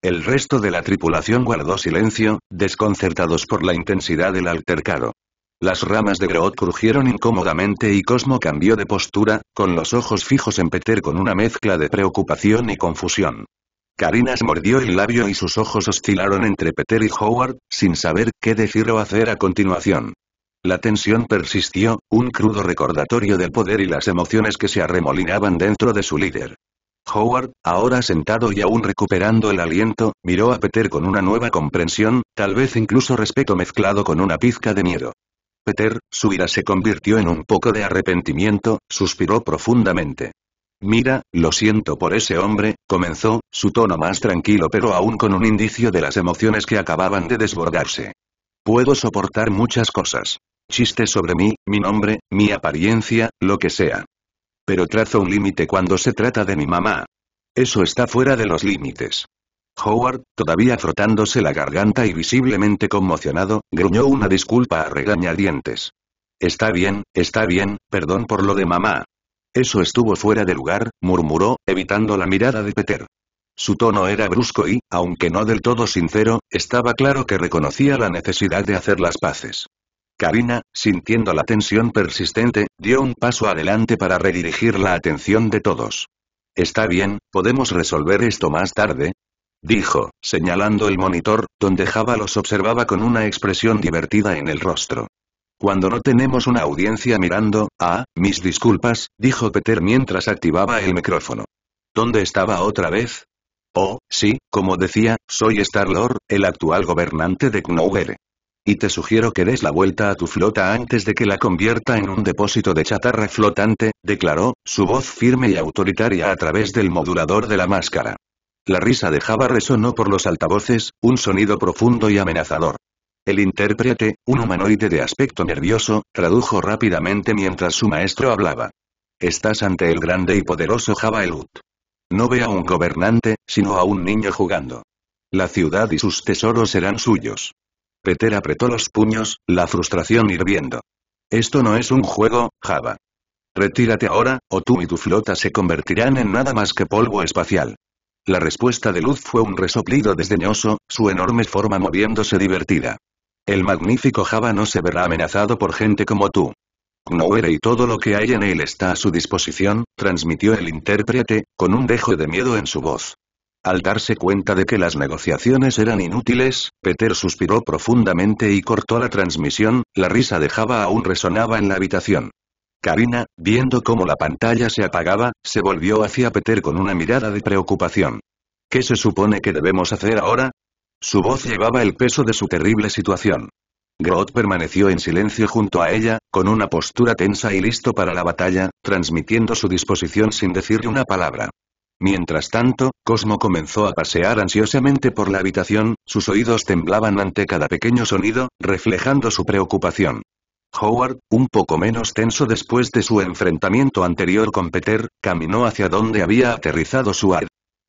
El resto de la tripulación guardó silencio, desconcertados por la intensidad del altercado. Las ramas de Groot crujieron incómodamente y Cosmo cambió de postura, con los ojos fijos en Peter con una mezcla de preocupación y confusión. Karina se mordió el labio y sus ojos oscilaron entre Peter y Howard, sin saber qué decir o hacer a continuación. La tensión persistió, un crudo recordatorio del poder y las emociones que se arremolinaban dentro de su líder. Howard, ahora sentado y aún recuperando el aliento, miró a Peter con una nueva comprensión, tal vez incluso respeto mezclado con una pizca de miedo. Peter, su ira se convirtió en un poco de arrepentimiento, suspiró profundamente. Mira, lo siento por ese hombre, comenzó, su tono más tranquilo pero aún con un indicio de las emociones que acababan de desbordarse. Puedo soportar muchas cosas. Chistes sobre mí, mi nombre, mi apariencia, lo que sea. Pero trazo un límite cuando se trata de mi mamá. Eso está fuera de los límites. Howard, todavía frotándose la garganta y visiblemente conmocionado, gruñó una disculpa a regañadientes. Está bien, perdón por lo de mamá. Eso estuvo fuera de lugar, murmuró, evitando la mirada de Peter. Su tono era brusco y, aunque no del todo sincero, estaba claro que reconocía la necesidad de hacer las paces. Karina, sintiendo la tensión persistente, dio un paso adelante para redirigir la atención de todos. Está bien, ¿podemos resolver esto más tarde?, dijo, señalando el monitor, donde Java los observaba con una expresión divertida en el rostro. Cuando no tenemos una audiencia mirando, mis disculpas, dijo Peter mientras activaba el micrófono. ¿Dónde estaba otra vez? Oh, sí, como decía, soy Star-Lord, el actual gobernante de Knowhere. Y te sugiero que des la vuelta a tu flota antes de que la convierta en un depósito de chatarra flotante, declaró, su voz firme y autoritaria a través del modulador de la máscara. La risa de Java resonó por los altavoces, un sonido profundo y amenazador. El intérprete, un humanoide de aspecto nervioso, tradujo rápidamente mientras su maestro hablaba. Estás ante el grande y poderoso Java el Hutt. No ve a un gobernante, sino a un niño jugando. La ciudad y sus tesoros serán suyos. Peter apretó los puños, la frustración hirviendo. Esto no es un juego, Java. Retírate ahora, o tú y tu flota se convertirán en nada más que polvo espacial. La respuesta de Luz fue un resoplido desdeñoso, su enorme forma moviéndose divertida. El magnífico Java no se verá amenazado por gente como tú. Knowhere y todo lo que hay en él está a su disposición, transmitió el intérprete, con un dejo de miedo en su voz. Al darse cuenta de que las negociaciones eran inútiles, Peter suspiró profundamente y cortó la transmisión, la risa de Java aún resonaba en la habitación. Karina, viendo cómo la pantalla se apagaba, se volvió hacia Peter con una mirada de preocupación. ¿Qué se supone que debemos hacer ahora? Su voz llevaba el peso de su terrible situación. Groot permaneció en silencio junto a ella, con una postura tensa y listo para la batalla, transmitiendo su disposición sin decirle una palabra. Mientras tanto, Cosmo comenzó a pasear ansiosamente por la habitación, sus oídos temblaban ante cada pequeño sonido, reflejando su preocupación. Howard, un poco menos tenso después de su enfrentamiento anterior con Peter, caminó hacia donde había aterrizado su AD.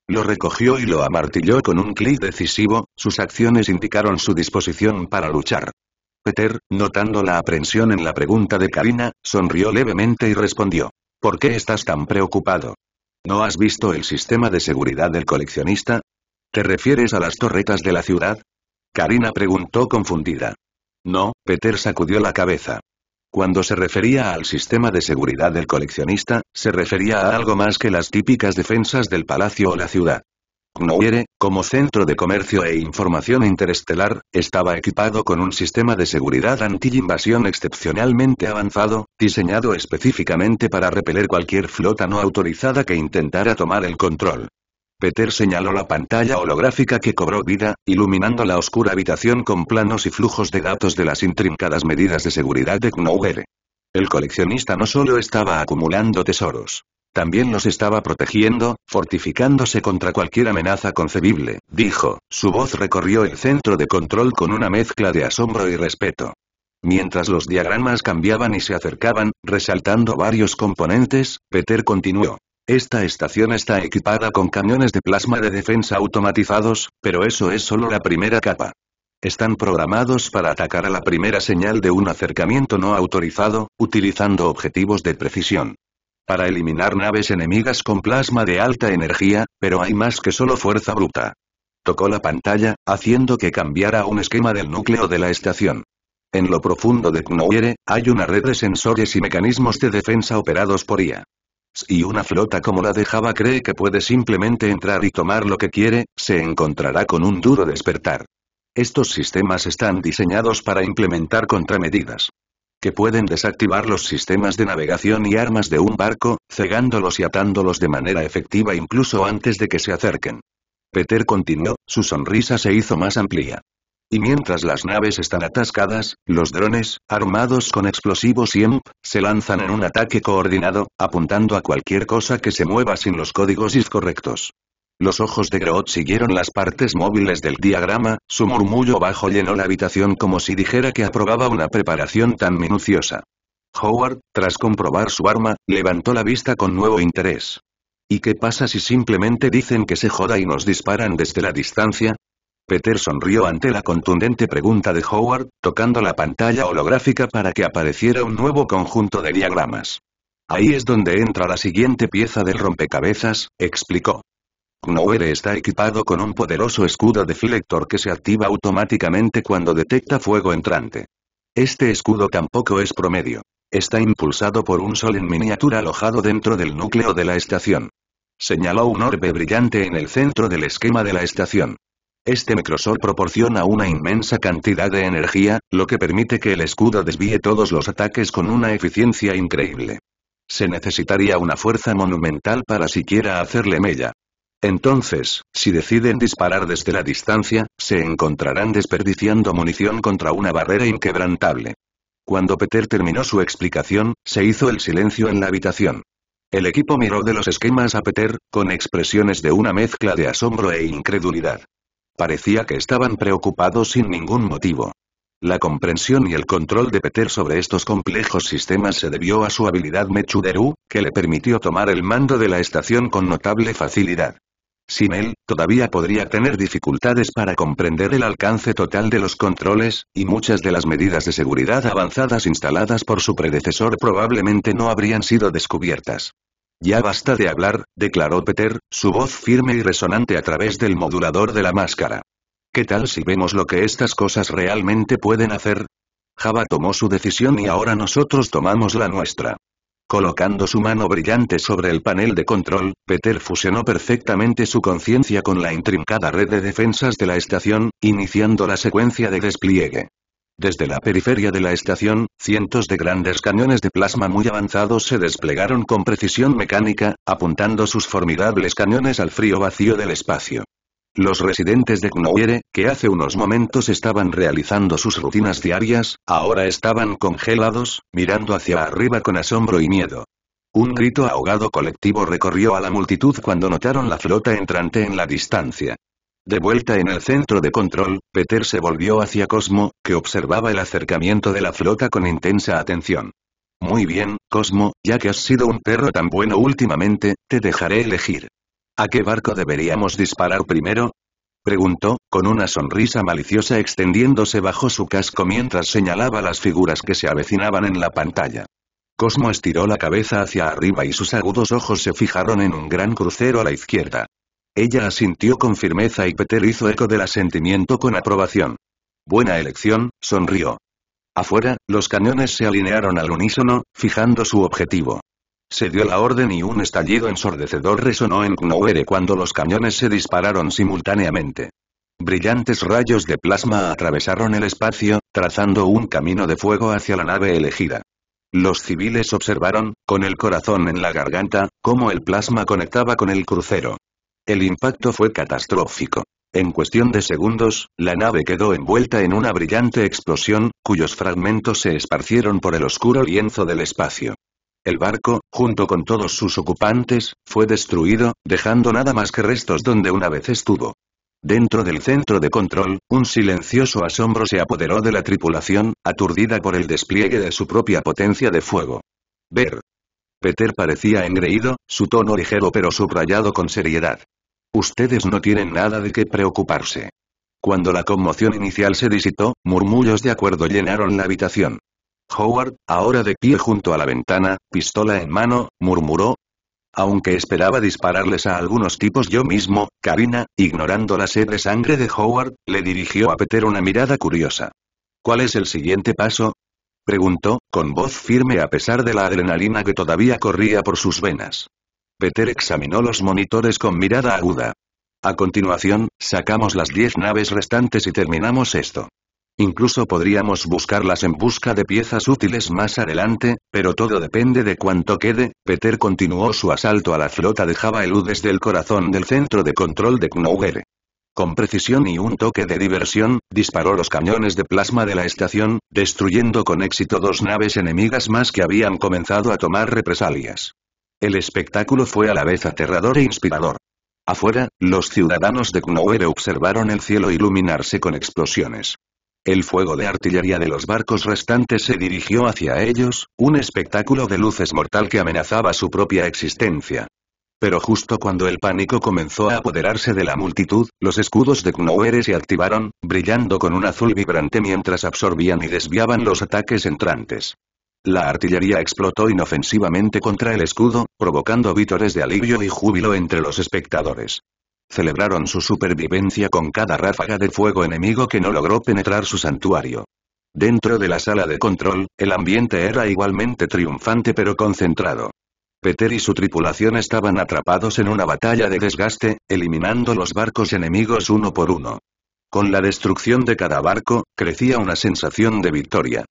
Lo recogió y lo amartilló con un clic decisivo, sus acciones indicaron su disposición para luchar. Peter, notando la aprensión en la pregunta de Karina, sonrió levemente y respondió. ¿Por qué estás tan preocupado? ¿No has visto el sistema de seguridad del coleccionista? ¿Te refieres a las torretas de la ciudad? Karina preguntó confundida. No, Peter sacudió la cabeza. Cuando se refería al sistema de seguridad del coleccionista, se refería a algo más que las típicas defensas del palacio o la ciudad. Knowhere, como centro de comercio e información interestelar, estaba equipado con un sistema de seguridad anti-invasión excepcionalmente avanzado, diseñado específicamente para repeler cualquier flota no autorizada que intentara tomar el control. Peter señaló la pantalla holográfica que cobró vida, iluminando la oscura habitación con planos y flujos de datos de las intrincadas medidas de seguridad de Knowhere. El coleccionista no solo estaba acumulando tesoros. También los estaba protegiendo, fortificándose contra cualquier amenaza concebible, dijo, su voz recorrió el centro de control con una mezcla de asombro y respeto. Mientras los diagramas cambiaban y se acercaban, resaltando varios componentes, Peter continuó. Esta estación está equipada con cañones de plasma de defensa automatizados, pero eso es solo la primera capa. Están programados para atacar a la primera señal de un acercamiento no autorizado, utilizando objetivos de precisión. Para eliminar naves enemigas con plasma de alta energía, pero hay más que solo fuerza bruta. Tocó la pantalla, haciendo que cambiara un esquema del núcleo de la estación. En lo profundo de Knowhere, hay una red de sensores y mecanismos de defensa operados por IA. Si una flota como la de Java cree que puede simplemente entrar y tomar lo que quiere, se encontrará con un duro despertar. Estos sistemas están diseñados para implementar contramedidas que pueden desactivar los sistemas de navegación y armas de un barco, cegándolos y atándolos de manera efectiva incluso antes de que se acerquen. Peter continuó, su sonrisa se hizo más amplia. Y mientras las naves están atascadas, los drones, armados con explosivos IMP, se lanzan en un ataque coordinado, apuntando a cualquier cosa que se mueva sin los códigos IF correctos. Los ojos de Groot siguieron las partes móviles del diagrama, su murmullo bajo llenó la habitación como si dijera que aprobaba una preparación tan minuciosa. Howard, tras comprobar su arma, levantó la vista con nuevo interés. ¿Y qué pasa si simplemente dicen que se joda y nos disparan desde la distancia? Peter sonrió ante la contundente pregunta de Howard, tocando la pantalla holográfica para que apareciera un nuevo conjunto de diagramas. Ahí es donde entra la siguiente pieza del rompecabezas, explicó. Knowhere está equipado con un poderoso escudo deflector que se activa automáticamente cuando detecta fuego entrante. Este escudo tampoco es promedio. Está impulsado por un sol en miniatura alojado dentro del núcleo de la estación. Señaló un orbe brillante en el centro del esquema de la estación. Este microsol proporciona una inmensa cantidad de energía, lo que permite que el escudo desvíe todos los ataques con una eficiencia increíble. Se necesitaría una fuerza monumental para siquiera hacerle mella. Entonces, si deciden disparar desde la distancia, se encontrarán desperdiciando munición contra una barrera inquebrantable. Cuando Peter terminó su explicación, se hizo el silencio en la habitación. El equipo miró de los esquemas a Peter, con expresiones de una mezcla de asombro e incredulidad. Parecía que estaban preocupados sin ningún motivo. La comprensión y el control de Peter sobre estos complejos sistemas se debió a su habilidad Mechuderu, que le permitió tomar el mando de la estación con notable facilidad. Sin él, todavía podría tener dificultades para comprender el alcance total de los controles, y muchas de las medidas de seguridad avanzadas instaladas por su predecesor probablemente no habrían sido descubiertas. Ya basta de hablar, declaró Peter, su voz firme y resonante a través del modulador de la máscara. ¿Qué tal si vemos lo que estas cosas realmente pueden hacer? Java tomó su decisión y ahora nosotros tomamos la nuestra. Colocando su mano brillante sobre el panel de control, Peter fusionó perfectamente su conciencia con la intrincada red de defensas de la estación, iniciando la secuencia de despliegue. Desde la periferia de la estación, cientos de grandes cañones de plasma muy avanzados se desplegaron con precisión mecánica, apuntando sus formidables cañones al frío vacío del espacio. Los residentes de Knowhere, que hace unos momentos estaban realizando sus rutinas diarias, ahora estaban congelados, mirando hacia arriba con asombro y miedo. Un grito ahogado colectivo recorrió a la multitud cuando notaron la flota entrante en la distancia. De vuelta en el centro de control, Peter se volvió hacia Cosmo, que observaba el acercamiento de la flota con intensa atención. Muy bien, Cosmo, ya que has sido un perro tan bueno últimamente, te dejaré elegir. ¿A qué barco deberíamos disparar primero? Preguntó, con una sonrisa maliciosa extendiéndose bajo su casco mientras señalaba las figuras que se avecinaban en la pantalla. Cosmo estiró la cabeza hacia arriba y sus agudos ojos se fijaron en un gran crucero a la izquierda. Ella asintió con firmeza y Peter hizo eco del asentimiento con aprobación. Buena elección, sonrió. Afuera, los cañones se alinearon al unísono, fijando su objetivo. Se dio la orden y un estallido ensordecedor resonó en Knowhere cuando los cañones se dispararon simultáneamente. Brillantes rayos de plasma atravesaron el espacio, trazando un camino de fuego hacia la nave elegida. Los civiles observaron, con el corazón en la garganta, cómo el plasma conectaba con el crucero. El impacto fue catastrófico. En cuestión de segundos, la nave quedó envuelta en una brillante explosión, cuyos fragmentos se esparcieron por el oscuro lienzo del espacio. El barco, junto con todos sus ocupantes, fue destruido, dejando nada más que restos donde una vez estuvo. Dentro del centro de control, un silencioso asombro se apoderó de la tripulación, aturdida por el despliegue de su propia potencia de fuego. Ver. Peter parecía engreído, su tono ligero pero subrayado con seriedad. Ustedes no tienen nada de qué preocuparse. Cuando la conmoción inicial se disipó, murmullos de acuerdo llenaron la habitación. Howard, ahora de pie junto a la ventana, pistola en mano, murmuró. Aunque esperaba dispararles a algunos tipos yo mismo, Karina, ignorando la sed de sangre de Howard, le dirigió a Peter una mirada curiosa. ¿Cuál es el siguiente paso? Preguntó, con voz firme a pesar de la adrenalina que todavía corría por sus venas. Peter examinó los monitores con mirada aguda. A continuación, sacamos las 10 naves restantes y terminamos esto. Incluso podríamos buscarlas en busca de piezas útiles más adelante, pero todo depende de cuánto quede. Peter continuó su asalto a la flota de Java Elu desde el corazón del centro de control de Knougher. Con precisión y un toque de diversión, disparó los cañones de plasma de la estación, destruyendo con éxito 2 naves enemigas más que habían comenzado a tomar represalias. El espectáculo fue a la vez aterrador e inspirador. Afuera, los ciudadanos de Knougher observaron el cielo iluminarse con explosiones. El fuego de artillería de los barcos restantes se dirigió hacia ellos, un espectáculo de luces mortal que amenazaba su propia existencia. Pero justo cuando el pánico comenzó a apoderarse de la multitud, los escudos de Knougher se activaron, brillando con un azul vibrante mientras absorbían y desviaban los ataques entrantes. La artillería explotó inofensivamente contra el escudo, provocando vítores de alivio y júbilo entre los espectadores. Celebraron su supervivencia con cada ráfaga de fuego enemigo que no logró penetrar su santuario. Dentro de la sala de control, el ambiente era igualmente triunfante pero concentrado. Peter y su tripulación estaban atrapados en una batalla de desgaste, eliminando los barcos enemigos uno por uno. Con la destrucción de cada barco, crecía una sensación de victoria.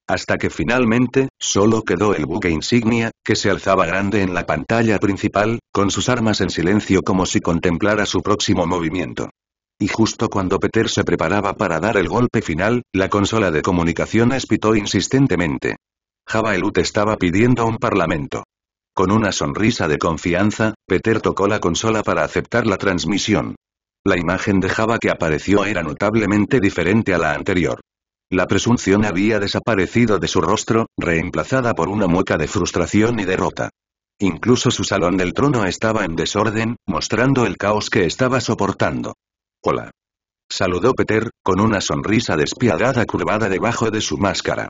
Hasta que finalmente, solo quedó el buque insignia, que se alzaba grande en la pantalla principal, con sus armas en silencio como si contemplara su próximo movimiento. Y justo cuando Peter se preparaba para dar el golpe final, la consola de comunicaciones pitó insistentemente. Java Elu estaba pidiendo un parlamento. Con una sonrisa de confianza, Peter tocó la consola para aceptar la transmisión. La imagen de Java que apareció era notablemente diferente a la anterior. La presunción había desaparecido de su rostro, reemplazada por una mueca de frustración y derrota. Incluso su salón del trono estaba en desorden, mostrando el caos que estaba soportando. Hola. Saludó Peter, con una sonrisa despiadada curvada debajo de su máscara.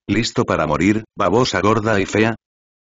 ¿Listo para morir, babosa gorda y fea?